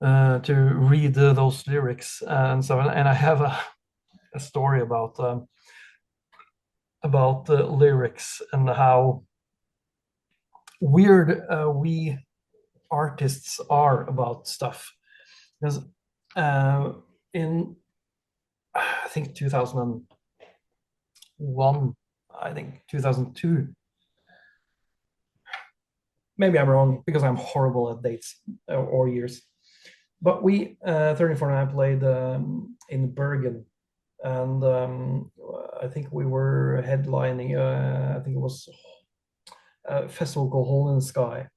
read those lyrics. And so, and I have a story about the lyrics and how weird we artists are about stuff. Because in I think 2001, I think 2002. Maybe I'm wrong because I'm horrible at dates or years. But we 34 played in Bergen, and I think we were headlining. I think it was a festival called Hole in the Sky,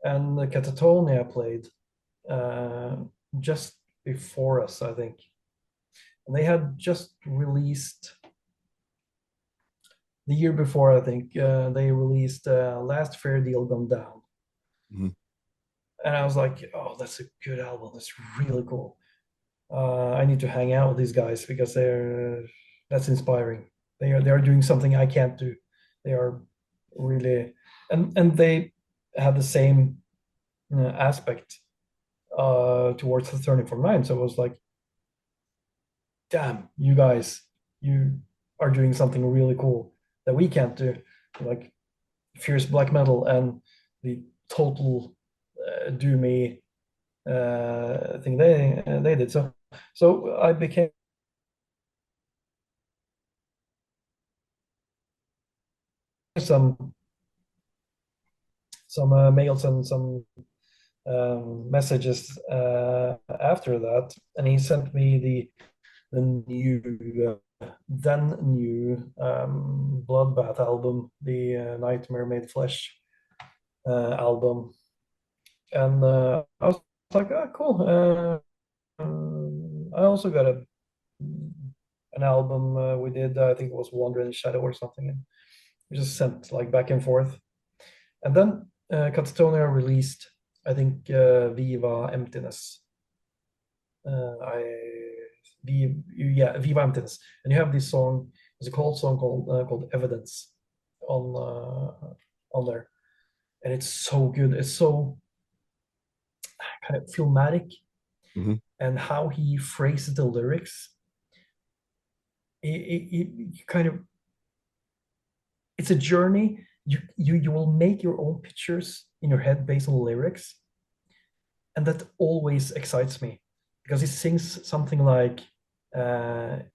and the Catatonia played uh, just before us, I think. And they had just released the year before, I think. They released Last Fair Deal Gone Down, Mhm. and I was like, "Oh, that's a good album. That's really cool. I need to hang out with these guys because that's inspiring. They are doing something I can't do. They are really and they have the same aspect towards the 34 9. So it was like, damn, you guys, you are doing something really cool that we can't do. Like fierce black metal and the total doomy thing they did. So I became some mails and some messages after that, and he sent me the new then new Bloodbath album, the Nightmare Made Flesh album, and I was like, oh, cool. I also got an album we did. I think it was Wander in the Shadow or something, and we just sent like back and forth. And then Catatonia released, I think, Viva Emptiness. I Viva Emptiness, and you have this song. It's a cold song called Evidence on there, and it's so good. It's so kind of filmatic, Mhm. and how he phrases the lyrics. It kind of it's a journey. You will make your own pictures in your head based on the lyrics, and that always excites me because he sings something like,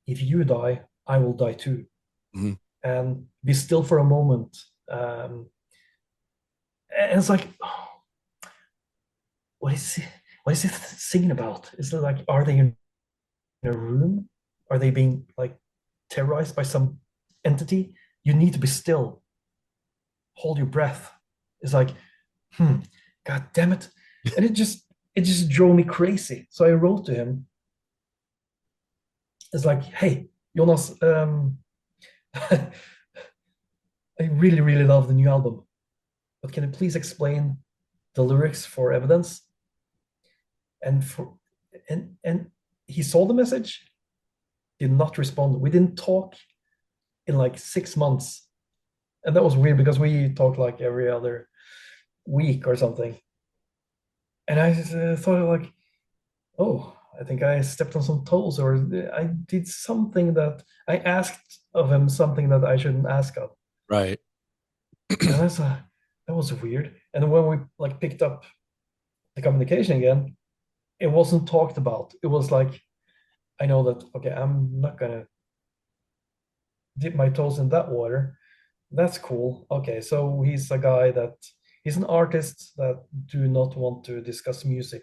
"If you die, I will die too," Mhm. and be still for a moment. Um, and it's like, oh, what is he? What is he singing about? Is it like, are they in a room? Are they being like terrorized by some entity? You need to be still. Hold your breath. It's like, God damn it. And it just drove me crazy. So I wrote to him. It's like, hey, Jonas, I really, really love the new album, but can you please explain the lyrics for Evidence? And for and he saw the message, did not respond. We didn't talk in like 6 months. And that was weird because we talked like every other week or something. And I thought like, oh, I think I stepped on some toes, or I did something that I asked of him something that I shouldn't ask of. Right. And that was weird. And when we like picked up the communication again, it wasn't talked about. It was like I know that, okay, I'm not gonna dip my toes in that water. That's cool. Okay, so he's a guy that he's an artist that do not want to discuss music.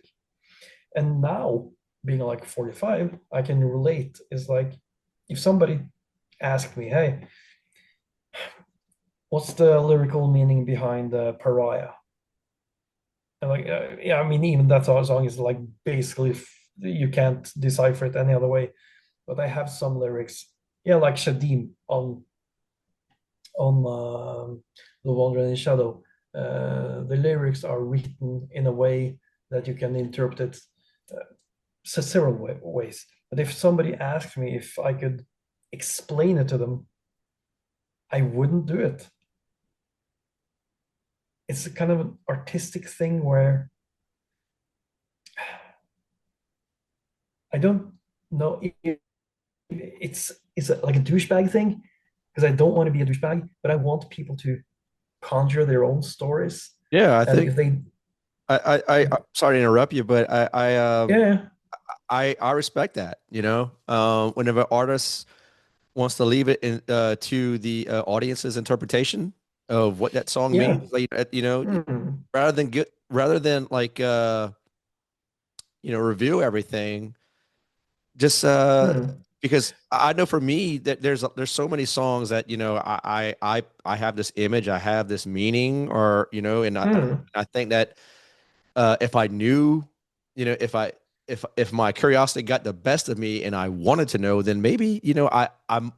And now, being like 45, I can relate. It's like if somebody asked me, hey, what's the lyrical meaning behind Pariah? And like, yeah, I mean, even that song is like basically you can't decipher it any other way. But I have some lyrics, yeah, like Shadim on The Wanderer in Shadow. The lyrics are written in a way that you can interpret it several ways. But if somebody asked me if I could explain it to them, I wouldn't do it. It's a kind of an artistic thing where I don't know if it's like a douchebag thing because I don't want to be a douchebag, but I want people to conjure their own stories. Yeah, I And think if they, I'm sorry to interrupt you, but yeah, I respect that, you know. Whenever an artist wants to leave it to the audience's interpretation of what that song yeah, means, like, mm, rather than like reveal everything, just because I know for me that there's so many songs that I have this image, I have this meaning, or and mm, I think that if I knew, if if my curiosity got the best of me and I wanted to know, then maybe I'm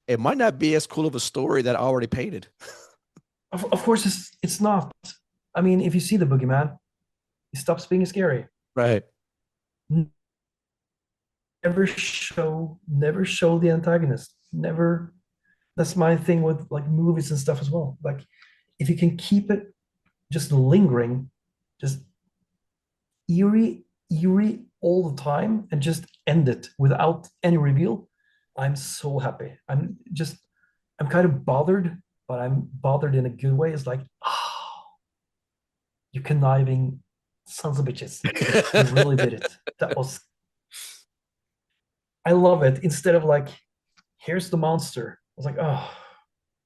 it might not be as cool of a story that I already painted. of course it's not. I mean, if you see the boogeyman, he stops being scary. Right. Never show the antagonist. Never. That's my thing with like movies and stuff as well. Like if you can keep it just lingering, just eerie all the time and just end it without any reveal, I'm so happy. I'm kind of bothered, but I'm bothered in a good way. It's like, oh, you conniving sons of bitches. You really did it. That was, I love it. Instead of like, here's the monster. I was like, oh,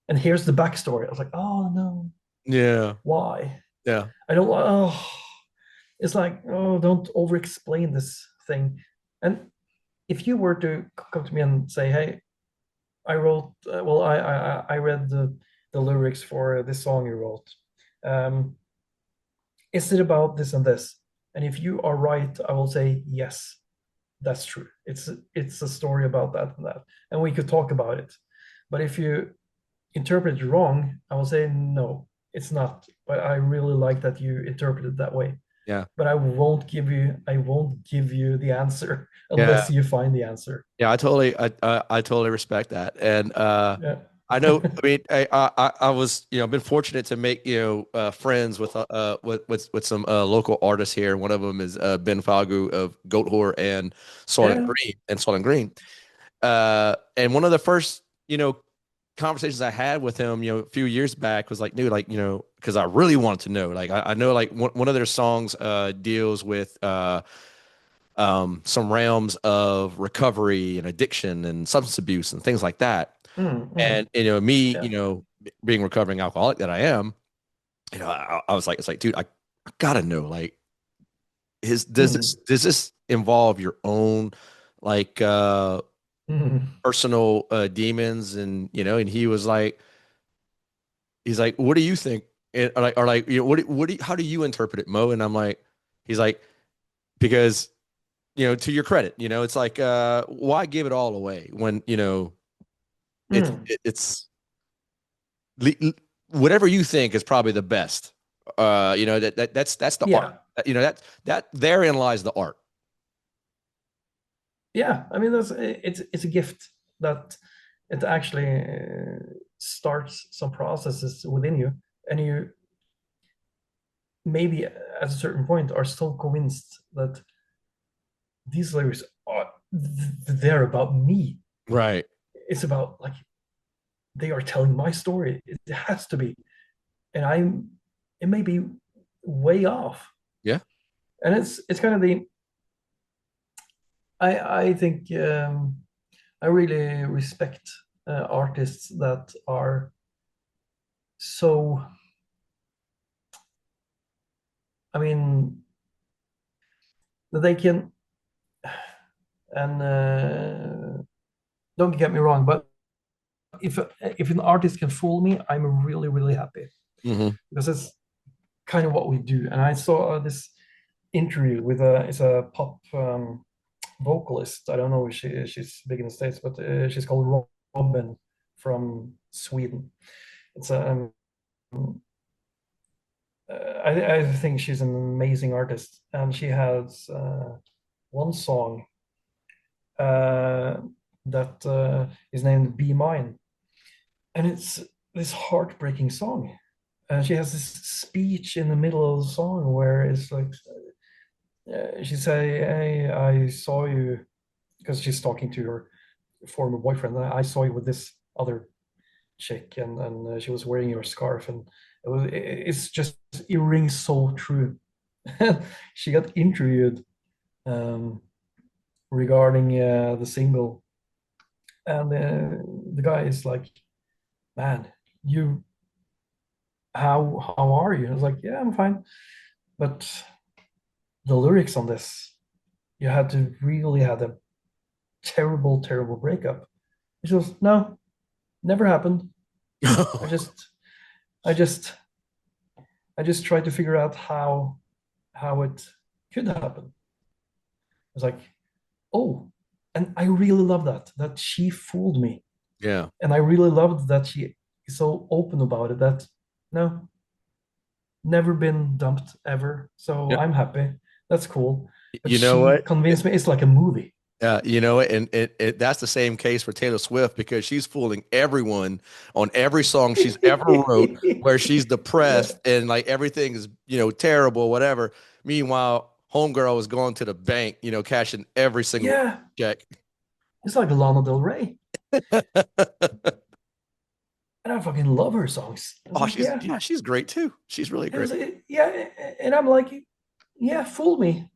and here's the backstory. I was like, oh no, Yeah. why? Yeah. I don't, oh, it's like, oh, don't over explain this thing. And if you were to come to me and say, hey, I wrote, well, I read the lyrics for this song you wrote. Um, is it about this and this? And if you are right, I will say, yes, that's true. It's a story about that and that. And we could talk about it. But if you interpret it wrong, I will say, no, it's not. But I really like that you interpret it that way. Yeah. But I won't give you the answer Yeah. unless you find the answer. Yeah. I totally respect that. And Yeah. I know, I mean, I was, I've been fortunate to make, friends with some local artists here. One of them is Ben Falgu of Goat Whore and Yeah. Soylent Green. And one of the first, conversations I had with him, a few years back was like, dude, like, because I really wanted to know. Like, I know like one of their songs deals with some realms of recovery and addiction and substance abuse and things like that. Mm, And mm. me, Yeah. being recovering alcoholic that I am, I was like, it's like, dude, I gotta know, like, his Mm, does this involve your own like mm. personal demons? And and he's like, what do you think? And, or like, how do you interpret it, Mo? And I'm like, he's like, because to your credit, it's like, why give it all away when Mm. it's whatever you think is probably the best. That's the art. Yeah. That therein lies the art. Yeah. I mean, it's a gift that it actually starts some processes within you, and you maybe at a certain point are so convinced that these lyrics are they're about me. Right. It's about like they are telling my story. It has to be, and I'm. It may be way off, Yeah. and it's kind of I think I really respect artists that are so. I mean, that they can, and don't get me wrong, but if an artist can fool me, I'm really really happy Hmm. because it's kind of what we do. And I saw this interview with a it's a pop vocalist. I don't know if she's big in the States, but she's called Robin from Sweden. It's a I think she's an amazing artist, and she has one song uh, that is named "Be Mine," and it's this heartbreaking song. And she has this speech in the middle of the song where it's like she say, "Hey, I saw you," because she's talking to her former boyfriend. I saw you with this other chick, and she was wearing your scarf, and it's just it rings so true. She got interviewed um, regarding the single, and the guy is like, "Man, you how are you?" I was like, "Yeah, I'm fine," but the lyrics on this, you had to really had a terrible, terrible breakup. She goes, "No, never happened. I just, I just, I just tried to figure out how it could happen." It's like, oh, and I really love that she fooled me, Yeah. and I really loved that she is so open about it. That no, never been dumped ever, so Yeah. I'm happy. That's cool. But You know she what? convinced me it's like a movie. You know, and that's the same case for Taylor Swift because she's fooling everyone on every song she's ever wrote, where she's Yeah, depressed and like everything is, terrible, whatever. Meanwhile, homegirl is going to the bank, cashing every single yeah, check. it's like Lana Del Rey, and I fucking love her songs. I was Oh, like, she's yeah, yeah, she's great too. She's really it was, great. yeah, and I'm like, yeah, fool me.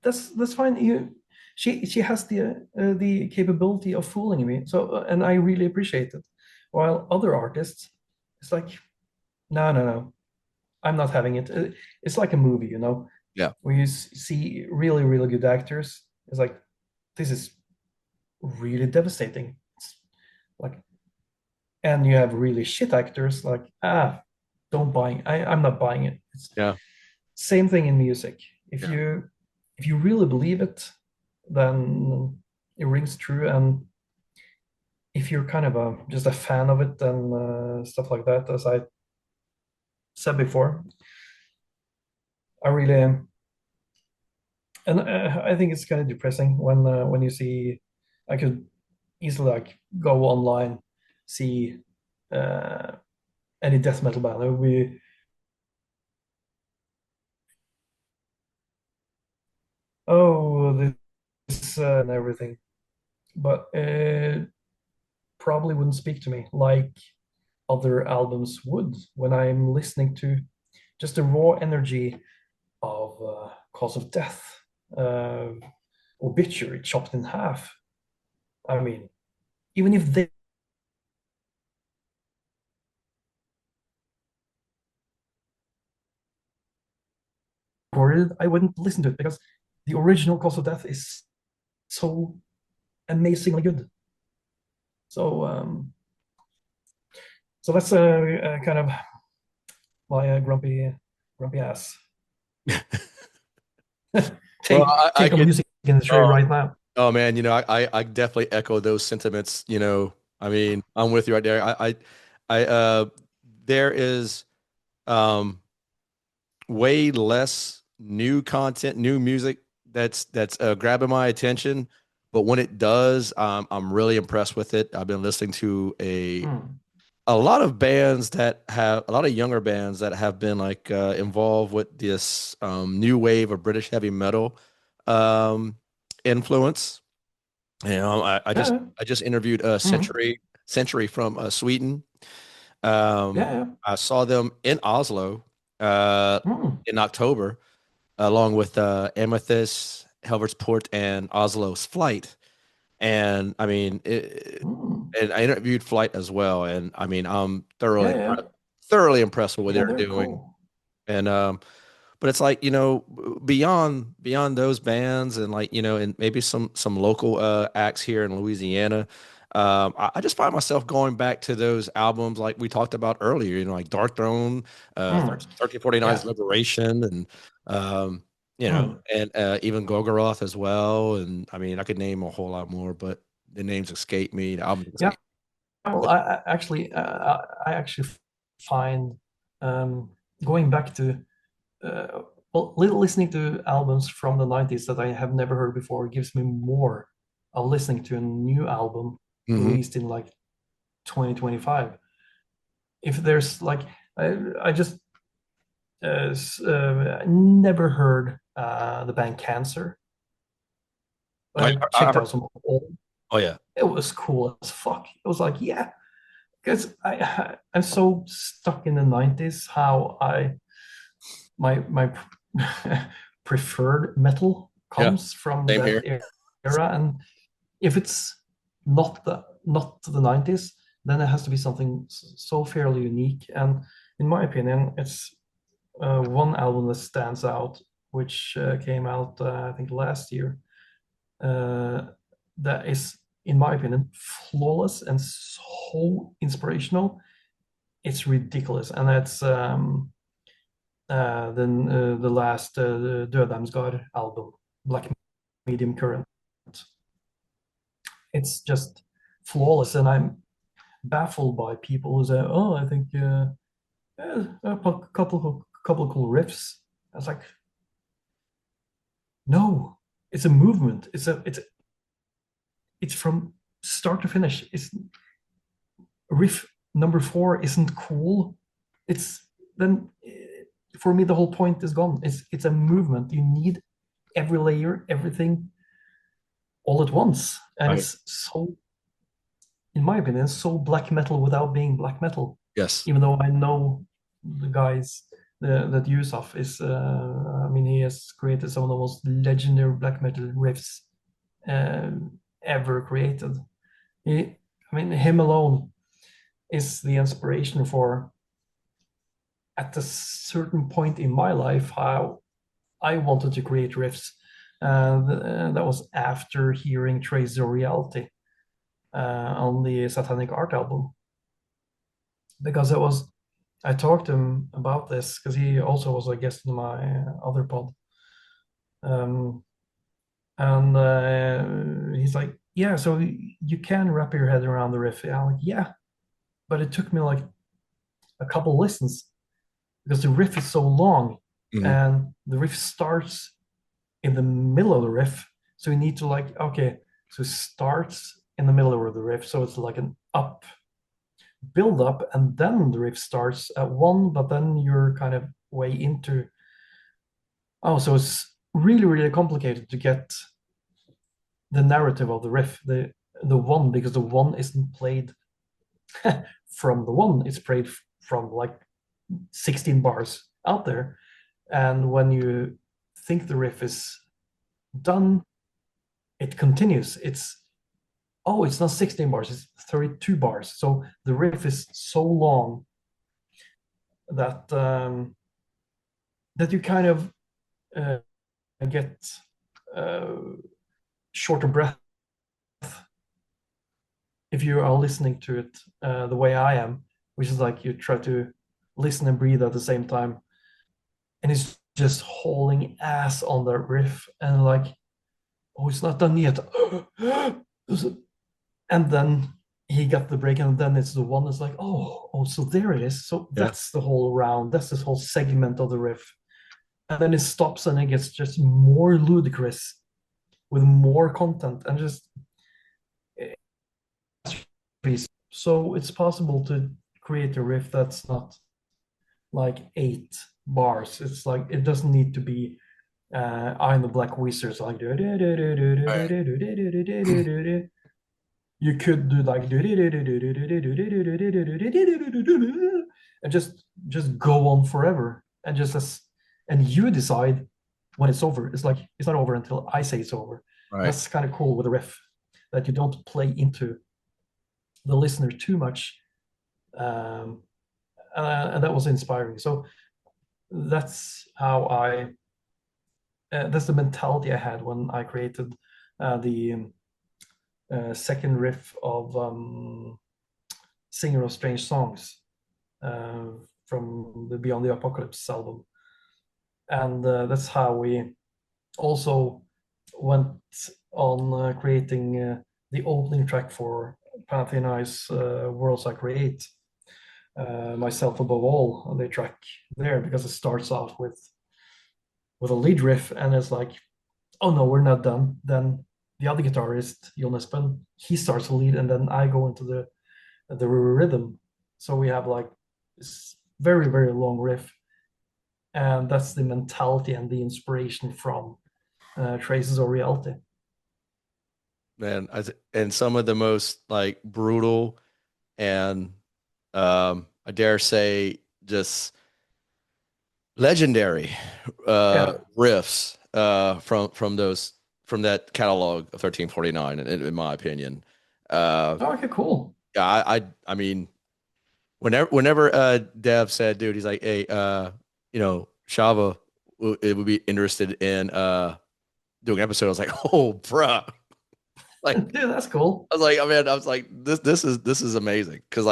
That's fine. She has the capability of fooling me. So and I really appreciate it. While other artists, it's like, no, no, no, I'm not having it. It's like a movie, Yeah. where you see really, really good actors. It's like this is really devastating. It's like, and you have really shit actors. Like, don't buying. I'm not buying it. It's Yeah. same thing in music. If Yeah. you really believe it, then it rings true. And if you're kind of just a fan of it and stuff like that, as I said before, I really am. And I think it's kind of depressing when you see. I could easily like go online, see uh, any death metal band. It would be, oh, this and everything, but probably wouldn't speak to me like other albums would when I'm listening to just the raw energy of Cause of Death, uh, Obituary chopped in half. I mean, even if they recorded it, I wouldn't listen to it because the original Cause of Death is so amazingly good. So, so that's kind of my grumpy ass Well, I take on the could. music industry Oh, right now. oh man, I definitely echo those sentiments. I mean, I'm with you right there. I there is um way less new content, new music that's grabbing my attention. But when it does, I'm really impressed with it. I've been listening to Hmm. a lot of bands that have a lot of younger bands that have been like involved with this new wave of British heavy metal um, influence. Yeah. I just interviewed Hmm. Century from Sweden. Yeah. I saw them in Oslo Hmm. in October, along with Amethyst Helversport and Oslo's Flight. And I mean, Mm. and I interviewed Flight as well. And I mean, I'm Yeah, yeah, thoroughly impressed with what yeah. they're They're doing. cool. And but it's like, beyond those bands and like, and maybe some local acts here in Louisiana. I just find myself going back to those albums like we talked about earlier, like Dark Throne, Mm. 1349's Yeah. Liberation, and um, Mm. and even Golgoroth as well. And I mean, I could name a whole lot more, but the names escape me, the albums Yeah. escape. Well, I actually find um, going back to uh, listening to albums from the 90s that I have never heard before gives me more of listening to a new album Hmm. released in like 2025. If there's like, I just never heard the band Cancer. I, I I, checked out some old. oh yeah, It was cool as fuck. It was like, yeah, because I'm so stuck in the 90s how my preferred metal yeah, comes from same that here. era, and if it's not the 90s, then it has to be something so fairly unique. And in my opinion, it's one album that stands out, which came out I think last year, uh, that is, in my opinion, flawless and so inspirational. It's ridiculous, and that's the last Dødheimsgard album, Black Medium Current. It's just flawless, and I'm baffled by people who say, "Oh, I think a couple of cool riffs." I was like, "No, it's a movement. It's from start to finish. It's riff number 4 isn't cool. It's then for me the whole point is gone. It's a movement. You need every layer, everything all at once, and Right. it's so, in my opinion, so black metal without being black metal. Yes. Even though I know the guys that Yusuf is, I mean, he has created some of the most legendary black metal riffs ever created. I mean, him alone is the inspiration for, at a certain point in my life, how I wanted to create riffs. That was after hearing Trace of Reality on the Satanic Art album, because I talked to him about this because he also was a guest in my other pod. Um, and he's like, yeah, so you can wrap your head around the riff. I'm like, yeah, but it took me like a couple listens because the riff is so long, Hmm. and the riff starts in the middle of the riff. So you need to like, okay, so it starts in the middle of the riff. So it's like an up build up, and then the riff starts at one, but then you're kind of way into, oh, so it's really, really complicated to get the narrative of the riff, the one, because the one isn't played from the one, it's played from like 16 bars out there. And when you think the riff is done, it continues. It's not 16 bars, it's 32 bars. So the riff is so long that that you kind of uh, get uh, shorter breath if you are listening to it the way I am, which is like you try to listen and breathe at the same time, and it's just hauling ass on the riff, and like, oh, it's not done yet. And then he got the break, and then it's the one that's like, oh, so there it is. So Yeah. that's the whole round. That's this whole segment of the riff. And then it stops, and it gets just more ludicrous with more content, and just so it's possible to create a riff that's not like 8 bars. It's like it doesn't need to be I'm the Black Wizards like Right. you could do like and just go on forever, and just as, and you decide when it's over, it's like it's not over until I say it's over. And Right. that's kind of cool with a riff, that you don't play into the listener too much. Um, and that was inspiring. So that's how that's the mentality I had when I created the second riff of Singer of Strange Songs uh, from the Beyond the Apocalypse album. And that's how we also went on creating the opening track for Pantheon I's Worlds I Create, Myself Above All, the track there, because it starts off with a lead riff, and it's like, oh no, we're not done. Then the other guitarist, Jon Espen, he starts the lead, and then I go into the rhythm. So we have like this very, very long riff. And that's the mentality and the inspiration from Traces of Reality. Man, and some of the most like brutal and I dare say just legendary Yeah. riffs from that catalog of 1349 in my opinion. Uh Oh, okay, cool. yeah, I mean whenever Dev said, dude, he's like, hey, Shava it would be interested in doing an episode. I was like, oh bruh. Like Dude, that's cool. I was like, I mean, I was like, this is amazing. Cause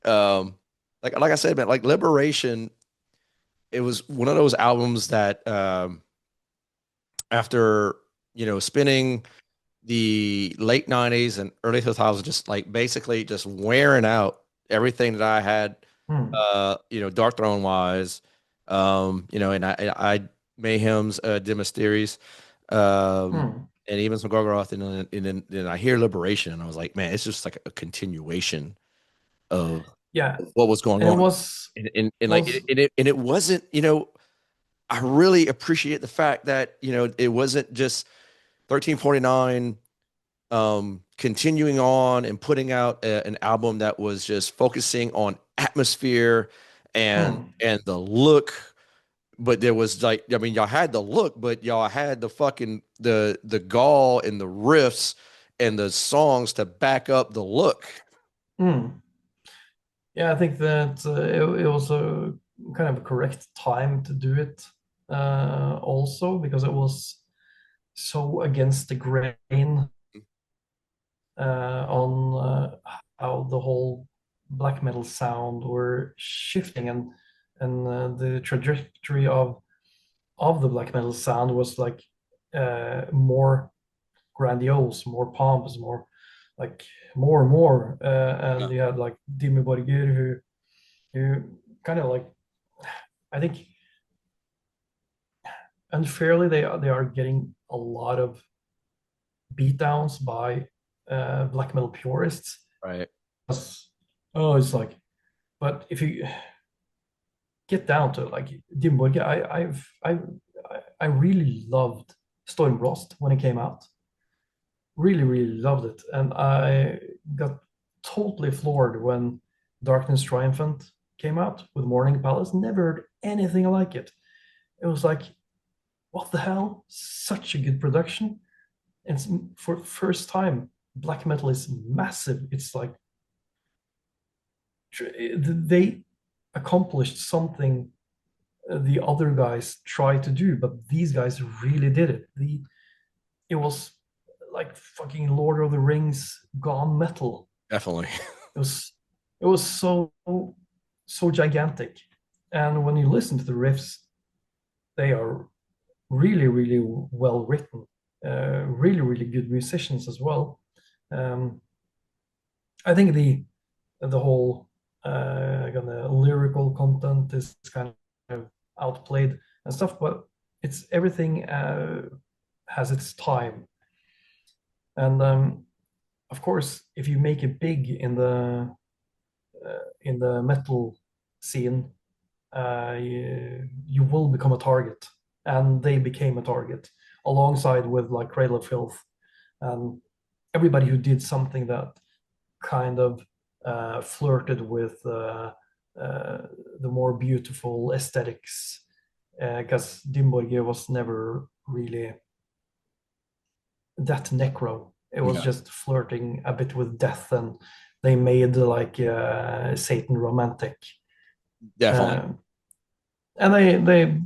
um like I said, man, like Liberation, it was one of those albums that after spending the late 90s and early 2000s just like basically just wearing out everything that I had Hmm. Dark Throne wise, and I Mayhem's De Mysteries, Hmm. and even some Gorgoroth, and then I hear Liberation, and I was like, man, it's just like a continuation of Yeah. what was going And it on, was and like was it wasn't, I really appreciate the fact that it wasn't just 1349 continuing on and putting out an album that was just focusing on atmosphere and hmm. the look, but there was like, I mean, y'all had the look, but y'all had the fucking the gall and the riffs and the songs to back up the look. Hmm. Yeah, I think that it was a kind of a correct time to do it also because it was so against the grain on how the whole black metal sound were shifting, and the trajectory of the black metal sound was like more grandiose, more pompous, more like more and more. Yeah. And you had like Dimmu Borgir who kind of like, I think unfairly they are getting a lot of beatdowns by black metal purists. Right. Oh, it's like, but if you get down to it, like Dimmu Borgir, I really loved Stormblost when it came out. Really, really loved it. And I got totally floored when Darkness Triumphant came out with Morning Palace. Never heard anything like it. It was like, what the hell? Such a good production. It's for the first time, black metal is massive. It's like they accomplished something the other guys tried to do, but these guys really did it. It was like fucking Lord of the Rings gone metal. Definitely. It was it was so gigantic. And when you listen to the riffs, they are really, really well written. Really, really good musicians as well. Um, I think the whole kind of lyrical content is kind of outplayed and stuff, but it's everything has its time. And of course, if you make it big in the metal scene, you will become a target, and they became a target alongside with like Cradle of Filth and everybody who did something that kind of flirted with the more beautiful aesthetics. because Dimborgir was never really that necro. It was Yeah, just flirting a bit with death, and they made like Satan romantic, definitely. uh, and they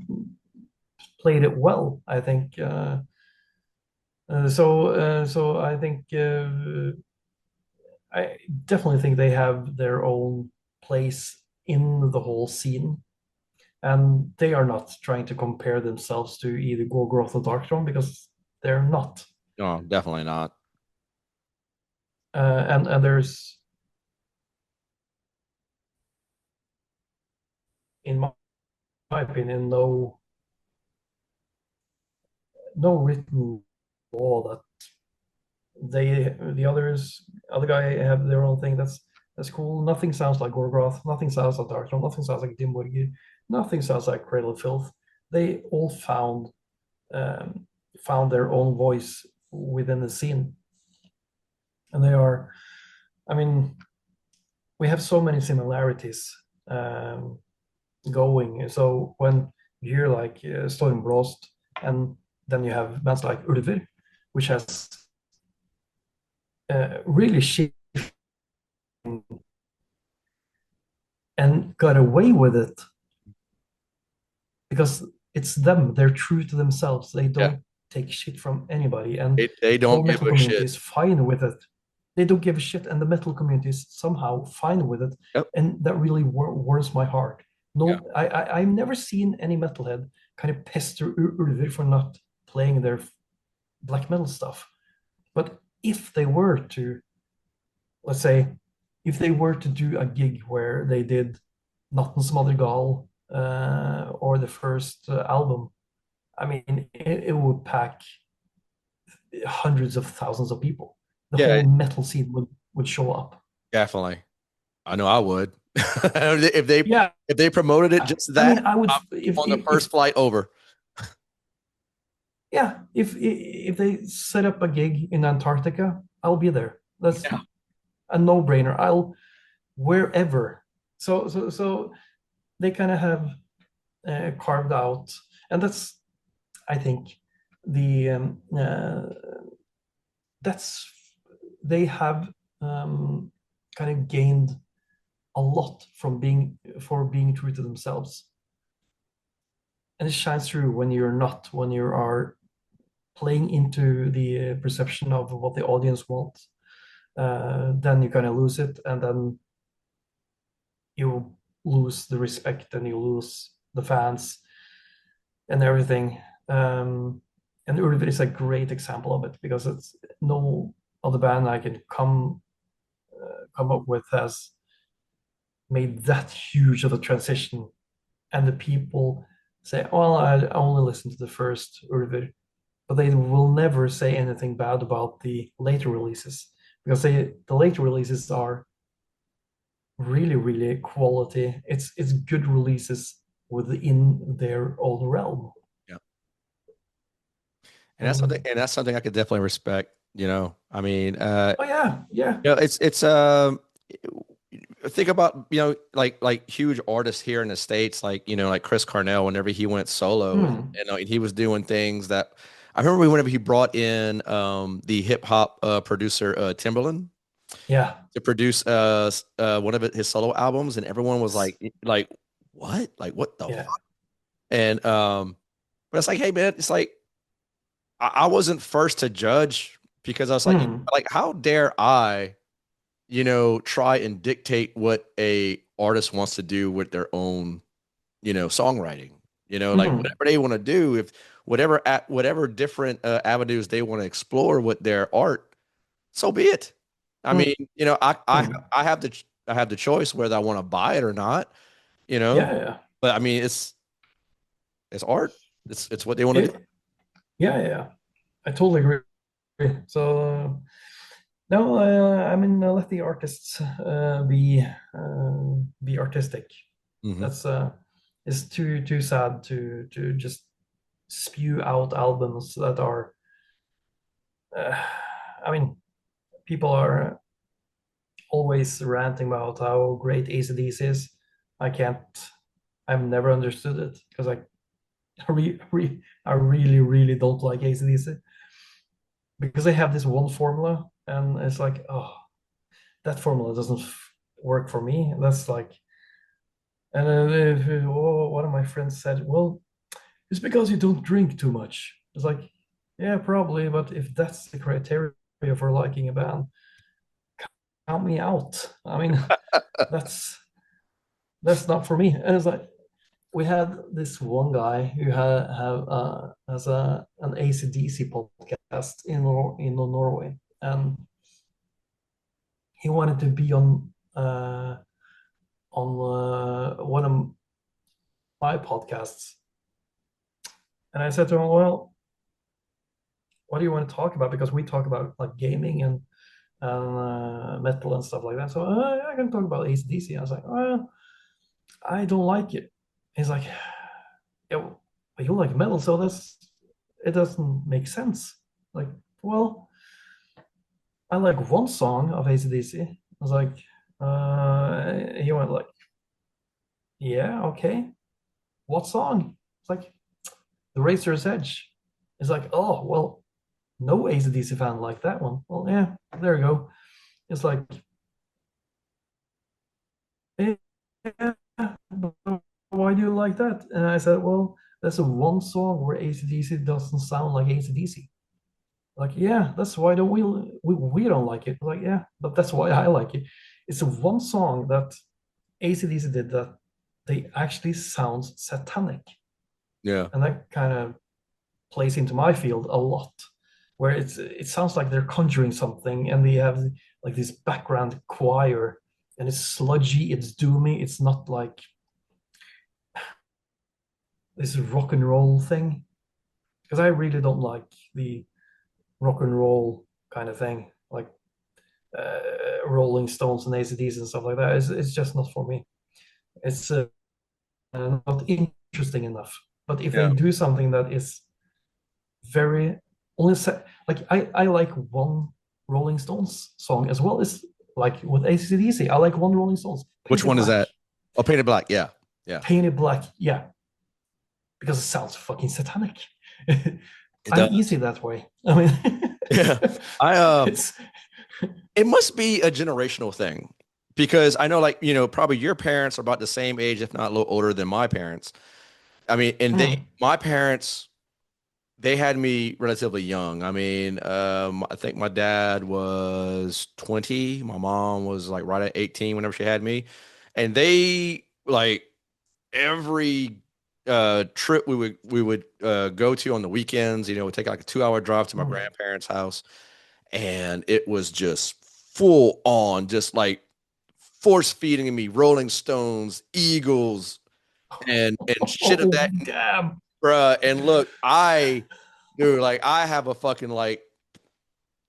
played it well, I think. So I think I definitely think they have their own place in the whole scene, and they are not trying to compare themselves to either Gorgoroth or Darkthrone because they're not. No, definitely not. And there's, in my opinion, no written law that the other guy have their own thing. That's cool. Nothing sounds like Gorgoroth. Nothing sounds like Darkthrone. Nothing sounds like Dimborgir. Nothing sounds like Cradle of Filth. They all um, found their own voice within the scene, and they are. I mean, we have so many similarities um, going. So when you hear like Stormblast, and then you have bands like Ulver, which has really shit and got away with it because it's them. They're true to themselves. They Yeah, don't take shit from anybody, and they the whole don't give metal a community shit. is fine with it. They don't give a shit, and the metal community is somehow fine with it, Yep. and that really warms my heart. Yeah. No, I've never seen any metalhead kind of pester Ulver for not playing their black metal stuff. But if they were to, let's say, if they were to do a gig where they did Natten som aldrig gal or the first album, I mean, it would pack hundreds of thousands of people. The Yeah, whole metal scene would show up. definitely. I know I would. If they Yeah, if they promoted it just I that, mean, I would I'll be if on the if first flight over. yeah, if they set up a gig in Antarctica, I'll be there. That's Yeah. a no-brainer. I'll wherever. So they kind of have carved out, and that's I think the that's they have kind of gained a lot from being true to themselves, and it shines through when you are playing into the perception of what the audience wants. Then you kind of lose it, and then you lose the respect, and you lose the fans and everything. And Ulver is a great example of it because it's no other band I can come up with has made that huge of a transition. And the people say, "Well, I only listened to the first Ulver," but they will never say anything bad about the later releases because the later releases are really, really quality. It's good releases within their own realm. Yeah. And And that's something I could definitely respect, I mean, oh yeah, yeah. it's think about, like huge artists here in the States, like, like Chris Cornell, whenever he went solo, and, Hmm. he was doing things that I remember whenever he brought in the hip hop producer Timbaland Yeah. to produce one of his solo albums, and everyone was like what? Like what the Yeah. fuck? And but it's like, hey man, it's like I wasn't first to judge because I was Hmm. like how dare I, try and dictate what a artist wants to do with their own, songwriting. Like Hmm. whatever they want to do, if whatever different avenues they want to explore with their art, so be it. I Hmm. mean, I have the choice whether I want to buy it or not, you know. Yeah, yeah. But I mean, it's art. It's what they want to do. It, yeah, yeah. I totally agree. So no, I mean, let the artists be artistic. Hmm. That's it's too sad to just spew out albums that are. Uh, I mean, people are always ranting about how great AC/DC is. I can't. I've never understood it because I really, really don't like AC/DC because they have this one formula, and it's like, oh, that formula doesn't work for me. That's like, and one of my friends said, well, it's because you don't drink too much. It's like, yeah, probably, but if that's the criteria for liking a band, count me out. I mean, that's that's not for me. And it's like we had this one guy who has a an AC/DC podcast in Norway, and he wanted to be one of my podcasts. And I said to him, well, what do you want to talk about? Because we talk about like gaming and metal and stuff like that. So I can talk about AC/DC. I was like, well, I don't like it. He's like, yeah, but you like metal, so that's it doesn't make sense. Like, well, I like one song of AC/DC. I was like, he went like, yeah, okay. What song? It's like The Razor's Edge. It's like, oh, well, no AC/DC fan like that one. Well, yeah, there you go. It's like, yeah, why do you like that? And I said, well, there's a one song where AC/DC doesn't sound like AC/DC. Like, yeah, that's why don't we don't like it. Like, yeah, but that's why I like it. It's one song that AC/DC did that they actually sound satanic. Yeah. And that kind of plays into my field a lot, where it sounds like they're conjuring something and they have like this background choir and it's sludgy, it's doomy, it's not like this rock and roll thing. Because I really don't like the rock and roll kind of thing, like uh, Rolling Stones and ACDs and stuff like that. It's just not for me. It's not interesting enough. But if they Yeah. do something that is very only set, like I like one Rolling Stones song as well as like with AC/DC. I like one Rolling Stones, Which Painted one is Black. that? Oh, Painted Black. Yeah. Yeah. Painted Black, yeah, because it sounds fucking satanic. It I'm easy does. that way. I mean, Yeah. I it's It must be a generational thing because I know, like, probably your parents are about the same age, if not a little older than my parents. I mean, and mm, my parents, they had me relatively young. I mean, I think my dad was 20. My mom was like right at 18 whenever she had me. And they like every trip we would go to on the weekends, would take like a 2 hour drive to my mm. grandparents' house. And it was just full on, just like force feeding me Rolling Stones, Eagles, and shit of Oh that, damn. bruh. And look, dude, like I have a fucking like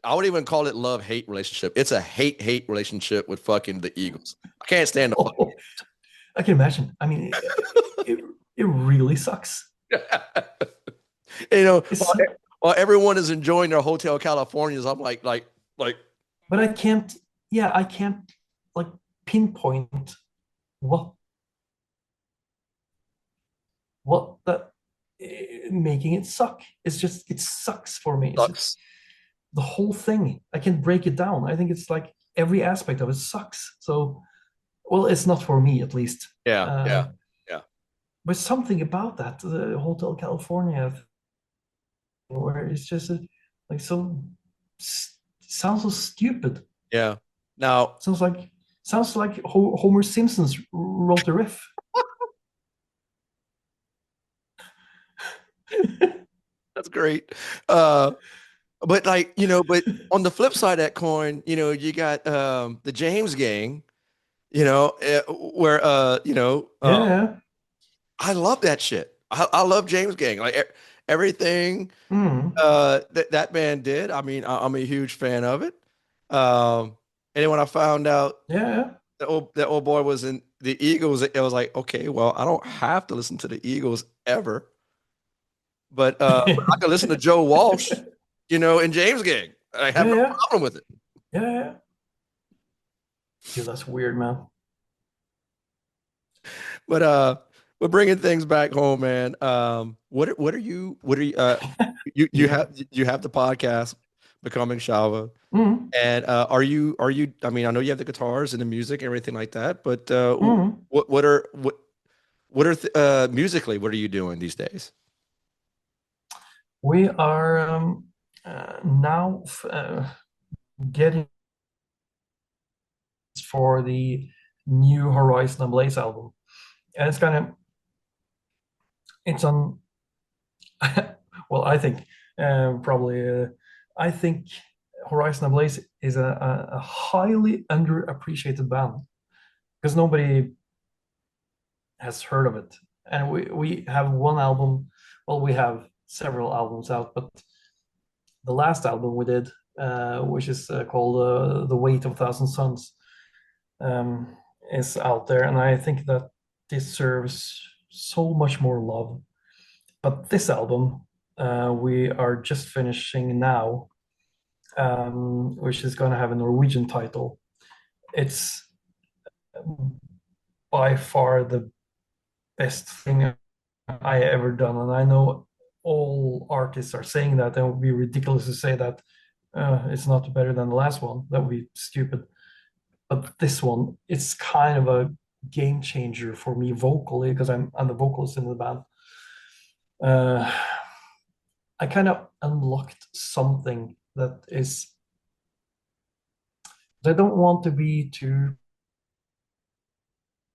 I would even call it love hate relationship. It's a hate relationship with fucking the Eagles. I can't stand the Oh, I can imagine. I mean, it it really sucks. fucking. You know, while, It's while everyone is enjoying their Hotel Californias, I'm like, but I can't. Yeah, I can't like pinpoint what that making it suck. It's just it sucks for me. It's sucks. the whole thing. I can break it down. I think it's like every aspect of it sucks. So, well, it's not for me at least. Yeah, Uh, yeah, yeah, but something about that, the Hotel California, where it's just like so sounds so stupid. yeah. Now, Sounds like Homer Simpson's wrote the riff. that's great. But like, but on the flip side of that coin, you got the James gang, where Yeah. I love that shit. I love James gang. Like everything Mm. that band did. I mean, I'm a huge fan of it. And then when I found out Yeah. that old boy was in the Eagles, it was like, okay, well, I don't have to listen to the Eagles ever, but I can listen to Joe Walsh, and James gang. I have Yeah. no Yeah. problem with it. Yeah. Dude, that's weird, man. But we're bringing things back home, man. What are you you have the podcast Becoming Tjalve. Mm, And are you I mean, I know you have the guitars and the music and everything like that, but mm. what are musically, what are you doing these days? We are now getting for the new Horizon Ablaze album, and it's kind of it's on. Well, I think probably I think Horizon Ablaze is a highly underappreciated band because nobody has heard of it, and we have one album. Well, we have several albums out, but the last album we did, which is called "The Weight of a Thousand Suns," um, is out there, and I think that deserves so much more love. But this album, we are just finishing now, which is going to have a Norwegian title. It's by far the best thing I ever done, and I know all artists are saying that. It would be ridiculous to say that it's not better than the last one. That would be stupid. But this one, it's kind of a game changer for me vocally because I'm the vocalist in the band. Uh, I kind of unlocked something that is. I don't want to be too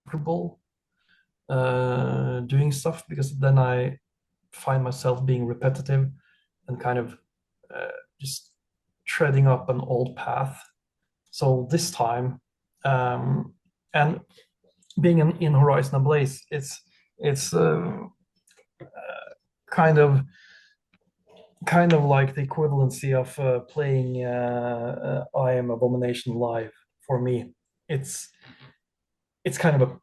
comfortable doing stuff because then I find myself being repetitive and kind of uh, just treading up an old path. So this time, um, and being in Horizon Ablaze, it's kind of kind of like the equivalency of playing I Am Abomination live for me. It's it's kind of a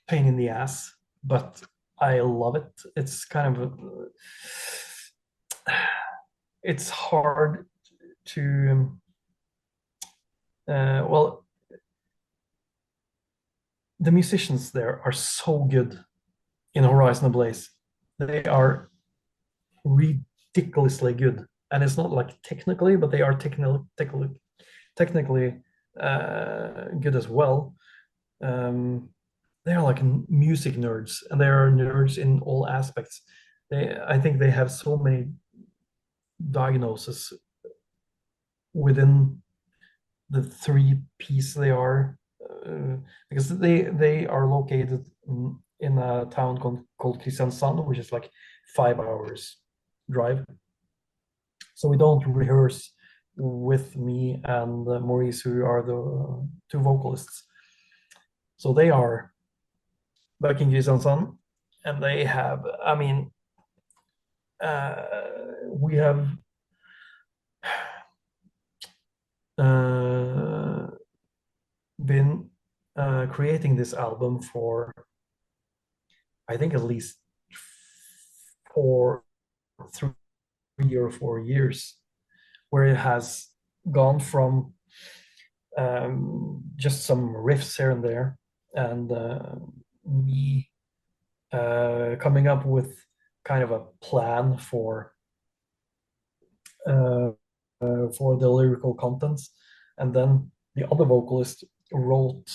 pain in the ass, but I love it. It's kind of it's hard to well, the musicians there are so good in Horizon Ablaze. They are ridiculously good, and it's not like technically, but they are technically good as well. Um, they are like music nerds, and they are nerds in all aspects. I think they have so many diagnoses within the three piece they are, because they are located in a town called Kristiansand, which is like 5 hours drive. So we don't rehearse with me and Maurice, who are the two vocalists. So they are back in Kristiansand, and they have, I mean, we have uh, been creating this album for, I think, at least 3 or 4 years, where it has gone from just some riffs here and there, and me coming up with kind of a plan uh, for the lyrical contents, and then the other vocalist wrote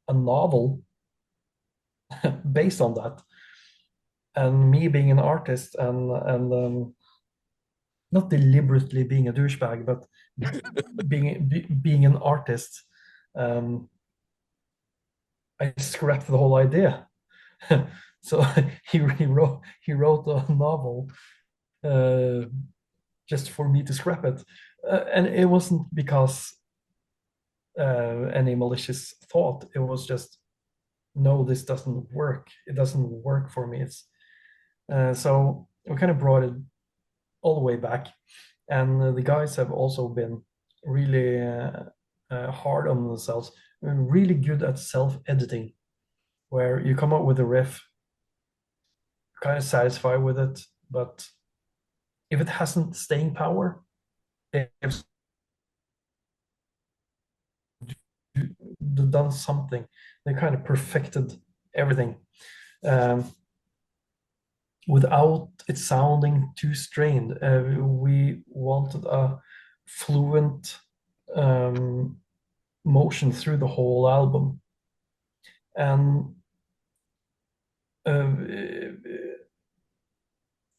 a novel based on that, and me being an artist and not deliberately being a douchebag, but being an artist, um, I scrapped the whole idea. So he wrote a novel uh, just for me to scrap it, and it wasn't because any malicious thought. It was just, no, this doesn't work. It doesn't work for me. It's so we kind of brought it all the way back, and the guys have also been really hard on themselves, really good at self-editing, where you come up with a riff, kind of satisfied with it, but if it hasn't staying power, they've done something. They kind of perfected everything. without it sounding too strained. We wanted a fluent um, motion through the whole album. And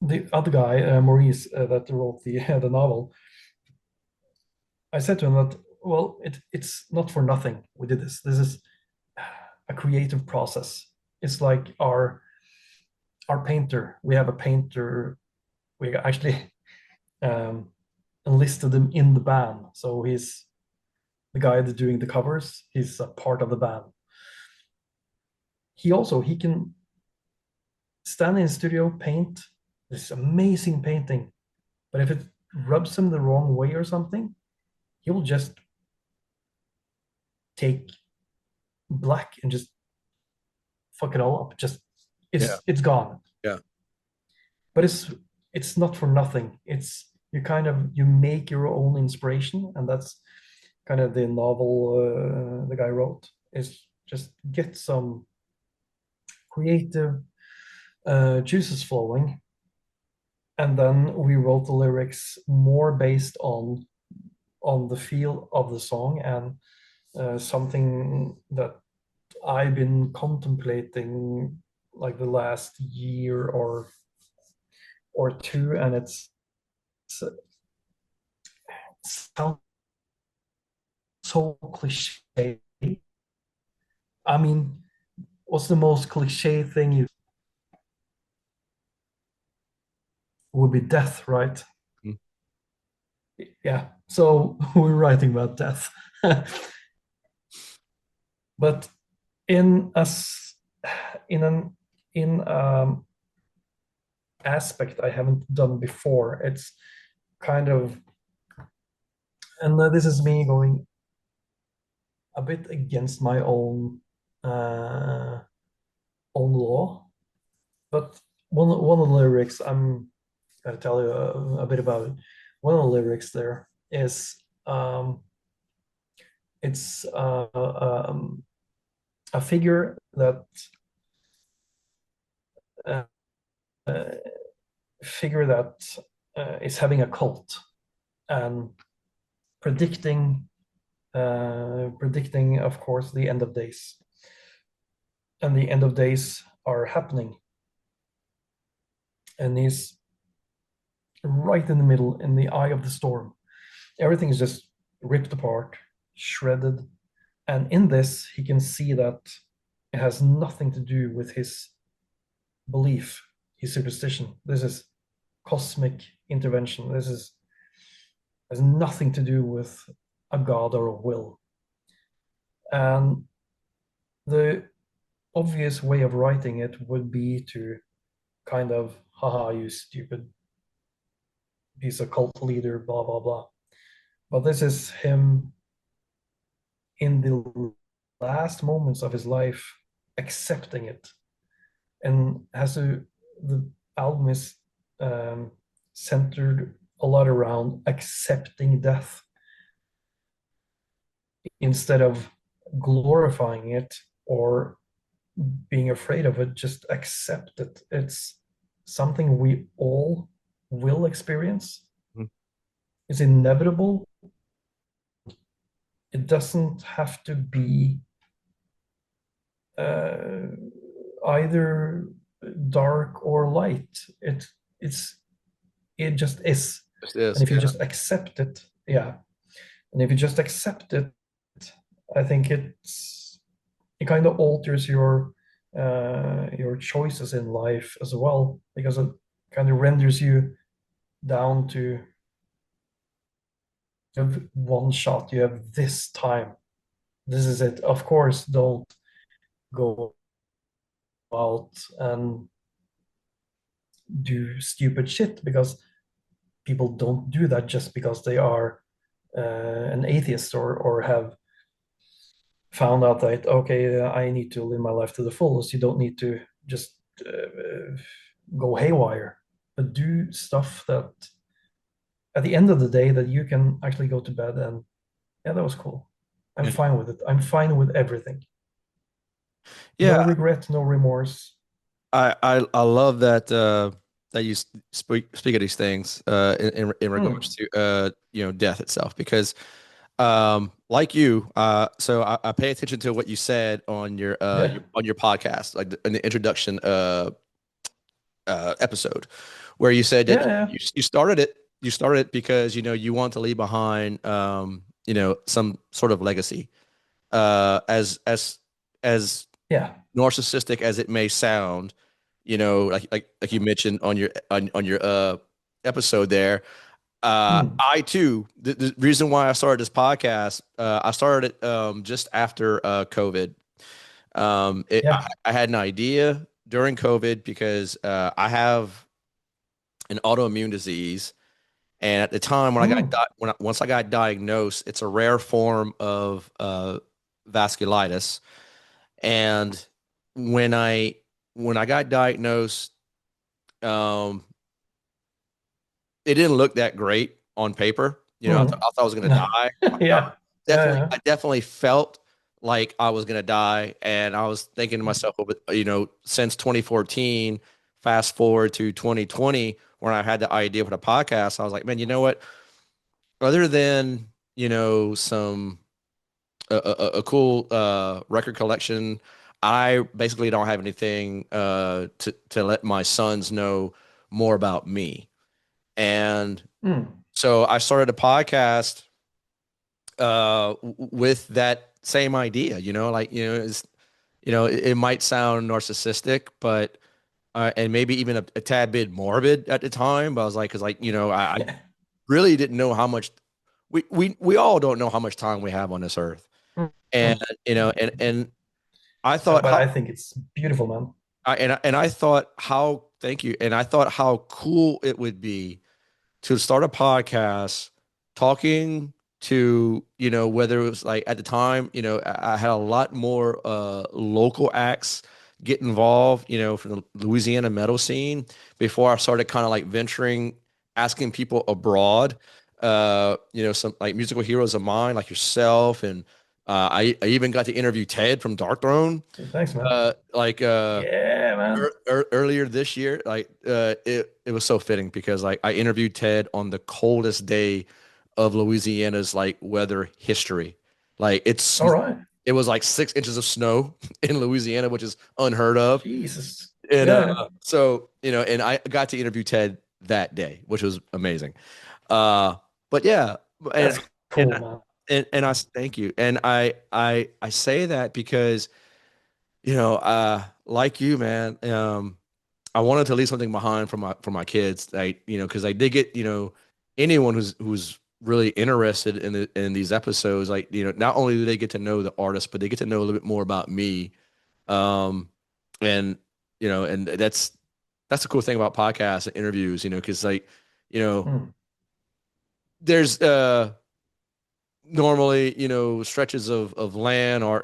the other guy, Maurice, that wrote the novel, I said to him that, well, it's not for nothing we did this. This is a creative process. It's like our painter. We have a painter. We actually um, enlisted him in the band, so he's the guy that's doing the covers. He's a part of the band. He can stand in the studio, paint this amazing painting, but if it rubs him the wrong way or something, he will just take black and just fuck it all up. Just Yeah. it's gone. Yeah. But it's not for nothing. It's you kind of you make your own inspiration, and that's kind of the novel the guy wrote is just get some creative juices flowing, and then we wrote the lyrics more based on the feel of the song and something that I've been contemplating like the last year or two, and it sounds so cliche. I mean, what's the most cliche thing you would be death, right? Mm. Yeah. So we're writing about death. But in us in an in aspect I haven't done before. It's kind of, and this is me going a bit against my own law. But one of the lyrics I'm gonna tell you a bit about it. One of the lyrics there is it's a figure that uh, uh, is having a cult and predicting predicting, of course, the end of days. And the end of days are happening. And he's right in the middle, in the eye of the storm. Everything is just ripped apart, shredded. And in this, he can see that it has nothing to do with his belief, his superstition. This is cosmic intervention. This is has nothing to do with a god or a will. And the obvious way of writing it would be to kind of, haha, you stupid piece of cult leader, blah, blah, blah. But this is him in the last moments of his life accepting it. And the album is centered a lot around accepting death instead of glorifying it or being afraid of it. Just accept it. It's something we all will experience. Mm. It's inevitable. It doesn't have to be either dark or light. It just is. It And is. if you Yeah. just accept it, yeah. And if you just accept it, I think it kind of alters your choices in life as well, because it kind of renders you down to you have one shot, you have this time, this is it. Of course, don't go out and do stupid shit, because people don't do that just because they are an atheist or have found out that, okay, I need to live my life to the fullest. You don't need to just go haywire, but do stuff that at the end of the day that you can actually go to bed and, yeah, that was cool. I'm Yeah. fine with it. I'm fine with everything. Yeah. No regret, no remorse. I love that that you speak of these things in regards Hmm. to death itself because like you so I pay attention to what you said Yeah. on your podcast like in the introduction episode where you said that Yeah, yeah. you started it because you want to leave behind some sort of legacy as Yeah. narcissistic as it may sound, like you mentioned on your episode there. Hmm. I too, the reason why I started this podcast, I started it just after COVID. Yeah. I had an idea during COVID because I have an autoimmune disease, and at the time when I got Hmm. once I got diagnosed, it's a rare form of vasculitis. And when I when I got diagnosed, um, it didn't look that great on paper. Hmm. I thought I was gonna die. Yeah. Yeah. I definitely felt like I was gonna die, and I was thinking to myself, since 2014, fast forward to 2020, when I had the idea for the podcast, I was like, man, you know what? Other than some a cool record collection. I basically don't have anything to let my sons know more about me. And Hmm. so I started a podcast with that same idea, it might sound narcissistic, but and maybe even a tad bit morbid at the time, but I was like, because I really didn't know how much we all don't know how much time we have on this earth. And Hmm. and I thought But how I think it's beautiful, man. and I thought how thank you. And I thought how cool it would be to start a podcast talking to, whether it was like at the time, I had a lot more local acts get involved, from the Louisiana metal scene before I started kind of like venturing, asking people abroad, some like musical heroes of mine, like yourself. And I even got to interview Ted from Dark Throne, Thanks, man. like Yeah, man. earlier this year. Like it was so fitting because like I interviewed Ted on the coldest day of Louisiana's like weather history. Like All right. it was like 6 inches of snow in Louisiana, which is unheard of. Jesus. And Yeah, yeah. so and I got to interview Ted that day, which was amazing. Uh, but yeah, and That's and cool, man. and I thank you, and I say that because like you, man, I wanted to leave something behind for my kids, like because I did get anyone who's really interested in these episodes, like not only do they get to know the artist, but they get to know a little bit more about me, um, and and that's the cool thing about podcasts and interviews, because like you know Hmm. there's normally stretches of land or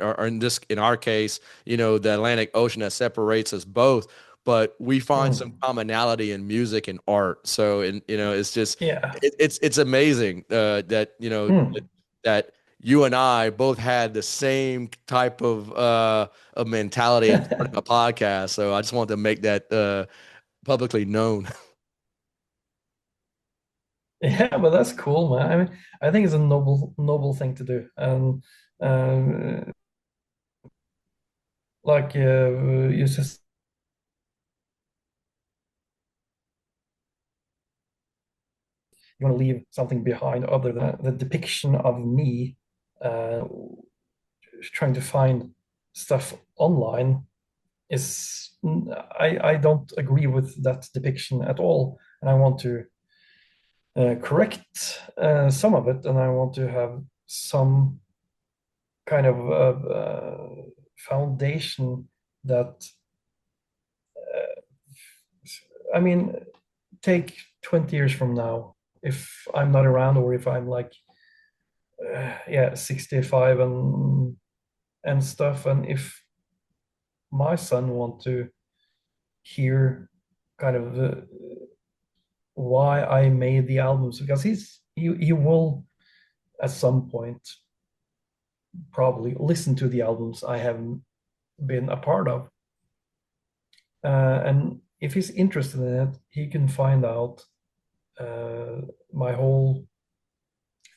in our case the Atlantic Ocean that separates us both, but we find some Hmm. commonality in music and art. So and it's just Yeah. it's amazing that Hmm. that you and I both had the same type of mentality at starting a podcast. So I just wanted to make that publicly known. Yeah, but that's cool, man. I mean, I think it's a noble thing to do. And um, like you just you want to leave something behind other than the depiction of me uh, trying to find stuff online is I don't agree with that depiction at all, and I want to correct some of it, and I want to have some kind of foundation that I mean, take 20 years from now, if I'm not around or if I'm like yeah 65 and stuff, and if my son want to hear kind of why I made the albums, because he will at some point probably listen to the albums I have been a part of. And if he's interested in it, he can find out my whole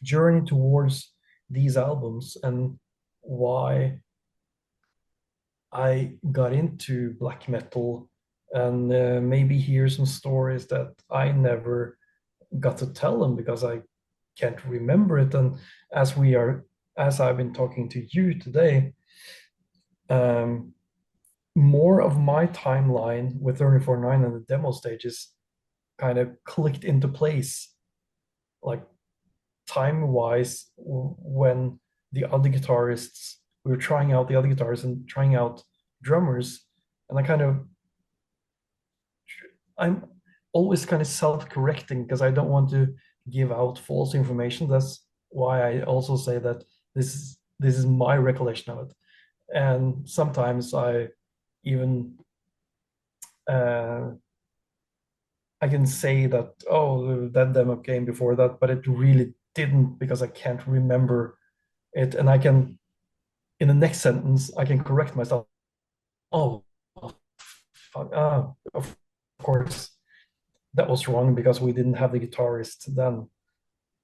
journey towards these albums and why I got into black metal, and maybe hear some stories that I never got to tell him because I can't remember it. And as we are, as I've been talking to you today, um, more of my timeline with 34.9 and the demo stages kind of clicked into place, like time-wise, when the other guitarists, we were trying out the other guitarists and trying out drummers, and I'm always kind of self-correcting because I don't want to give out false information. That's why I also say that this is my recollection of it. And sometimes even uh, I can say that, oh, that demo came before that, but it really didn't because I can't remember it. And I can, in the next sentence, I can correct myself. Oh, fuck, of course, that was wrong because we didn't have the guitarist then.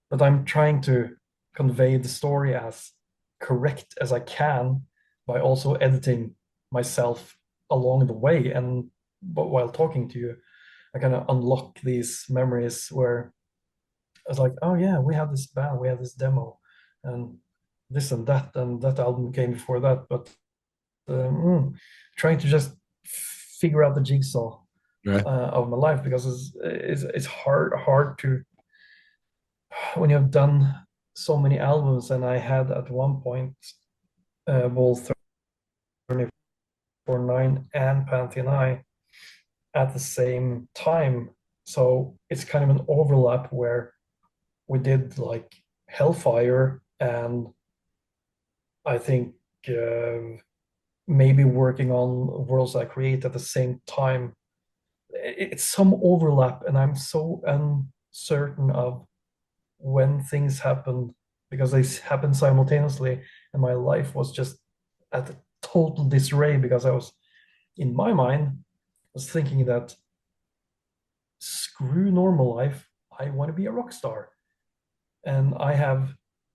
But I'm trying to convey the story as correct as I can by also editing myself along the way. And but while talking to you, I kind of unlock these memories where I was like, oh yeah, we had this band, we had this demo, and this and that album came before that. But trying to just figure out the jigsaw Right. of my life because it's hard to when you have done so many albums, and I had at one point both 34.9 and Pantheon I at the same time. So it's kind of an overlap where we did like Hellfire and I think maybe working on Worlds I Create at the same time. It's some overlap, and I'm so uncertain of when things happen because they happen simultaneously, and my life was just at a total disarray because I was, in my mind, was thinking that screw normal life, I want to be a rock star, and I have,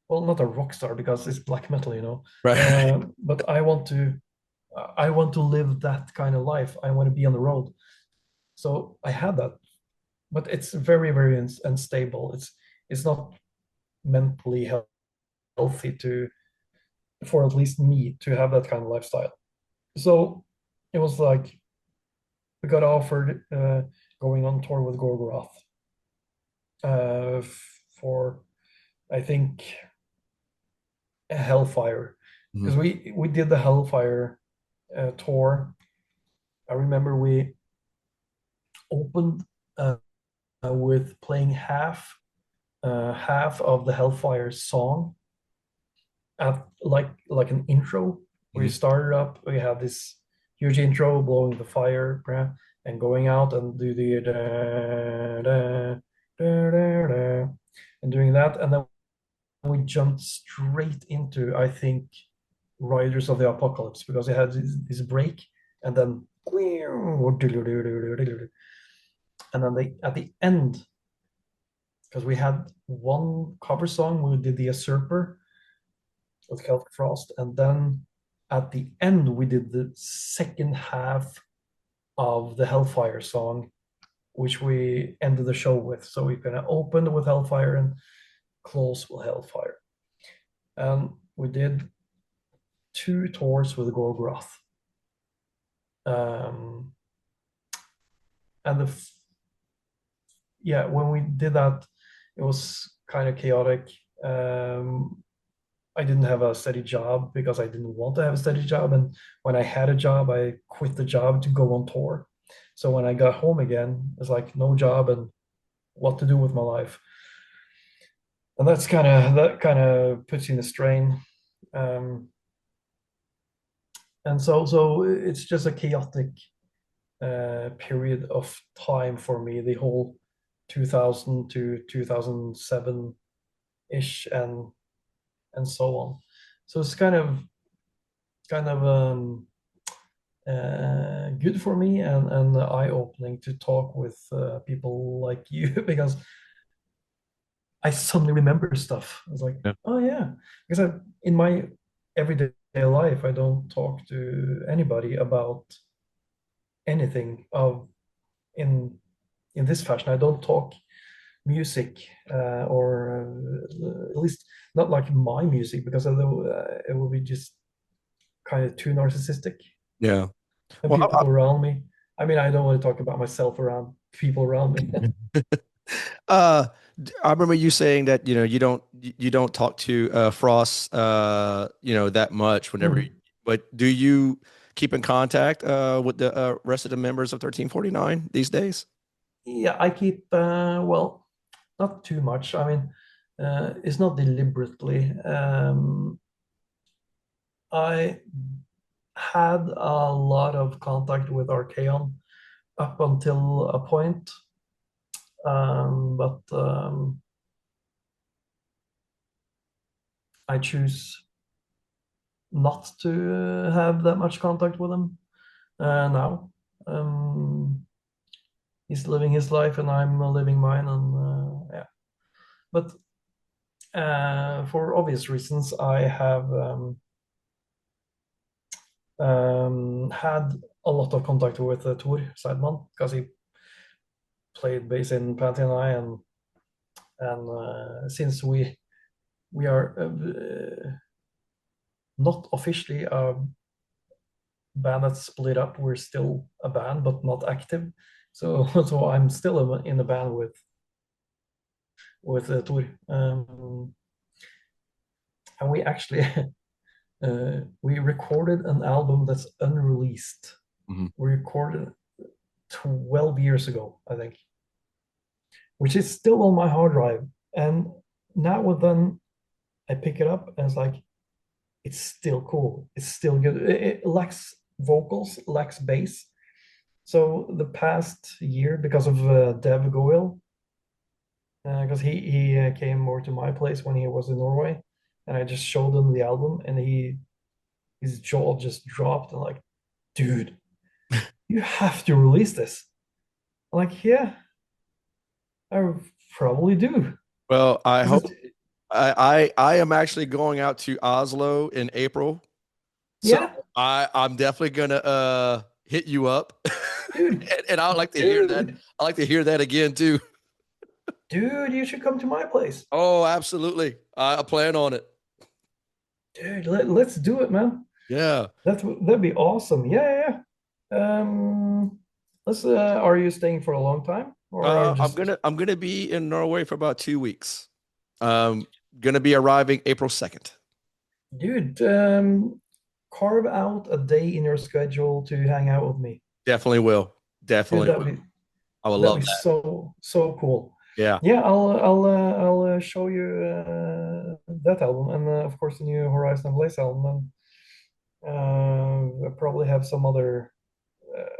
well, not a rock star because it's black metal, Right. but I want to live that kind of life. I want to be on the road. So I had that, but it's very, very unstable. It's not mentally healthy to, for at least me, to have that kind of lifestyle. So it was like we got offered going on tour with Gorgoroth for I think a Hellfire Mhm. because we did the Hellfire tour. I remember we opened with playing half of the Hellfire song at like an intro. We Mhm. started up, we had this huge intro blowing the fire and going out and do the da, da, da, da, da, and doing that, and then we jumped straight into, I think, Riders of the Apocalypse because it had this break and then and then they at the end, because we had one cover song, we did the Usurper with Celtic Frost, and then at the end we did the second half of the Hellfire song, which we ended the show with. So we kind of opened with Hellfire and close with Hellfire. And we did two tours with Gorgoroth. Um, and yeah, when we did that, it was kind of chaotic. Um, I didn't have a steady job because I didn't want to have a steady job. And when I had a job, I quit the job to go on tour. So when I got home again, it's like no job and what to do with my life. And that kind of puts you in a strain. Um, and so it's just a chaotic period of time for me, the whole 2000 to 2007 ish and so on. So it's kind of good for me and eye-opening to talk with people like you because I suddenly remember stuff. I was like, Yeah. oh yeah, because in my everyday life, I don't talk to anybody about anything of in in this fashion. I don't talk music or at least not like my music because it will be just kind of too narcissistic Yeah. and Well, people around me. I mean, I don't want to talk about myself around people around me. uh, I remember you saying that, you don't talk to Frost, that much whenever, Mm. but do you keep in contact with the rest of the members of 1349 these days? Yeah, I keep well, not too much. I mean, it's not deliberately. I had a lot of contact with Archeon up until a point, but I choose not to have that much contact with him now. Um, he's living his life, and I'm living mine, and yeah. But for obvious reasons, I have had a lot of contact with Tor Seidman because he played bass in Pantheon I, and since we are not officially a band that's split up, we're still a band but not active. So so I'm still in the band with Tor, and we actually we recorded an album that's unreleased. Hmm. We recorded 12 years ago, I think, which is still on my hard drive. And now and then I pick it up and it's like, it's still cool. It's still good. It lacks vocals, lacks bass. So the past year, because of Dev Goil, because he came more to my place when he was in Norway, and I just showed him the album, and his jaw just dropped, and like, dude, you have to release this. I'm like, yeah, I probably do. Well, I Because hope I am actually going out to Oslo in April. So yeah, I'm definitely gonna hit you up. dude, And I'd like to hear that. dude, I like to hear that again too. dude, you should come to my place. Oh, absolutely. I plan on it. Dude, let's do it, man. Yeah. That'd be awesome. Yeah, yeah. Let's. Are you staying for a long time, or are you I'm just, gonna be in Norway for about 2 weeks. Um, gonna be arriving April 2nd. dude? Carve out a day in your schedule to hang out with me, Definitely will. dude. Definitely will. I would That'd love be that. so cool. Yeah. Yeah, I'll show you that album, and of course the new Horizon of Blaze album, and I probably have some other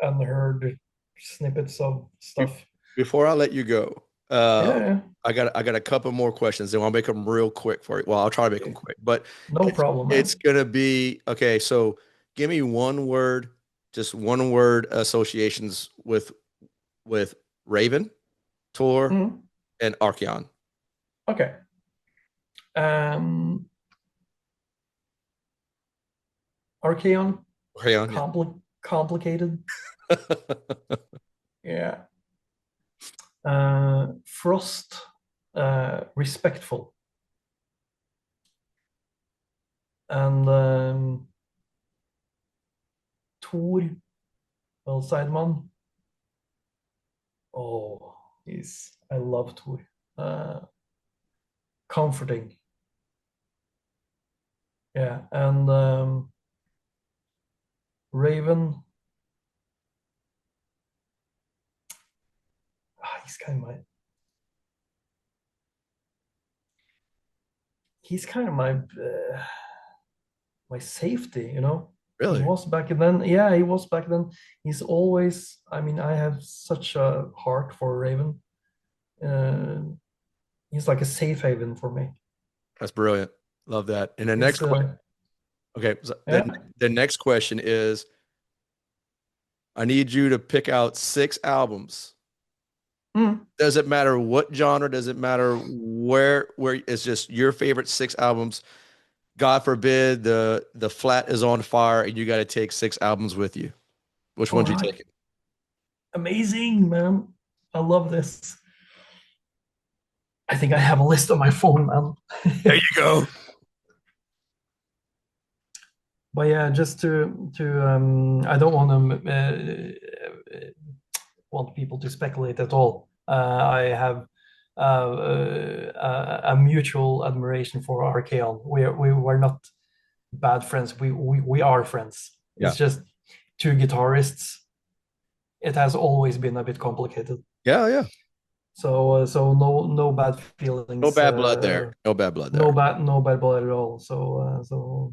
unheard snippets of Be- stuff. Before I let you go, Yeah, yeah. I got a couple more questions, and I'll make them real quick for you. Well, I'll try to make them quick, but No it's problem, it's man. gonna be okay. So give me one word, just one word associations with Raven, Tor, Mhm. and Archeon. Okay. Um, Archeon, Archeon, yeah. complicated. Yeah. Frost, respectful. And Tor, well, Sideman. Oh, I love Tor. Uh, comforting. Yeah. And Raven, he's kind of my safety, you know. He Really? was back then. Yeah, he was back then. He's always, I mean, I have such a heart for Raven. Uh, he's like a safe haven for me. That's brilliant. Love that. And the next It's question. Okay, so yeah. the next question is I need you to pick out 6 albums. Mm. Doesn't matter what genre, doesn't matter where it's just your favorite 6 albums. God forbid the flat is on fire and you got to take 6 albums with you. Which All one's you right. taking? Amazing, man. I love this. I think I have a list on my phone, There man. you go. But yeah, just to I don't want to want people to speculate at all. I have a mutual admiration for Archeon. We were not bad friends. We are friends. Yeah. It's just two guitarists. It has always been a bit complicated. Yeah, yeah. So no bad No feelings. bad blood there. No bad blood there. No bad blood at all. So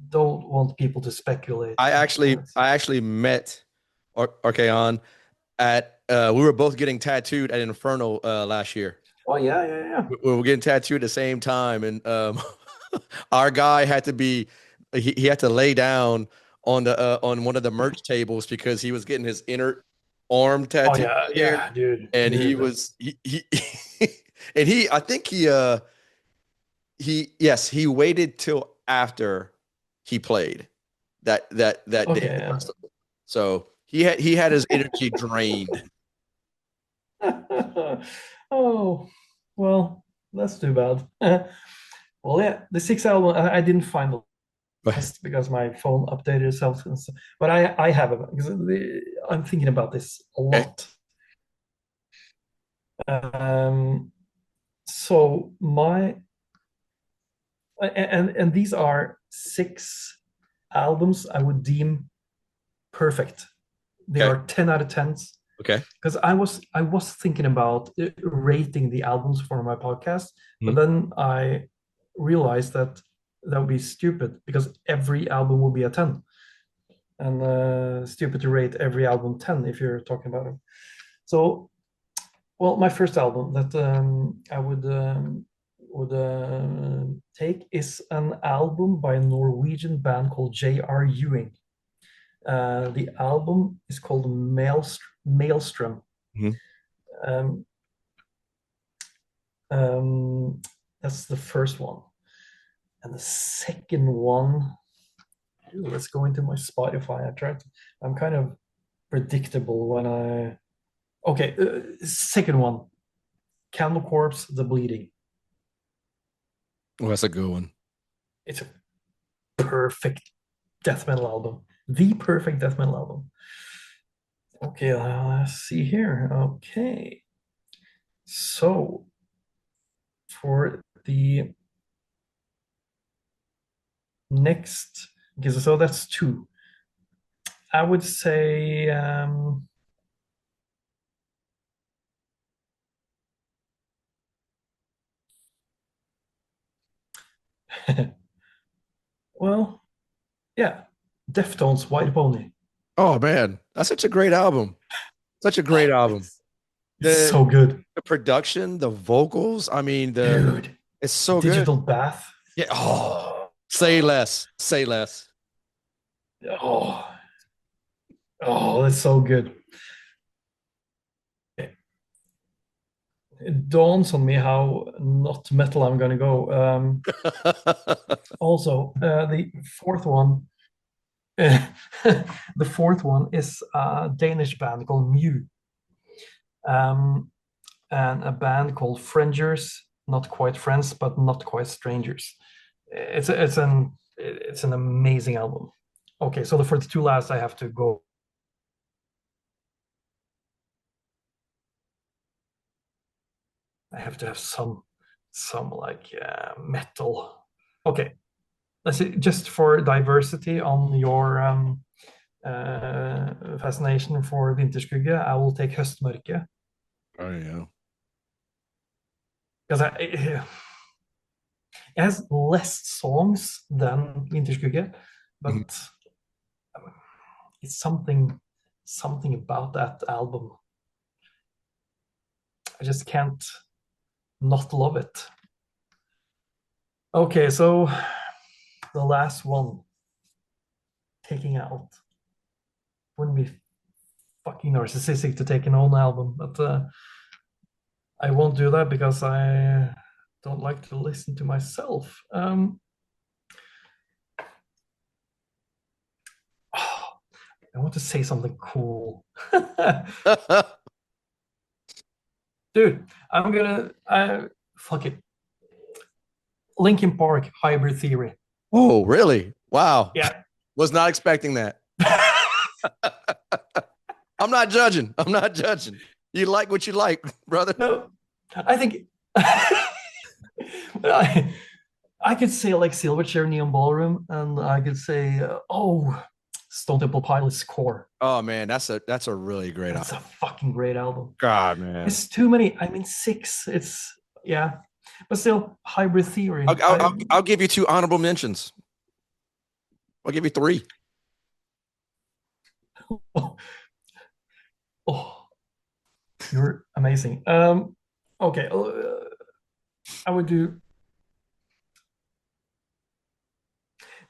don't want people to speculate I actually afterwards. I actually met Archeon at we were both getting tattooed at Inferno last year. Oh yeah, yeah, yeah. We were getting tattooed at the same time, and our guy had to be he had to lay down on one of the merch tables because he was getting his inner arm Oh tattooed yeah, there, yeah, dude, and he dude. was he and he I think he yes he waited till after he played that day at the Okay. festival, so he had his energy drained. Oh, well, that's too bad. Well, yeah, the sixth album I didn't find the list because my phone updated itself, and but I have it because I'm thinking about this a Okay, lot. Um, so my and these are 6 albums I would deem perfect. They okay, are 10 out of 10s okay. because I was thinking about rating the albums for my podcast, but Mhm. then I realized that that would be stupid because every album will be a 10, and stupid to rate every album 10 if you're talking about it. So, well, my first album that I would take is an album by a Norwegian band called J.R. Ewing. The album is called Maelstrom. Mhm. Um, um, that's the first one. And the second one, let's go into my Spotify. I'm kind of predictable when okay, second one, Candle Corpse, The Bleeding. Well, that's a good one. It's a perfect death metal album. The perfect death metal album. Okay, let's see here. Okay. So for the next, okay, so that's 2. I would say well, yeah, Deftones, White Pony. Oh man, that's such a great album. Such a great Oh, album. it's The so good, the production, the vocals, I mean dude. it's so good. Digital Bath. Yeah. Oh, Oh, say less. Say less. oh, oh, that's so good. It dawns on me how not metal I'm gonna go. Also, the fourth one, the fourth one is a Danish band called Mew, um, and a band called Frangers, not quite friends, but not quite strangers. It's an amazing album. Okay, so for the 2 last, I have to go. I have to have some like metal. Okay, let's see. Just for diversity on your fascination for Vinterskugge, I will take Høstmørke Oh yeah. because it has less songs than Vinterskugge, Mhm. but it's something about that album. I just can't not love it. Okay, so the last one, taking out wouldn't be fucking narcissistic to take an old album, but I won't do that because I don't like to listen to myself. I want to say something cool. Dude, I'm gonna fuck it. Linkin Park Hybrid Theory. Oh, really? Wow. Yeah. Was not expecting that. I'm not judging. I'm not judging. You like what you like, brother. No, I think I, I could say like Silverchair Neon Ballroom, and I could say, Stone Temple Pilots Core. Oh man, that's a really great That's a album. fucking great album. God, man. It's too many. I mean, six. It's yeah, but still, Hybrid I'll, Theory. I'll, I'll I'll give you two honorable mentions. I'll give you three. Oh, oh, you're amazing. Okay, I would do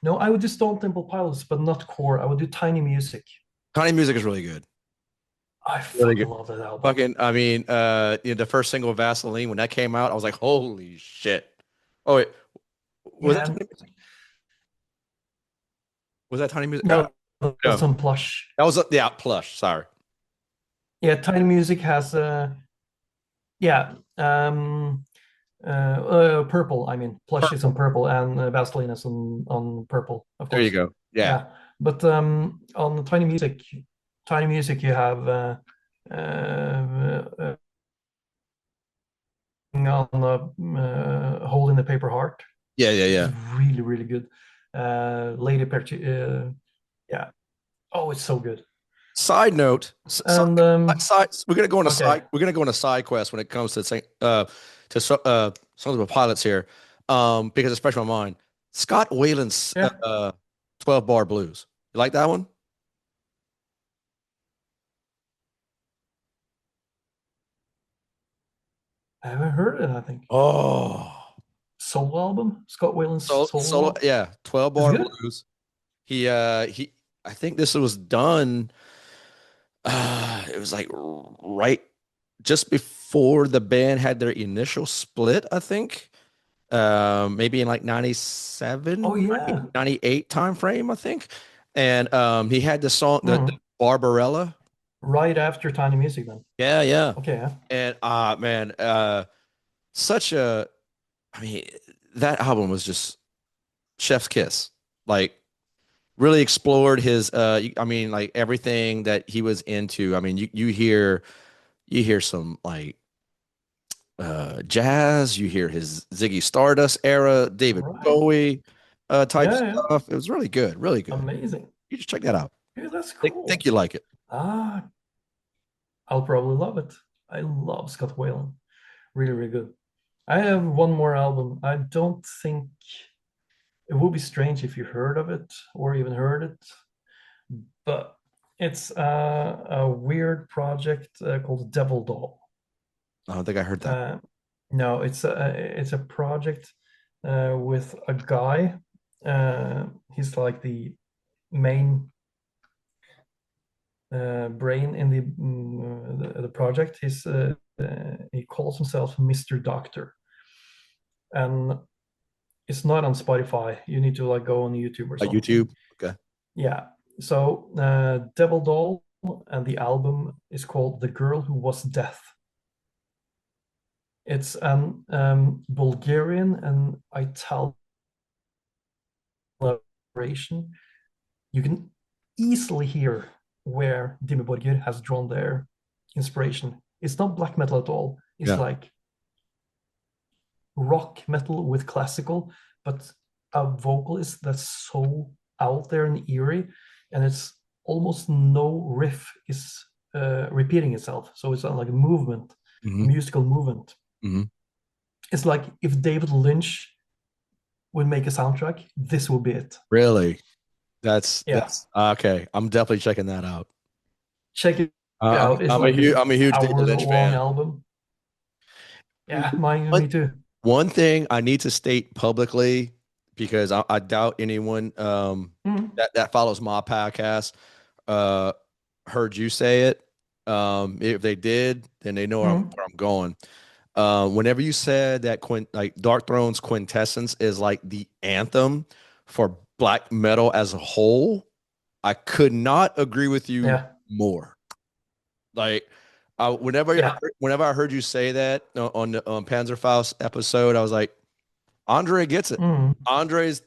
no, I would do Stone Temple Pilots, but not Core. I would do Tiny Music. Tiny Music is really good. I Really fucking good. love that album. Fucking, I mean, the first single Vaseline when that came out, I was like, holy shit. Oh wait, was that Yeah, Tiny Music? Was that Tiny Music? no, No, that's on Plush. that was yeah, Plush. Sorry. Yeah, Tiny Music has yeah, purple. I mean, Plush is on Purple. purple, and Vaseline is on purple, of There you course. go. Yeah. Yeah, but on Tiny Music, you have on the Hole in the Paper Heart, Yeah, yeah, which is yeah. really really good. Lady Perch, yeah. Oh, it's so good. Side note, And we're gonna go on a okay, side quest when it comes to some of the pilots here, because it's fresh on my mind. Scott Whalen's yeah, 12 bar blues. You like that one? I haven't heard it. I think Oh, solo album, Scott Whalen's solo, solo. yeah, 12 Is it bar good? blues. He I think this was done it was like right just before the band had their initial split, I think. Maybe in like Oh 97, yeah. 98 time frame, I think. And he had the song, the Hmm. Barbarella. Right after Tiny Music, then. Yeah, yeah. Okay, yeah. And man, such a I mean, that album was just chef's kiss. Like really explored his I mean, like everything that he was into. I mean, you hear some like jazz, you hear his Ziggy Stardust era, David Right. Bowie type Yeah, yeah. stuff. It was really good, really good. Amazing. You just check that out. Yeah, that's Think cool. you like it. Ah, I'll probably love it. I love Scott Whalen. Really, really good. I have one more album. I don't think it would be strange if you heard of it or even heard it, but it's a weird project called Devil Doll. I don't think I heard that. Uh, no, it's a project with a guy. He's like the main brain in the project. He calls himself Mr. Doctor, and it's not on Spotify. You need to like go on YouTube or something. YouTube. Okay. Yeah. So Devil Doll, and the album is called The Girl Who Was Death. It's an Bulgarian and Italian collaboration. You can easily hear where Dimmu Borgir has drawn their inspiration. It's not black metal at all. It's Yeah. like rock metal with classical, but a vocalist that's so out there and eerie, and it's almost no riff is repeating itself. So it's like a movement, a Hmm. musical movement. Hmm. It's like if David Lynch would make a soundtrack, this would be it. Really? That's Yeah, that's okay. I'm definitely checking that out. check it I'm out. It's I'm a like huge an I'm a huge David hour Lynch long fan. album. Yeah, One me too. one thing I need to state publicly because I doubt anyone Mm. that follows my podcast. heard you say it. If they did, then they know Mm, where I'm going. Whenever you said that like Dark Throne's Quintessence is like the anthem for black metal as a whole, I could not agree with you yeah, more. Like, yeah. whenever I heard you say that on the Panzerfaust episode, I was like, Andre gets it. Mm. Andre's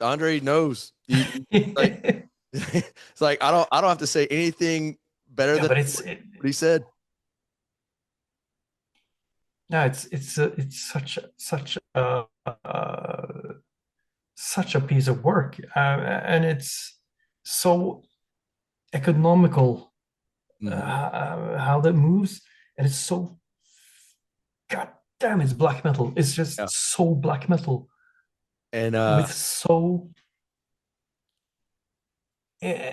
Andre knows. Like it's like I don't have to say anything better Yeah, than but what he said. no, it's such a piece of work, and it's so economical, Hmm. how that moves, and it's so, god damn, it's black metal. It's Yeah. just so black metal And with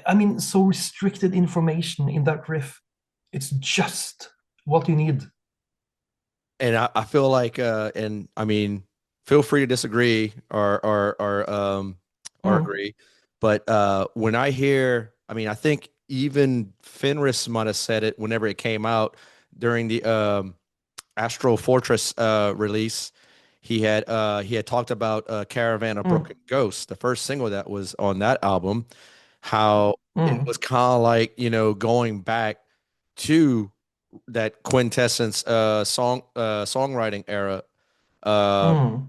I mean, so restricted information in that riff. It's just what you need. I feel like and I mean, feel free to disagree or Mm, agree. But when I hear, I mean, I think even Fenris might have said it whenever it came out during the Astral Fortress release. He had talked about Caravan of mm, Broken Ghosts, the first single that was on that album, how it mm, was kind of like, going back to that quintessence songwriting era. Uh mm.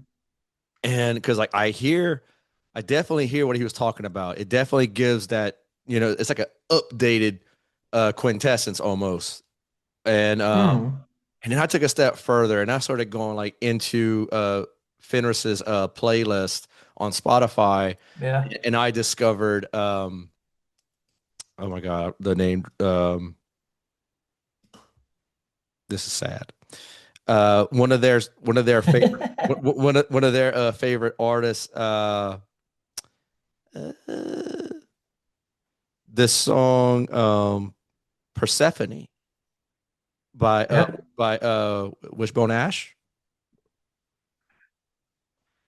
and because like I definitely hear what he was talking about. It definitely gives that, it's like an updated quintessence almost. And Mm, and then I took a step further and I started going like into Fenris's playlist on Spotify, yeah. and I discovered oh my God, the name this is sad. One of their favorite one of their favorite artists uh, this song Persephone by Yeah. Wishbone Ash.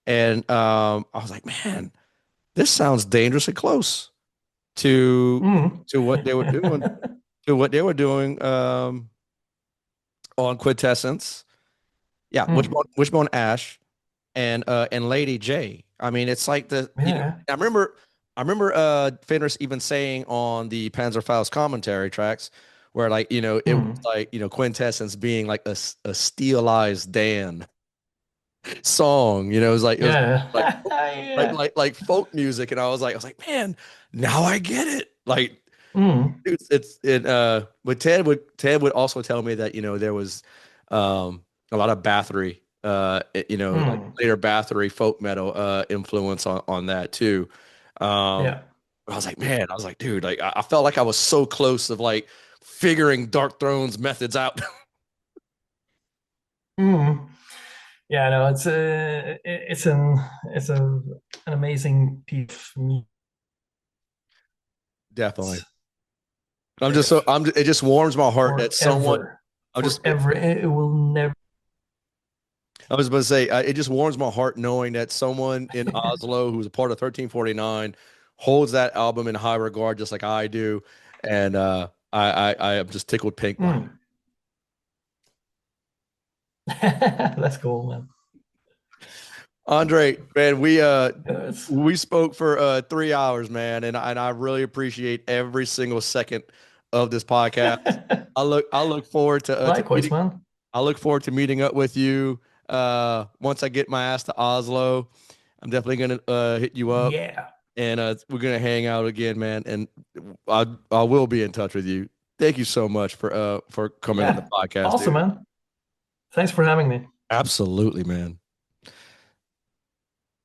And I was like, man, this sounds dangerously close to Mm. to what they were doing to what they were doing on Quintessence. Yeah, Mm. Wishbone Ash and Lady J. I mean, it's like Yeah. I remember Fenris even saying on the Panzerfaust commentary tracks where like, it was Mm. like, Quintessence being like a stylized Dan song, it was Yeah. like Yeah. like folk music, and I was like, man, now I get it. Like Mm. it's it but Ted would also tell me that, there was a lot of Bathory like Mm. later Bathory folk metal influence on that too. Um Yeah. I was like, man, I was like, dude, like I felt like I was so close of like figuring Dark Throne's methods out. Mm. Yeah, no, it's an amazing piece of meat Definitely. I'm just so riff I'm it just warms my heart that someone forever. I'm just Forever. It will never. I was about to say, it just warms my heart knowing that someone in Oslo who's a part of 1349 holds that album in high regard, just like I do. And I am just tickled pink by it. Mm. That's cool, man. Andre, man, It's, we spoke for 3 hours, man, and I really appreciate every single second of this podcast. I look forward to likewise, meeting. man. I look forward to meeting up with you once I get my ass to Oslo. I'm definitely gonna hit you up, Yeah. and we're gonna hang out again, man. And I will be in touch with you. Thank you so much for coming on the Yeah. podcast, Awesome, dude. man. Thanks for having me. Absolutely, man.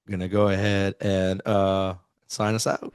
Gonna go ahead and sign us out.